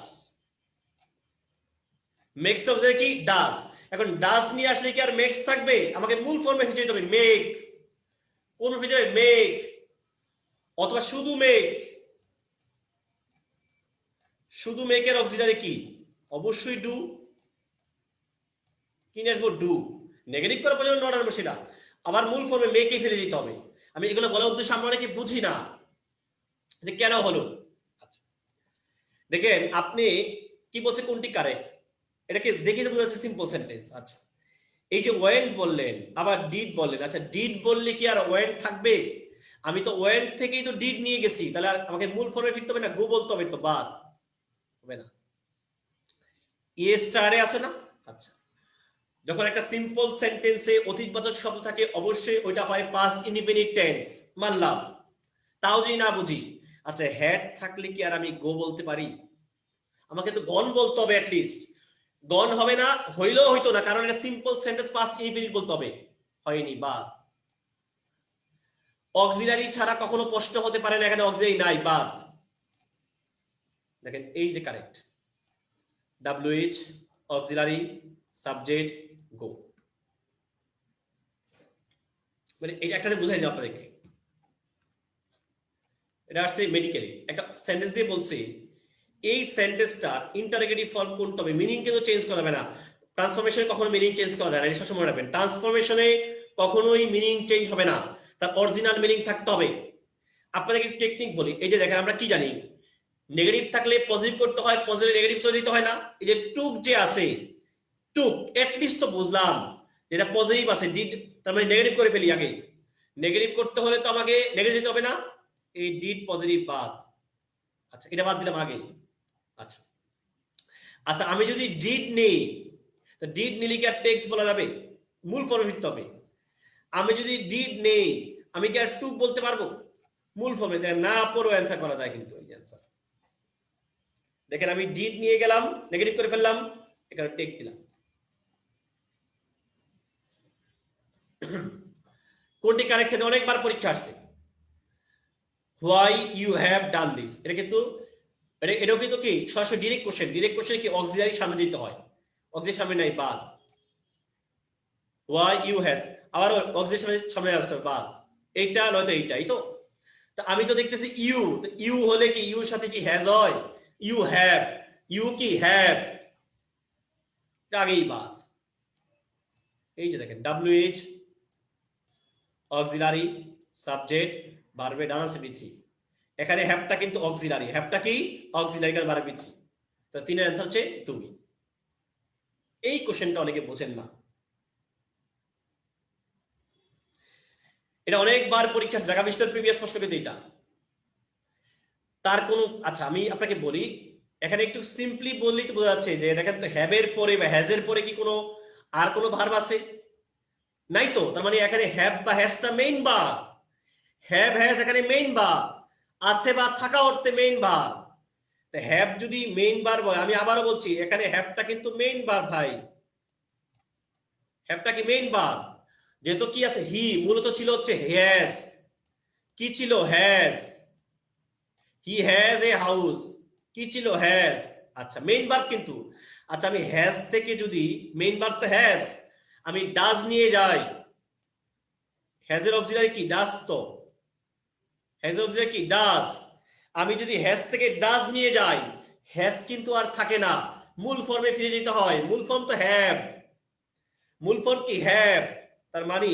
মেক্স অক্সিলারি কি, ডাস। এখন ডাস নিয়ে আসলে কি আর মেক্স থাকবে, আমাকে মূল ফর্মে ফিরে যেতে হবে, মেক। কোন ফিরে যাবে, মেক, অথবা শুধু মেক। শুধু মেকের অক্সিলারি কি, অবশ্যই ডু। কি নিয়ে আসবো, ডু। নেগেটিভ করার পর্যন্ত নট আনবো সেটা, আবার মূল ফর্মে মেকে ফিরে দিতে হবে। আমি এগুলো বলার উদ্দেশ্য আমরা অনেকে বুঝি না যে কেন হলো। আচ্ছা দেখেন আপনি কি বলছে কোনটি কারেক্ট, এটাকে দেখে বোঝা যাচ্ছে সিম্পল সেন্টেন্স। আচ্ছা এই যে ওয়েন বললেন আবার ডিড বললেন, আচ্ছা ডিড বললে কি আর ওয়েন থাকবে, আমি তো ওয়েন থেকেই তো ডিড নিয়ে গেছি, তাহলে আমাকে মূল ফর্মে ফিরতে হবে না, গো বলতে হবে, তো বাদ হবে না। এ স্টারে আছে না। আচ্ছা যখন একটা সিম্পল সেন্টেন্সে অতীতবাচক শব্দ থাকে অবশ্যই ওইটা হয় পাস্ট ইনডিফিনিট টেন্স, মানলাম। তাও যদি না বুঝি, আচ্ছা হ্যাড থাকলে কি আর আমি গো বলতে পারি, আমাকে তো গন বলতে হবে অ্যাটলিস্ট। গন হবে না, হইলেও হইতো না, কারণ এটা সিম্পল সেন্টেন্স পাস্ট ইনডিফিনিট বলতে হবে, হয়নি, বাদ। অক্সিলারি ছাড়া কখনো প্রশ্ন হতে পারে না, এখানে অক্সিলারি নাই, বাদ। দেখেন এই যে কারেক্ট, ডাব্লিউএইচ, অক্সিলারি, সাবজেক্ট, গো। মানে এটা একটাতে বুঝাই যাও আপনাদেরকে। এটা আসছে মেডিকেলে একটা সেন্টেন্স দিয়ে বলছে, এই সেন্টেন্সটা ইন্টারোগেটিভ ফর্ম কোনটা হবে, মিনিং কিন্তু চেঞ্জ করা যাবে না। ট্রান্সফরমেশনে কখনো মিনিং চেঞ্জ করা যায় না, এটা সবসময় রাখবেন। ট্রান্সফরমেশনে কখনোই মিনিং চেঞ্জ হবে না, তার অরিজিনাল মিনিং থাকতে হবে। আপনাদেরকে টেকনিক বলি, এই যে দেখেন আমরা কি জানি, নেগেটিভ থাকলে পজিটিভ করতে হয়, পজিটিভ নেগেটিভ চলে দিতে হয় না। এই যে টুক যে আছে, টুক এটলিস্ট তো বুঝলাম যেটা পজিটিভ আছে, ডিড তার মানে নেগেটিভ করে ফেলি আগে। নেগেটিভ করতে হলে তো আমাকে নেগেটিভ দিতে হবে না, এই ডিড পজিটিভ বাদ। আচ্ছা এটা বাদ দিলাম আগে। আচ্ছা আচ্ছা আমি যদি ডিড নেই, তো ডিড নিলে কি আর টেক্সট বলা যাবে, মূল ফর্মে ফিরতে হবে। আমি যদি ডিড নেই, আমি কি আর টুক বলতে পারবো, মূল ফর্মে না পড়ো অ্যান্সার করা যায় কিন্তু এই অ্যান্সার। দেখেন আমি ডিড নিয়ে গেলাম, নেগেটিভ করে ফেললাম, এখানে টেক দিলাম। কোনটি কারেক্ট, অনেকবার পরীক্ষা আসছে। Why you have done this, এটা কিন্তু এটাও কিন্তু কি সরাসরি ডিরেক্ট কোশ্চেন। ডিরেক্ট কোশ্চেন কি অক্সিলারি সামনে দিতে হয়, অক্সিলারি সামনে নাই, বাদ। হোয়াই ইউ হ্যাভ, আবার অক্সিলারি সামনে আসতে হবে, বাদ। এইটা নয়তো এইটাই তো। আমি তো দেখতেছি ইউ, ইউ হলে কি ইউর সাথে কি হ্যাজ হয়? ইউ হ্যাভ, ইউ কি হ্যাভ, আগেই বাদ। এই যে দেখেন WH অক্সিলারি সাবজেক্ট ভার্বে ডান আছে বি3। এখানে হ্যাভটা কিন্তু অক্সিলারি, হ্যাভটা কি অক্সিলারি কারণ ভার্বে বি3। তো তিনের অ্যান্সার হচ্ছে 2। এই কোশ্চেনটা অনেকে বোঝেন না, এটা অনেকবার পরীক্ষা জায়গা বিস্তার প্রিভিয়াস প্রশ্ন কিন্তু এটা তার কোনো। আচ্ছা আমি আপনাকে বলি, এখানে একটু সিম্পলি বললেই তো বোঝা যাচ্ছে যে দেখেন তো হ্যাভের পরে বা হ্যাজের পরে কি কোনো আর কোনো ভার্ব আছে? নাই তো। তার মানে এখানে হ্যাভ বা হ্যাজটা মেইন ভার্ব, হ্যাভ হ্যাজ এখানে মেইন ভার্ব, আছে বা থাকা অর্থে মেইন ভার্ব। হ্যাভ যদি মেইন ভার্ব হয়, আমি আবারও বলছি এখানে হ্যাভটা কিন্তু মেইন ভার্ব ভাই, হ্যাভটা কি মেইন ভার্ব। যেহেতু কি আছে হি, মূলত ছিল হচ্ছে হ্যাজ, কি ছিল has, he has a house, কি ছিল হ্যাজ। আচ্ছা মেইন ভার্ব কিন্তু। আচ্ছা আমি হ্যাজ থেকে যদি, মেইন ভার্ব তো হ্যাজ, আমি ডাজ নিয়ে যাই, হ্যাজের অক্সিলারি কি ডাজ, তো হ্যাজের অক্সিলারি কি ডাজ। আমি যদি হ্যাজ থেকে ডাজ নিয়ে যাই, হ্যাজ কিন্তু আর থাকে না, মূল ফর্মে ফিরে যেতে হয়। মূল ফর্ম তো হ্যাভ, মূল ফর্ম কি হ্যাভ। তার মানে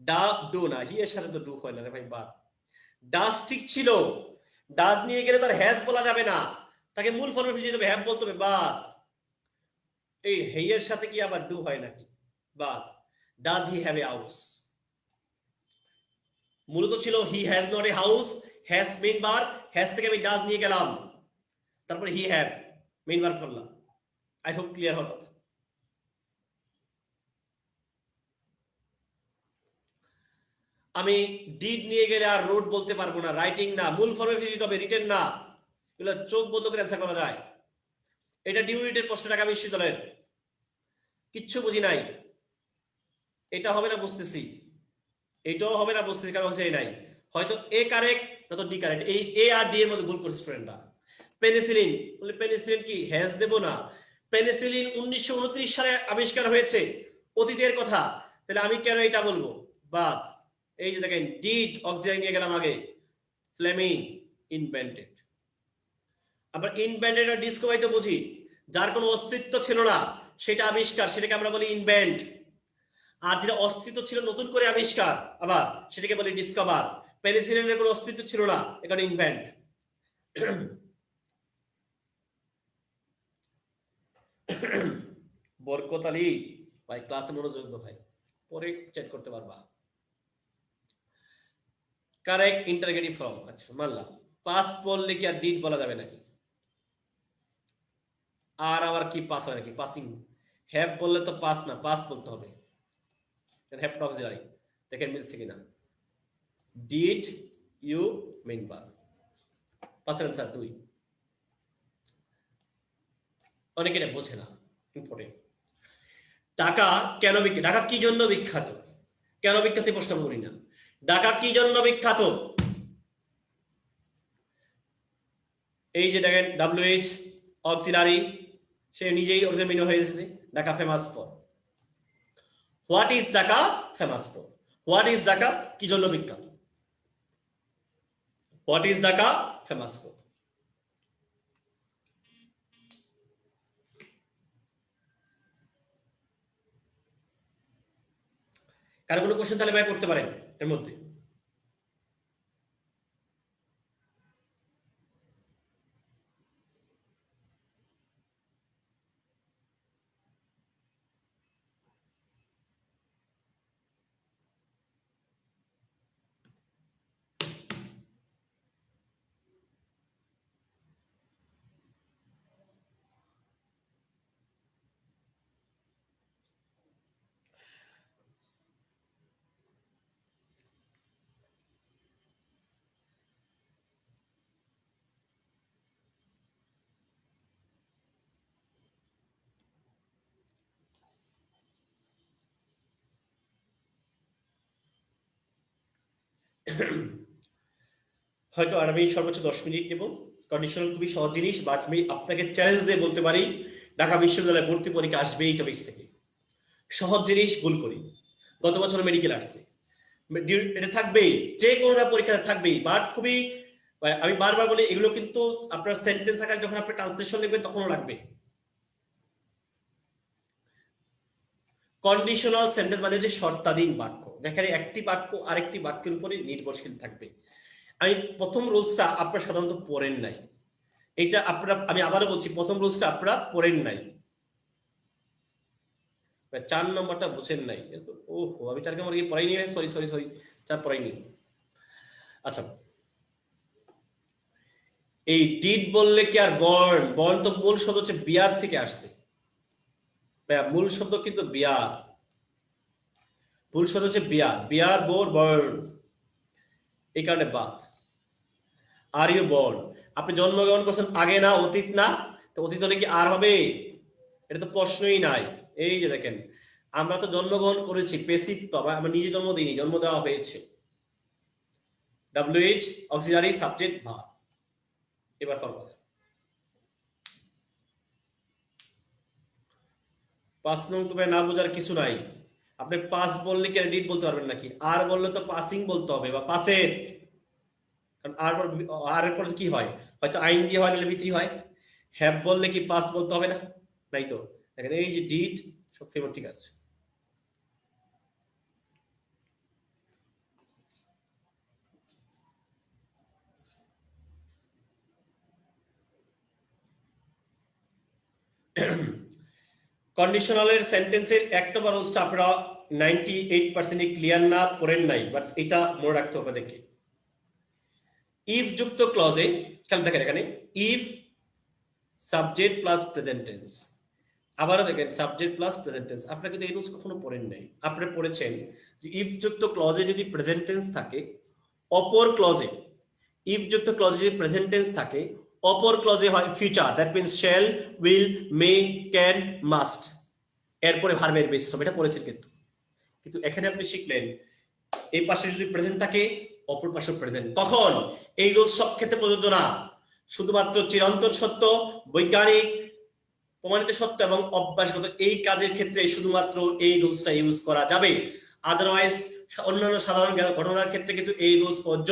ডা ডু না, হি এর সাথে তো ডু হয় না রে ভাই, বাদ। ডাজ ঠিক ছিল, ডাজ নিয়ে গেলে তার হ্যাজ বলা যাবে না, তাকে মূল ফর্মে ফিরে যেতে হবে, হ্যাভ বলতে হবে, বাদ। এই হেইয়ের সাথে কি আবার ডু হয় নাকি, বাদ। Does he have a house, মূলত ছিল he has not a house, has main verb, has থেকে আমি ডাজ নিয়ে গেলাম, তারপরে হি হ্যাভ মেইন ভার্ব করলাম। আই হোপ ক্লিয়ার হল। আমি ডিড নিয়ে গেলে আর রোড বলতে পারবো না, রাইটিং না, মূল ফর্মে ফিরে যেতে হবে, রিটেন না। এগুলো চোখ বন্ধ করে অ্যান্সার করা যায়। এটা ডিউরিটের প্রশ্ন, ঢাকা বিশ্ববিদ্যালয়ের, কিচ্ছু বুঝি নাই, এটা হবে না বুঝতেছি, এটাও হবে না বুঝতেছি, কারণ হচ্ছে এই নাই, হয়তো এ কারেক্ট নয়তো ডি কারেক্ট, এই এ আর ডি এর মধ্যে ভুল করছে স্টুডেন্টরা। পেনিসিলিন বলে, পেনিসিলিন কি হ্যাজ দেব না? পেনিসিলিন 1929 সালে আবিষ্কার হয়েছে, অতীতের কথা, তাহলে আমি কেন এটা বলবো, বাদ। এই যে দেখেন ডিড অক্সিলারি নিয়ে গেলাম আগে, ফ্লেমিং ইনভেন্টেড। আমরা ইনভেন্টেড আর ডিসকভারি তো বুঝি, যার কোনো অস্তিত্ব ছিল না সেটা আবিষ্কার, সেটাকে আমরা বলি ইনভেন্ট। আর যেটা অস্তিত্ব ছিল নতুন করে আবিষ্কার আবার, সেটাকে বলি ডিসকভার। পেনিসিলিনের কোনো অস্তিত্ব ছিল না, এটা ইনভেন্ট। বরকত আলী ভাই ক্লাসে মনোযোগ দাও ভাই, পরে চেক করতে পারবা। কারেক্ট ইন্টারগেটিভ ফর্ম, আচ্ছা মানলাম। পাস্ট বললে কি আর ডিড বলা যাবে নাকি? আর আবার কি পাস হয় নাকি, পাসিং। হ্যাভ বললে তো পাস না, পাস বলতে হবে, হ্যাভ টু অক্সিলারি। দেখেন মিলছে কিনা, ডিড ইউ মেইন ভার্ব, পাসের आंसर 2। অনেকে এটা বোঝে না, ইম্পর্টেন্ট। ঢাকা কেন বিখ্যাত, ঢাকা কি জন্য বিখ্যাত? কেন বিখ্যাত প্রশ্ন করি না, ঢাকা কি জন্য বিখ্যাত? এই যে দেখেন WH অক্সিলারি, সে নিজেই অরিজিনাল হয়ে এসেছে, Dhaka famous for. What is Dhaka famous for, what is Dhaka কি জন্য বিখ্যাত, what is Dhaka famous for. কারো কোনো কোশ্চেন তাহলে ভাই করতে পারেন এর মধ্যে? হয়তো আর আমি সর্বোচ্চ 10 মিনিট নেব। কন্ডিশনাল খুবই সহজ জিনিস, বাট আমি আপনাকে চ্যালেঞ্জ দিয়ে বলতে পারি ঢাকা বিশ্ববিদ্যালয়ে ভর্তি পরীক্ষা আসবে এই টপিক থেকে। সহজ জিনিস ভুল করি, গত বছর মেডিকেল আসছে, এটা থাকবেই, যে কোনো পরীক্ষা থাকবেই, বাট খুবই আমি বারবার বলি এগুলো কিন্তু আপনার সেন্টেন্স আকারে যখন আপনি ট্রান্সলেশন লিখবেন তখনও লাগবে। কন্ডিশনাল সেন্টেন্স মানে যে শর্তাধীন বাক্য, যেখানে একটি বাক্য আরেকটি বাক্যের উপরে নির্ভরশীল থাকবে। আমি প্রথম রুলসটা আপনারা সাধারণত পড়েন নাই, এটা আপনারা, আমি আবারও বলছি, প্রথম রুলসটা আপনারা পড়েন নাই, 4 নম্বরটা বুঝেন নাই। ওহো, আমি 4 নম্বর কি পড়াইনি? সরি সরি সরি, 4 পড়াইনি। আচ্ছা, এই ডিড বললে কি আর বর্ন, বর্ন তো মূল শব্দ হচ্ছে বিয়ার থেকে আসছে, মূল শব্দ কিন্তু বিয়ার, মূল শব্দ হচ্ছে বিয়ার, বিয়ার বোর বর্ন, এই কারণে বাদ। আর ইউ বর্ন, আপনি জন্মগ্রহণ করছেন আগে না অতীত না, তো অতীত হলে কি আর হবে? এটা তো প্রশ্নই নাই। এই যে দেখেন, আমরা তো জন্মগ্রহণ করেছি, পেসিভ তো, আমরা নিজে জন্ম দিইনি, জন্ম দেওয়া হয়েছে। WH auxiliary subject verb. এবার ফরমাল 5 নং তো না বোঝার কিছু নাই। আপনি পাস বললে কি ডিড বলতে পারবেন নাকি? আর বললে তো পাসিং বলতে হবে বা পাসের, কারণ আর এর পরে কি হয়, হয়তো আইএনজি হয়, নাহলে ভিত্তি হয়। হ্যাভ বললে কি পাস বলতে হবে না? নাই তো। দেখেন এই যে ডিড সব ফেভার ঠিক আছে। কন্ডিশনালের সেন্টেন্সের এক নম্বর রুলসটা আপনারা 98% ক্লিয়ার না, পড়েন নাই, বাট এটা মনে রাখতে হবে। দেখি ইফ যুক্ত ক্লজে, খেয়াল দেখেন এখানে if subject plus present tense, আবারও দেখেন সাবজেক্ট প্লাস প্রেজেন্ট টেন্স। আপনারা কিন্তু এই রুলস কখনো পড়েন নাই। আপনারা পড়েছেন যে ইফ যুক্ত ক্লজে যদি প্রেজেন্ট টেন্স থাকে, অপর ক্লজে, ইফ যুক্ত ক্লজে যদি প্রেজেন্ট টেন্স থাকে, অপর ক্লজে হয় future, that means shall, will, may, can, must, এরপরে ভার্বের বেস হবে, এটা পড়েছেন। কিন্তু কিন্তু এখানে আপনি শিখলেন এই পাশে যদি প্রেজেন্ট থাকে, অপর পাশে প্রেজেন্ট। কখন? এই রুলস সব ক্ষেত্রে প্রযোজ্য না, শুধুমাত্র চিরন্তন সত্য, বৈজ্ঞানিক প্রমাণিত সত্য এবং অভ্যাসগত এই কাজের ক্ষেত্রে শুধুমাত্র এই রুলসটা ইউজ করা যাবে। আদারওয়াইজ অন্যান্য সাধারণ ঘটনার ক্ষেত্রে কিন্তু এই রুলস প্রযোজ্য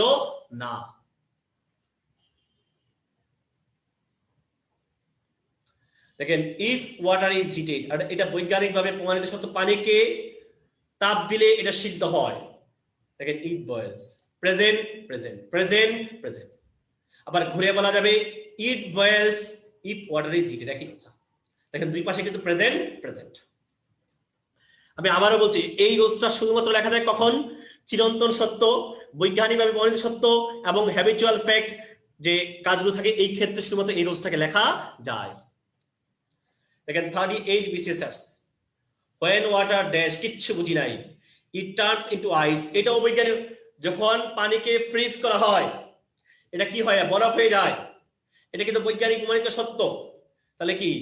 না। দেখেন ইফ ওয়াটার ইজ হিটেড, এটা বৈজ্ঞানিকভাবে প্রমাণিত সত্য, পানিকে তাপ দিলে এটা সিদ্ধ হয়। দেখেন it boils, present present present present. আবার ঘুরে বলা যাবে it boils if water is heated, একই কথা। দেখেন দুই পাশে কিন্তু প্রেজেন্ট প্রেজেন্ট। আমি আবারও বলছি এই রুলসটা শুধুমাত্র লেখা যায় কখন? চিরন্তন সত্য, বৈজ্ঞানিকভাবে প্রমাণিত সত্য এবং হ্যাবিচুয়াল ফ্যাক্ট যে কাজগুলো থাকে, এই ক্ষেত্রে শুধুমাত্র এই রুলসটাকে লেখা যায়। দেখেন 38 BCS, when water dash, কিচ্ছু বুঝি নাই, it turns into ice, এটাও বৈজ্ঞানিক, যখন পানিকে ফ্রিজ করা হয় এটা কি হয়? বরফ হয়ে যায়। এটা কিন্তু বৈজ্ঞানিক প্রমাণিত সত্য। তাহলে কি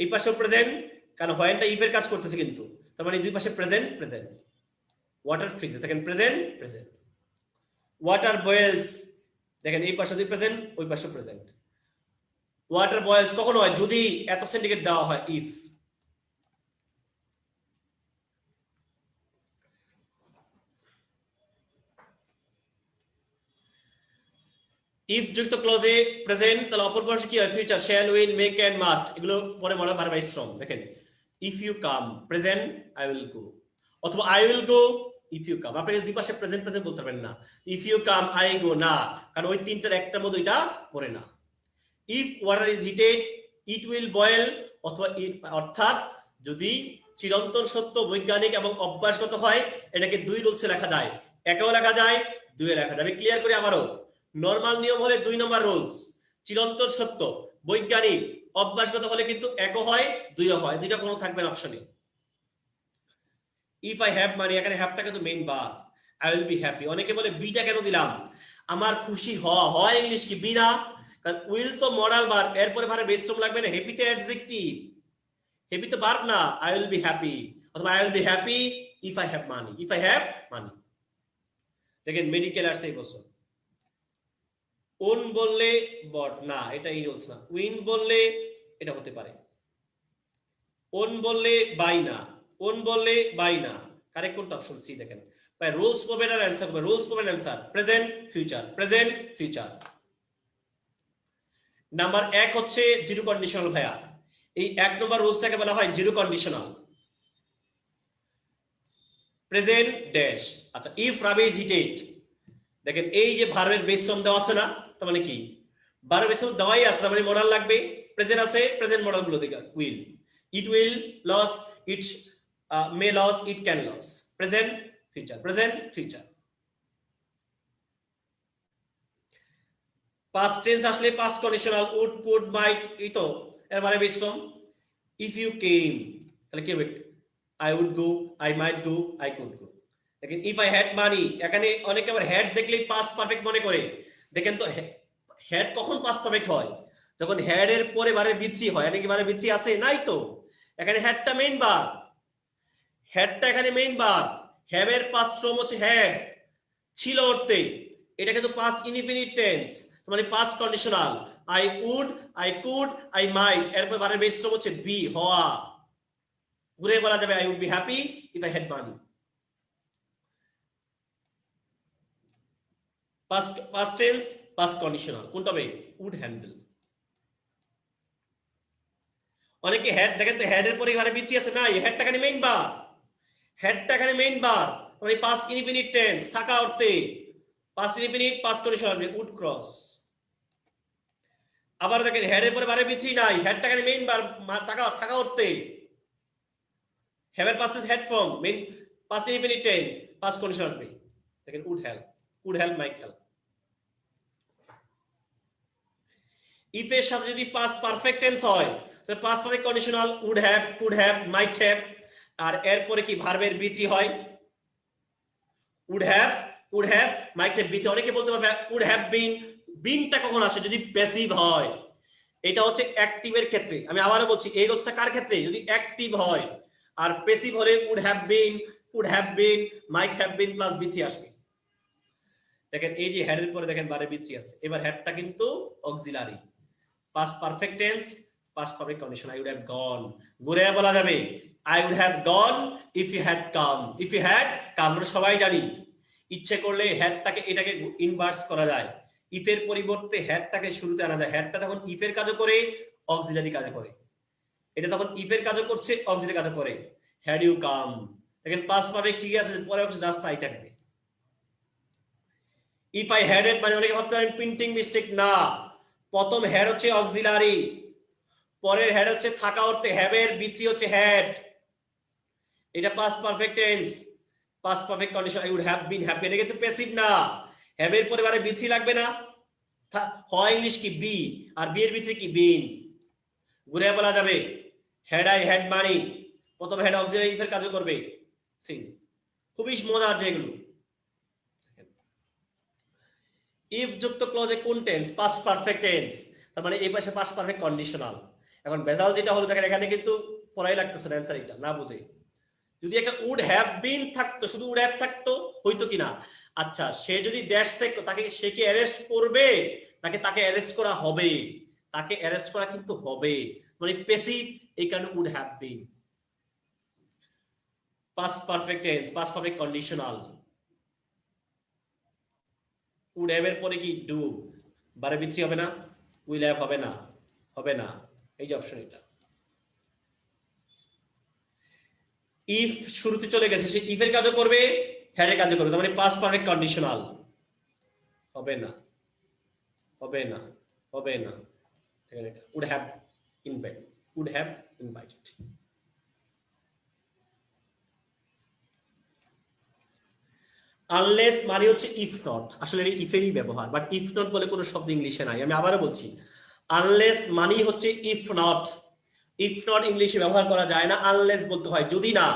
এই পাশে প্রেজেন্ট, কারণ হোয়েনটা ইফের কাজ করতেছে, কিন্তু তার মানে দুই পাশে প্রেজেন্ট প্রেজেন্ট। ওয়াটার ফ্রিজে, দেখেন প্রেজেন্ট প্রেজেন্ট। ওয়াটার বয়েলস, দেখেন এই পাশে দুই প্রেজেন্ট, ওই পাশে প্রেজেন্ট। ওয়াটার বয়েলস কখন হয়? যদি এত সেন্টিগ্রেড দেওয়া হয়, ইফ। ইফ যুক্ত ক্লজে প্রেজেন্ট, তাহলে অপর পাশে কি হয়? Future, shall, will, may, can, must, এগুলো পরে মনে ভার্ব বাই স্ট্রং। দেখেন if you come, present, I will go, অথবা I will go if you come. আপনি দুই পাশে প্রেজেন্ট প্রেজেন্ট বলতে পারবেন না। If you come, I go না, কারণ ওই তিনটার একটার মধ্যে এটা পড়ে না। If water is heated, it will boil, অথবা অর্থাৎ যদি চিরন্তন সত্য, বৈজ্ঞানিক এবং অভ্যাসগত হয়, এটাকে দুই রুলসে লেখা যায়, একেও লেখা যায়, দুইয়ে লেখা যায়। আমি ক্লিয়ার করি আবারও, নরমাল নিয়ম হলে 2 নম্বর রুলস, চিরন্তন সত্য, বৈজ্ঞানিক, অভ্যাসগত হলে কিন্তু একও হয়, দুইও হয়, দুইটা কোনো থাকবে না অপশনে। ইফ আই হ্যাভ মানি, এখানে হ্যাভটা কিন্তু main verb, I will be happy. অনেকে বলে বিটা কেন দিলাম? আমার খুশি হওয়া, হয় ইংলিশ কি বি না? কারণ উইল তো মডাল ভার্ব, এরপরে ভার্ব বেস ফর্ম লাগবে না। হ্যাপি তে অ্যাডজেক্টিভ, হ্যাপি তো ভার্ব না। আই উইল বি হ্যাপি, অথবা I will be happy if I have money, if I have money. দেখেন মেডিকেল আর্টস এই বছর ওন বললে বট না, এটা ইনলস না। উইন বললে এটা হতে পারে। ওন বললে বাই না, ওন বললে বাই না। কারেক্ট কোনটা? অপশন সি দেখেন ভাই। রুলস পাবেন আর অ্যানসার পাবেন। রুলস পাবেন answer, present future, present future. Number 1 হচ্ছে জিরো কন্ডিশনাল ভাইয়া। এই 1 নম্বর রুলসটাকে বলা হয় জিরো কন্ডিশনাল। Present dash. আচ্ছা, ইফ রাবি ইজ হিটেড, দেখেন এই যে ভার্বের বেস ফর্ম দেওয়া আছে না, তার মানে কি ভার্বের বেস ফর্ম দেওয়াই আছে, তার মানে মডাল লাগবে। প্রেজেন্ট আছে, প্রেজেন্ট মডাল গুলো দেখেন। Will, it will lose, it may lose, it can lose. Present future, present future. Past tense আসলে past conditional, would, could, might, এই তো এর ভার্বের base form. If you came, তাহলে কি হবে? I would go, I might go, I could go. দেখেন if I had মানি, এখানে অনেকে আবার হ্যাড দেখলেই পাস্ট পারফেক্ট মনে করে। দেখেন তো হ্যাড কখন পাস্ট পারফেক্ট হয়? যখন হ্যাড এর পরে বারের বৃদ্ধি হয়। এখানে কি বারের বৃদ্ধি আছে? নাই তো। এখানে হ্যাডটা মেইন বার, হ্যাডটা এখানে মেইন বার। হ্যাভ এর পাস্ট ফর্ম হচ্ছে হ্যাড, ছিল অর্থে। এটা কিন্তু পাস্ট ইনডিফিনিট টেন্স, মানে past conditional. I would, I could, I might, এরপর বারের বেস ফর্ম হচ্ছে বি, হওয়া। ঘুরে বলা যাবে I would be happy if I had money. past tense past conditional কোনটা হবে? would handle। অনেকে হেড দেখেন তো, হেড এর পরে এখানে বৃদ্ধি আছে না, এই হেডটা এখানে মেইন বার, হেডটা এখানে মেইন বার, মানে পাস্ট ইনডিফিনিট টেন্স, থাকা অর্থে। পাস্ট ইনডিফিনিট পাস্ট কন্ডিশনাল হবে would cross। আবার দেখেন হেড এর পরে বারে বৃদ্ধি নাই, হেডটা এখানে মেইন বার, থাকা থাকা অর্থে। হ্যাভ এর past had form, main past indefinite tense, past conditional হবে। দেখেন would help might help। If এর সাথে যদি পাস্ট পারফেক্ট টেন্স হয়, তাহলে past perfect conditional would have, could have, might have. আর এরপরে কি ভার্বের বৃদ্ধি হয়? Would have, could have, might have, বৃদ্ধি। অনেকে বলতে পারবে উড হ্যাভ বিন, বিনটা কখন আসে? যদি প্যাসিভ হয়। এটা হচ্ছে অ্যাক্টিভের ক্ষেত্রে। আমি আবারও বলছি, এই রোজটা কার ক্ষেত্রে? যদি অ্যাক্টিভ হয়। আর প্যাসিভ হলে would have been, could have been, might have been plus বৃদ্ধি আসবে। দেখেন এই যে হেডের পরে দেখেন বারে বৃদ্ধি আছে। এবার হেডটা কিন্তু auxiliary. past perfect tense past perfect condition, I would have gone। ঘুরে বলা যাবে I would have gone if you had come, if you had come। আমরা সবাই জানি ইচ্ছে করলে হ্যাডটাকে এটাকে ইনভার্স করা যায়, ইফ এর পরিবর্তে হ্যাডটাকে শুরুতে আনা যায়। হ্যাডটা তখন ইফ এর কাজও করে, অক্সিলারি কাজও করে। এটা তখন ইফ এর কাজও করছে, অক্সিলারি কাজও করে। হ্যাড ইউ কাম, দেখেন পাস্ট পারফেক্ট ঠিক আছে, পরে হচ্ছে জাস্ট তাই থাকবে। ইফ আই হ্যাড ইট, মানে অনেকে ভাবতে পারেন প্রিন্টিং মিস্টেক, না। প্রথম হ্যাড হচ্ছে অক্সিলারি, পরের হ্যাড হচ্ছে থাকা অর্থে, হ্যাভ এর বৃদ্ধি হচ্ছে হ্যাড। এটা past perfect tense, past perfect condition. I would have been happy, এটা কিন্তু প্যাসিভ না। হ্যাভ এর পরে বারে বৃদ্ধি লাগবে না। হয় ইংলিশ কি বি, আর বি এর বৃদ্ধি কি বিন। ঘুরে বলা যাবে হ্যাড আই হ্যাড মানি, প্রথম হ্যাড অক্সিলারি ইফ এর কাজও করবে। সিন খুবই মজার যেগুলো। ইফ যুক্ত ক্লজে কোন টেন্স? পাস্ট পারফেক্ট টেন্স, তার মানে এই পাশে পাস্ট পারফেক্ট কন্ডিশনাল। এখন বেজাল যেটা হলো, দেখেন এখানে কিন্তু পড়াই লাগতেছে না অ্যানসার, এটা না বুঝে। যদি একটা উড হ্যাভ বিন থাকতো, শুধু উড হ্যাভ থাকতো, হইতো কিনা? আচ্ছা, সে যদি দেশ থাকতো, তাকে সে কি অ্যারেস্ট করবে, নাকি তাকে অ্যারেস্ট করা হবে? তাকে অ্যারেস্ট করা কিন্তু হবে, মানে প্যাসিভ, এই কারণে would have been. Past perfect tense past perfect conditional. Would have এর পরে কি ডু, বারে বৃদ্ধি হবে না, উইল হ্যাভ হবে না, হবে না। এই যে অপশন, এটা ইফ শুরুতে চলে গেছে, সে ইফ এর কাজও করবে, হ্যাড এর কাজও করবে, তার মানে পাস্ট পারফেক্ট কন্ডিশনাল। হবে না, হবে না, হবে না। Would have invited, would have invited. Unless মানে হচ্ছে ইফ নট, আসলে এটা ইফেরই ব্যবহার, বাট ইফ নট বলে কোনো শব্দ ইংলিশে নাই। আমি আবারও বলছি, আনলেস মানে হচ্ছে ইফ নট। ইফ নট ইংলিশে ব্যবহার করা যায় না, আনলেস বলতে হয় যদি না।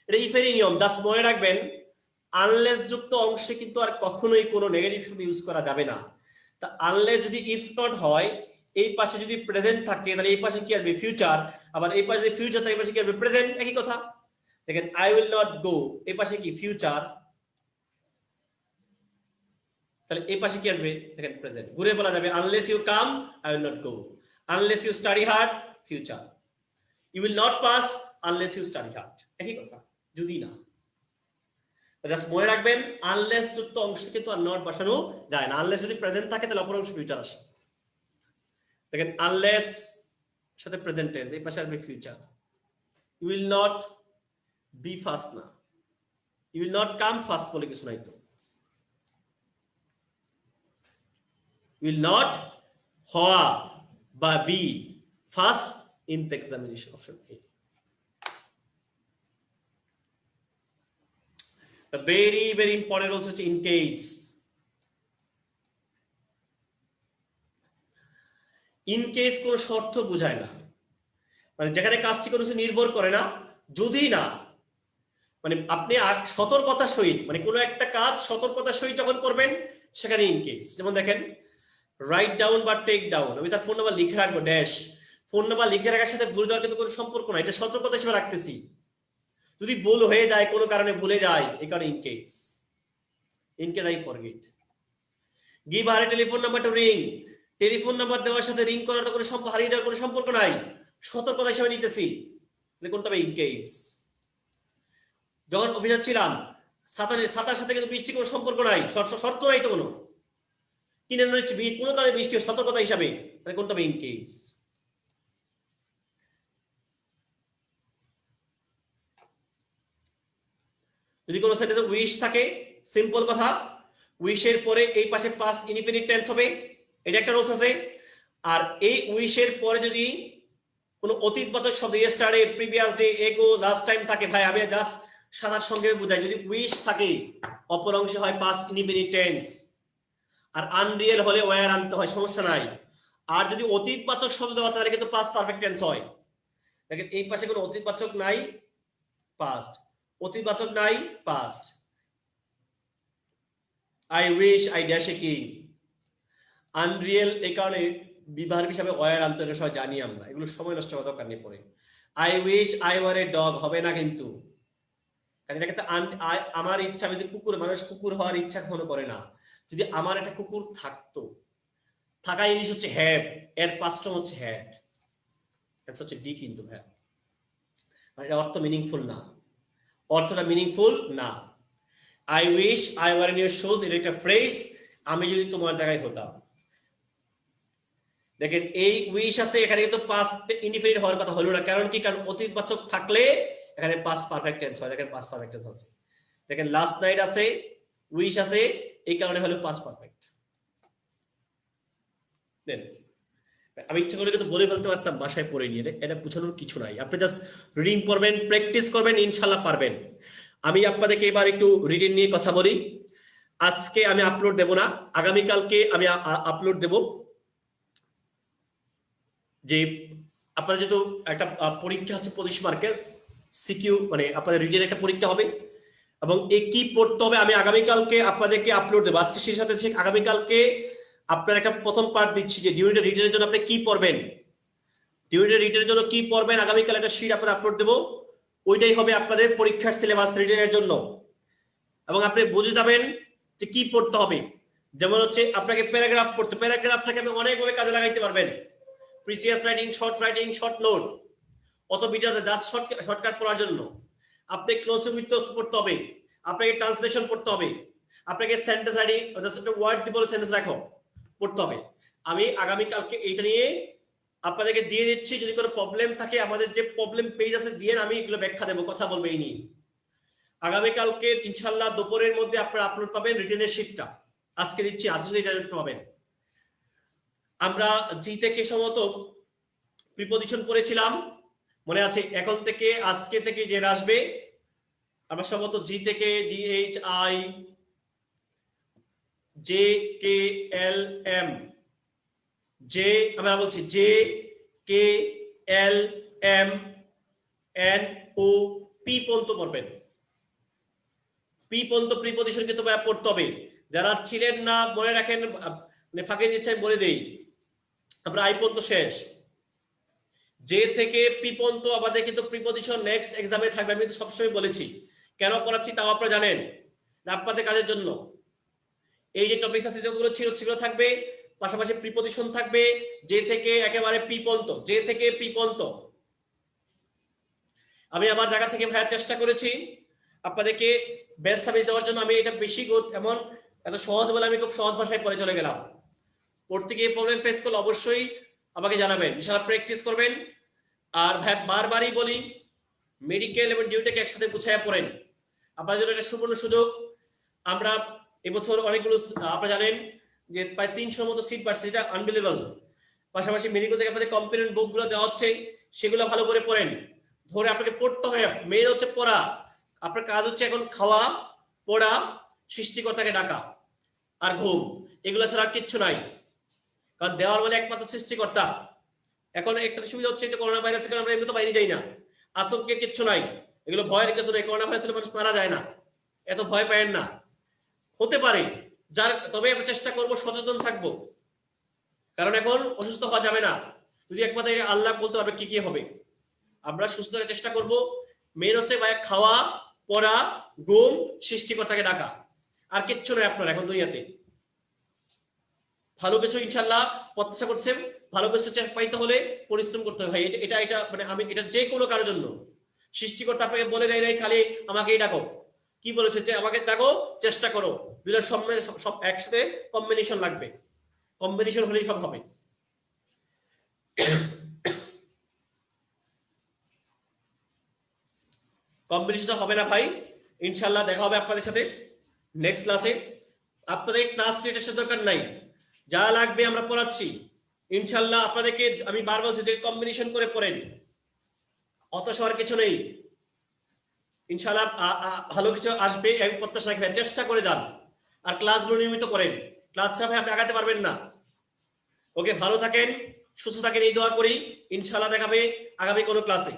এটা ইফেরই নিয়ম, জাস্ট মনে রাখবেন। আনলেস যুক্ত অংশে কিন্তু আর কখনোই কোনো নেগেটিভ শব্দ ইউজ করা যাবে না। তা আনলেস যদি ইফ নট হয়, এই পাশে যদি প্রেজেন্ট থাকে, তাহলে এই পাশে কি আসবে? ফিউচার। আবার এই পাশে যদি ফিউচার থাকে, এই পাশে কি আসবে? প্রেজেন্ট। একই কথা। দেখেন আই উইল নট গো, এই পাশে কি? ফিউচার। তাহলে এই পাশে কি আসবে দেখেন প্রেজেন্ট ঘুরে বলা যাবে unless you come I will not go unless you study hard future you will not pass unless you study hard একই কথা যদি না জাস্ট মনে রাখবেন আনলেস যুক্ত অংশ কিন্তু আর নট বসানো যায় না আনলেস যদি প্রেজেন্ট থাকে তাহলে অপর অংশ ফিউচার আসে দেখেন আনলেস সাথে প্রেজেন্ট টেন্স এই পাশে আসবে future you will not be first না you will not come first বলে কিছু নাই তো will not হওয়া বা be first in the examination option A. The very important also in case. In case কোন শর্ত বোঝায় না মানে যেখানে কাজটি কোনো কিছু নির্ভর করে না যদি না মানে আপনি সতর্কতার সহিত মানে কোনো একটা কাজ সতর্কতার সহিত যখন করবেন সেখানে ইন কেস যেমন দেখেন রাইট ডাউন বা টেক ডাউন আমি তার ফোন নাম্বার লিখে রাখবো ড্যাশ ফোন নাম্বার লিখে রাখার সাথে ভুল দেওয়ার কিন্তু কোনো সম্পর্ক নাই এটা সতর্কতা হিসেবে রাখতেছি যদি ভুল হয়ে যায় কোনো কারণে ভুলে যায় এই কারণে in case I forget give her telephone number to ring telephone number দেওয়ার সাথে রিং করার কোনো হারিয়ে যাওয়ার কোনো সম্পর্ক নাই সতর্কতা হিসেবে নিতেছি তাহলে কোনটা হবে ইন কেস যখন অফিসে ছিলাম ছাতার সাথে কিন্তু বৃষ্টি কোনো সম্পর্ক নাই শর্ত নাই তো কোনো কিনে নিচ্ছে কোনো কারণে বৃষ্টি সতর্কতা হিসাবে তাহলে কোনটা হবে ইন কেস যদি কোনো সেন্টেন্সে উইশ থাকে সিম্পল কথা উইশের পরে এই পাশে পাস্ট ইনডিফিনিট টেন্স হবে এটা একটা রুলস আছে আর এই উইশের পরে যদি কোনো অতীতবাচক শব্দ ইয়েস্টারডে প্রিভিয়াস ডে এগো লাস্ট টাইম থাকে ভাই আমি জাস্ট সাদার সঙ্গে বুঝাই যদি উইশ থাকে অপর অংশে হয় পাস্ট ইনডিফিনিট টেন্স আর আনরিয়েল হলে ওয়্যার আনতে হয় সমস্যা নাই আর যদি অতীতবাচক শব্দ দেওয়া তাহলে কিন্তু পাস্ট পারফেক্ট টেন্স হয় দেখেন এই পাশে কোনো অতীতবাচক নাই পাস্ট অতীতবাচক নাই past I wish I dash a king Unreal এই কারণে বিভার হিসাবে ওয়্যার আনতে হবে সবাই জানি আমরা এগুলো সময় নষ্ট করা দরকার নেই পরে I wish I were a dog হবে না কিন্তু কারণ এটা কিন্তু আমার ইচ্ছা যদি কুকুর মানুষ কুকুর হওয়ার ইচ্ছা কখনো করে না যদি আমার একটা কুকুর থাকতো থাকা জিনিস হচ্ছে হ্যাভ এর পাঁচটা হচ্ছে হ্যাভ এটা হচ্ছে ডি কিন্তু হ্যাভ মানে এটা অর্থ মিনিংফুল না অর্থটা মিনিংফুল না I wish I were in your shoes এটা একটা ফ্রেজ আমি যদি তোমার জায়গায় হতাম দেখেন এই উইশ আছে এখানে কিন্তু পাস্ট ইনডিফিনিট হওয়ার কথা হলো না কারণ কি কারণ অতীতবাচক থাকলে এখানে পাস্ট পারফেক্ট টেন্স হয় দেখেন পাস্ট পারফেক্ট টেন্স আছে দেখেন লাস্ট নাইট আছে উইশ আছে এই কারণে হলো পাস্ট পারফেক্ট দেন আমি ইচ্ছা করে কিন্তু বলে ফেলতে পারতাম বাসায় পড়ে নিয়ে এটা বুঝানোর কিছু নাই আপনি জাস্ট রিডিং করবেন প্র্যাকটিস করবেন ইনশাআল্লাহ পারবেন আমি আপনাদেরকে এবার একটু রিডিং নিয়ে কথা বলি আজকে আমি আপলোড দেব না আগামী কালকে আমি আপলোড দেব যে আপনাদের যেহেতু একটা পরীক্ষা আছে 25 মার্কের সিকিউ মানে আপনাদের রিটেন একটা পরীক্ষা হবে এবং কি পড়তে হবে আমি আগামীকালকে আপনাদেরকে আপলোড দেবো আজকে সেই সাথে আগামীকালকে আপনার একটা প্রথম পার্ট দিচ্ছি যে ডিউনিটের রিটেনের জন্য আপনি কি পড়বেন ডিউনিটের রিটেনের জন্য কি পড়বেন আগামীকাল একটা শীট আপনাদের আপলোড দেবো ওইটাই হবে আপনাদের পরীক্ষার সিলেবাস রিটেনের জন্য এবং আপনি বুঝে যাবেন যে কি পড়তে হবে যেমন হচ্ছে আপনাকে প্যারাগ্রাফ পড়তে প্যারাগ্রাফটাকে আপনি অনেকভাবে কাজে লাগাইতে পারবেন প্রিসিয়াস রাইটিং শর্ট নোট অত ভিডিওতে জাস্ট শর্টকাট পড়ার জন্য আপনি ক্লোজ উইথ পড়তে হবে আপনাকে ট্রান্সলেশন পড়তে হবে আপনাকে সেন্টেন্স আইডি জাস্ট একটা ওয়ার্ড দিয়ে বলে সেন্টেন্স রাখো পড়তে হবে আমি আগামী কালকে এইটা নিয়ে আপনাদেরকে দিয়ে দিচ্ছি যদি কোনো প্রবলেম থাকে আমাদের যে প্রবলেম পেজ আছে দিয়ে আমি এগুলো ব্যাখ্যা দেবো কথা বলবো এই নিয়ে আগামী কালকে ইনশাআল্লাহ দুপুরের মধ্যে আপনারা আপলোড পাবেন রিটেনের শীটটা আজকে দিচ্ছি আজকে এটা পাবেন আমরা জি থেকে সম্ভবত প্রিপজিশন পড়েছিলাম মনে আছে এখন থেকে আজকে থেকে যে আসবে আমরা সম্ভবত জি থেকে GHI JKLM যে আমরা বলছি JKLM NOP পর্যন্ত পড়বেন পি পর্যন্ত প্রিপজিশন কিন্তু পড়তে হবে যারা ছিলেন না মনে রাখেন মানে ফাঁকে দিচ্ছে আমি বলে দেই আমরা আই পর্যন্ত শেষ যে থেকে পি পর্যন্ত আমাদের কিন্তু প্রিপজিশন নেক্সট এক্সামে থাকবে আমি তো সবসময় বলেছি কেন করাচ্ছি তাও আপনারা জানেন আপনাদের কাজের জন্য এই যে টপিকস আছে যেগুলো ছিল সেগুলো থাকবে, পাশাপাশি প্রিপজিশন থাকবে, যে থেকে একেবারে পি পর্যন্ত, যে থেকে পি পর্যন্ত। আমি আমার জায়গা থেকে ভাইয়া চেষ্টা করেছি আপনাদেরকে বেস্ট সার্ভিস দেওয়ার জন্য। আমি এটা বেশি এমন এত সহজ বলে আমি খুব সহজ ভাষায় পড়ে চলে গেলাম। পড়তে গিয়ে প্রবলেম ফেস করলে অবশ্যই আমাকে জানাবেন, ইনশাআল্লাহ প্র্যাকটিস করবেন। আর ভাই বারবারই বলি, মেডিকেল এবং ডিউটেক একসাথে গুছাইয়া পড়েন, আপনাদের জন্য একটা সুবর্ণ সুযোগ। আমরা এবছর অনেকগুলো, আপনারা জানেন যে প্রায় 300 মতো সিট বাড়ছে, যেটা আনবিলিভেবল। পাশাপাশি মেডিকেল থেকে আপনাদের কম্পিউটার বুকগুলো দেওয়া হচ্ছে, সেগুলো ভালো করে পড়েন। ধরে আপনাকে পড়তে হয়, মেন হচ্ছে পড়া। আপনার কাজ হচ্ছে এখন খাওয়া, পড়া, সৃষ্টিকর্তাকে ডাকা আর ঘুম, এগুলো ছাড়া কিচ্ছু নাই। কারণ দেওয়ার বলে একমাত্র সৃষ্টিকর্তা। এখন একটা সুবিধা হচ্ছে যে করোনা ভাইরাসের কারণে আমরা এগুলো তো বাইরে যাই না, আতঙ্কের কিচ্ছু নাই, এগুলো ভয়ের কিছু নেই। করোনা ভাইরাসের মানুষ মারা যায় না, এত ভয় পায়েন না। হতে পারে যার, তবে আমরা চেষ্টা করব সচেতন থাকবো, কারণ এখন অসুস্থ হওয়া যাবে না। যদি একমাত্র আল্লাহ বলতে পারবে কি কি হবে, আমরা সুস্থ থাকার চেষ্টা করব। মেন হচ্ছে ভাই খাওয়া, পড়া, ঘুম, সৃষ্টিকর্তাকে ডাকা, আর কিচ্ছু নয় আপনার এখন দুনিয়াতে। ভালো কিছু ইনশাল্লাহ প্রত্যাশা করছেন, ভালো কিছু পাইতে হলে পরিশ্রম করতে হবে ভাই। এটা এটা মানে আমি এটা যে কোনো কারোর জন্য, সৃষ্টিকর্তা আপনাকে বলে দেয় নাই খালি আমাকেই ডাকো, কি বলেছে যে আমাকে ডাকো, চেষ্টা করো। দুইটার সব একসাথে কম্বিনেশন লাগবে, কম্বিনেশন হলেই সব হবে। কম্বিনেশন হবে না ভাই, ইনশাল্লাহ দেখা হবে আপনাদের সাথে নেক্সট ক্লাসে। আপনাদের ক্লাস টেস্টের দরকার নাই, যা লাগবে আমরা পড়াচ্ছি ইনশাল্লাহ। আপনাদেরকে আমি বারবার বলছি যে কম্বিনেশন করে পড়েন, হতাশ হওয়ার কিছু নেই। ইনশাল্লাহ ভালো কিছু আসবে, আমি প্রত্যাশা রাখবেন, চেষ্টা করে যান। আর ক্লাসগুলো নিয়মিত করেন, ক্লাস ছাড়া ভাই আপনি আগাতে পারবেন না। ওকে, ভালো থাকেন, সুস্থ থাকেন, এই দোয়া করি। ইনশাল্লাহ দেখাবে আগামী কোনো ক্লাসে।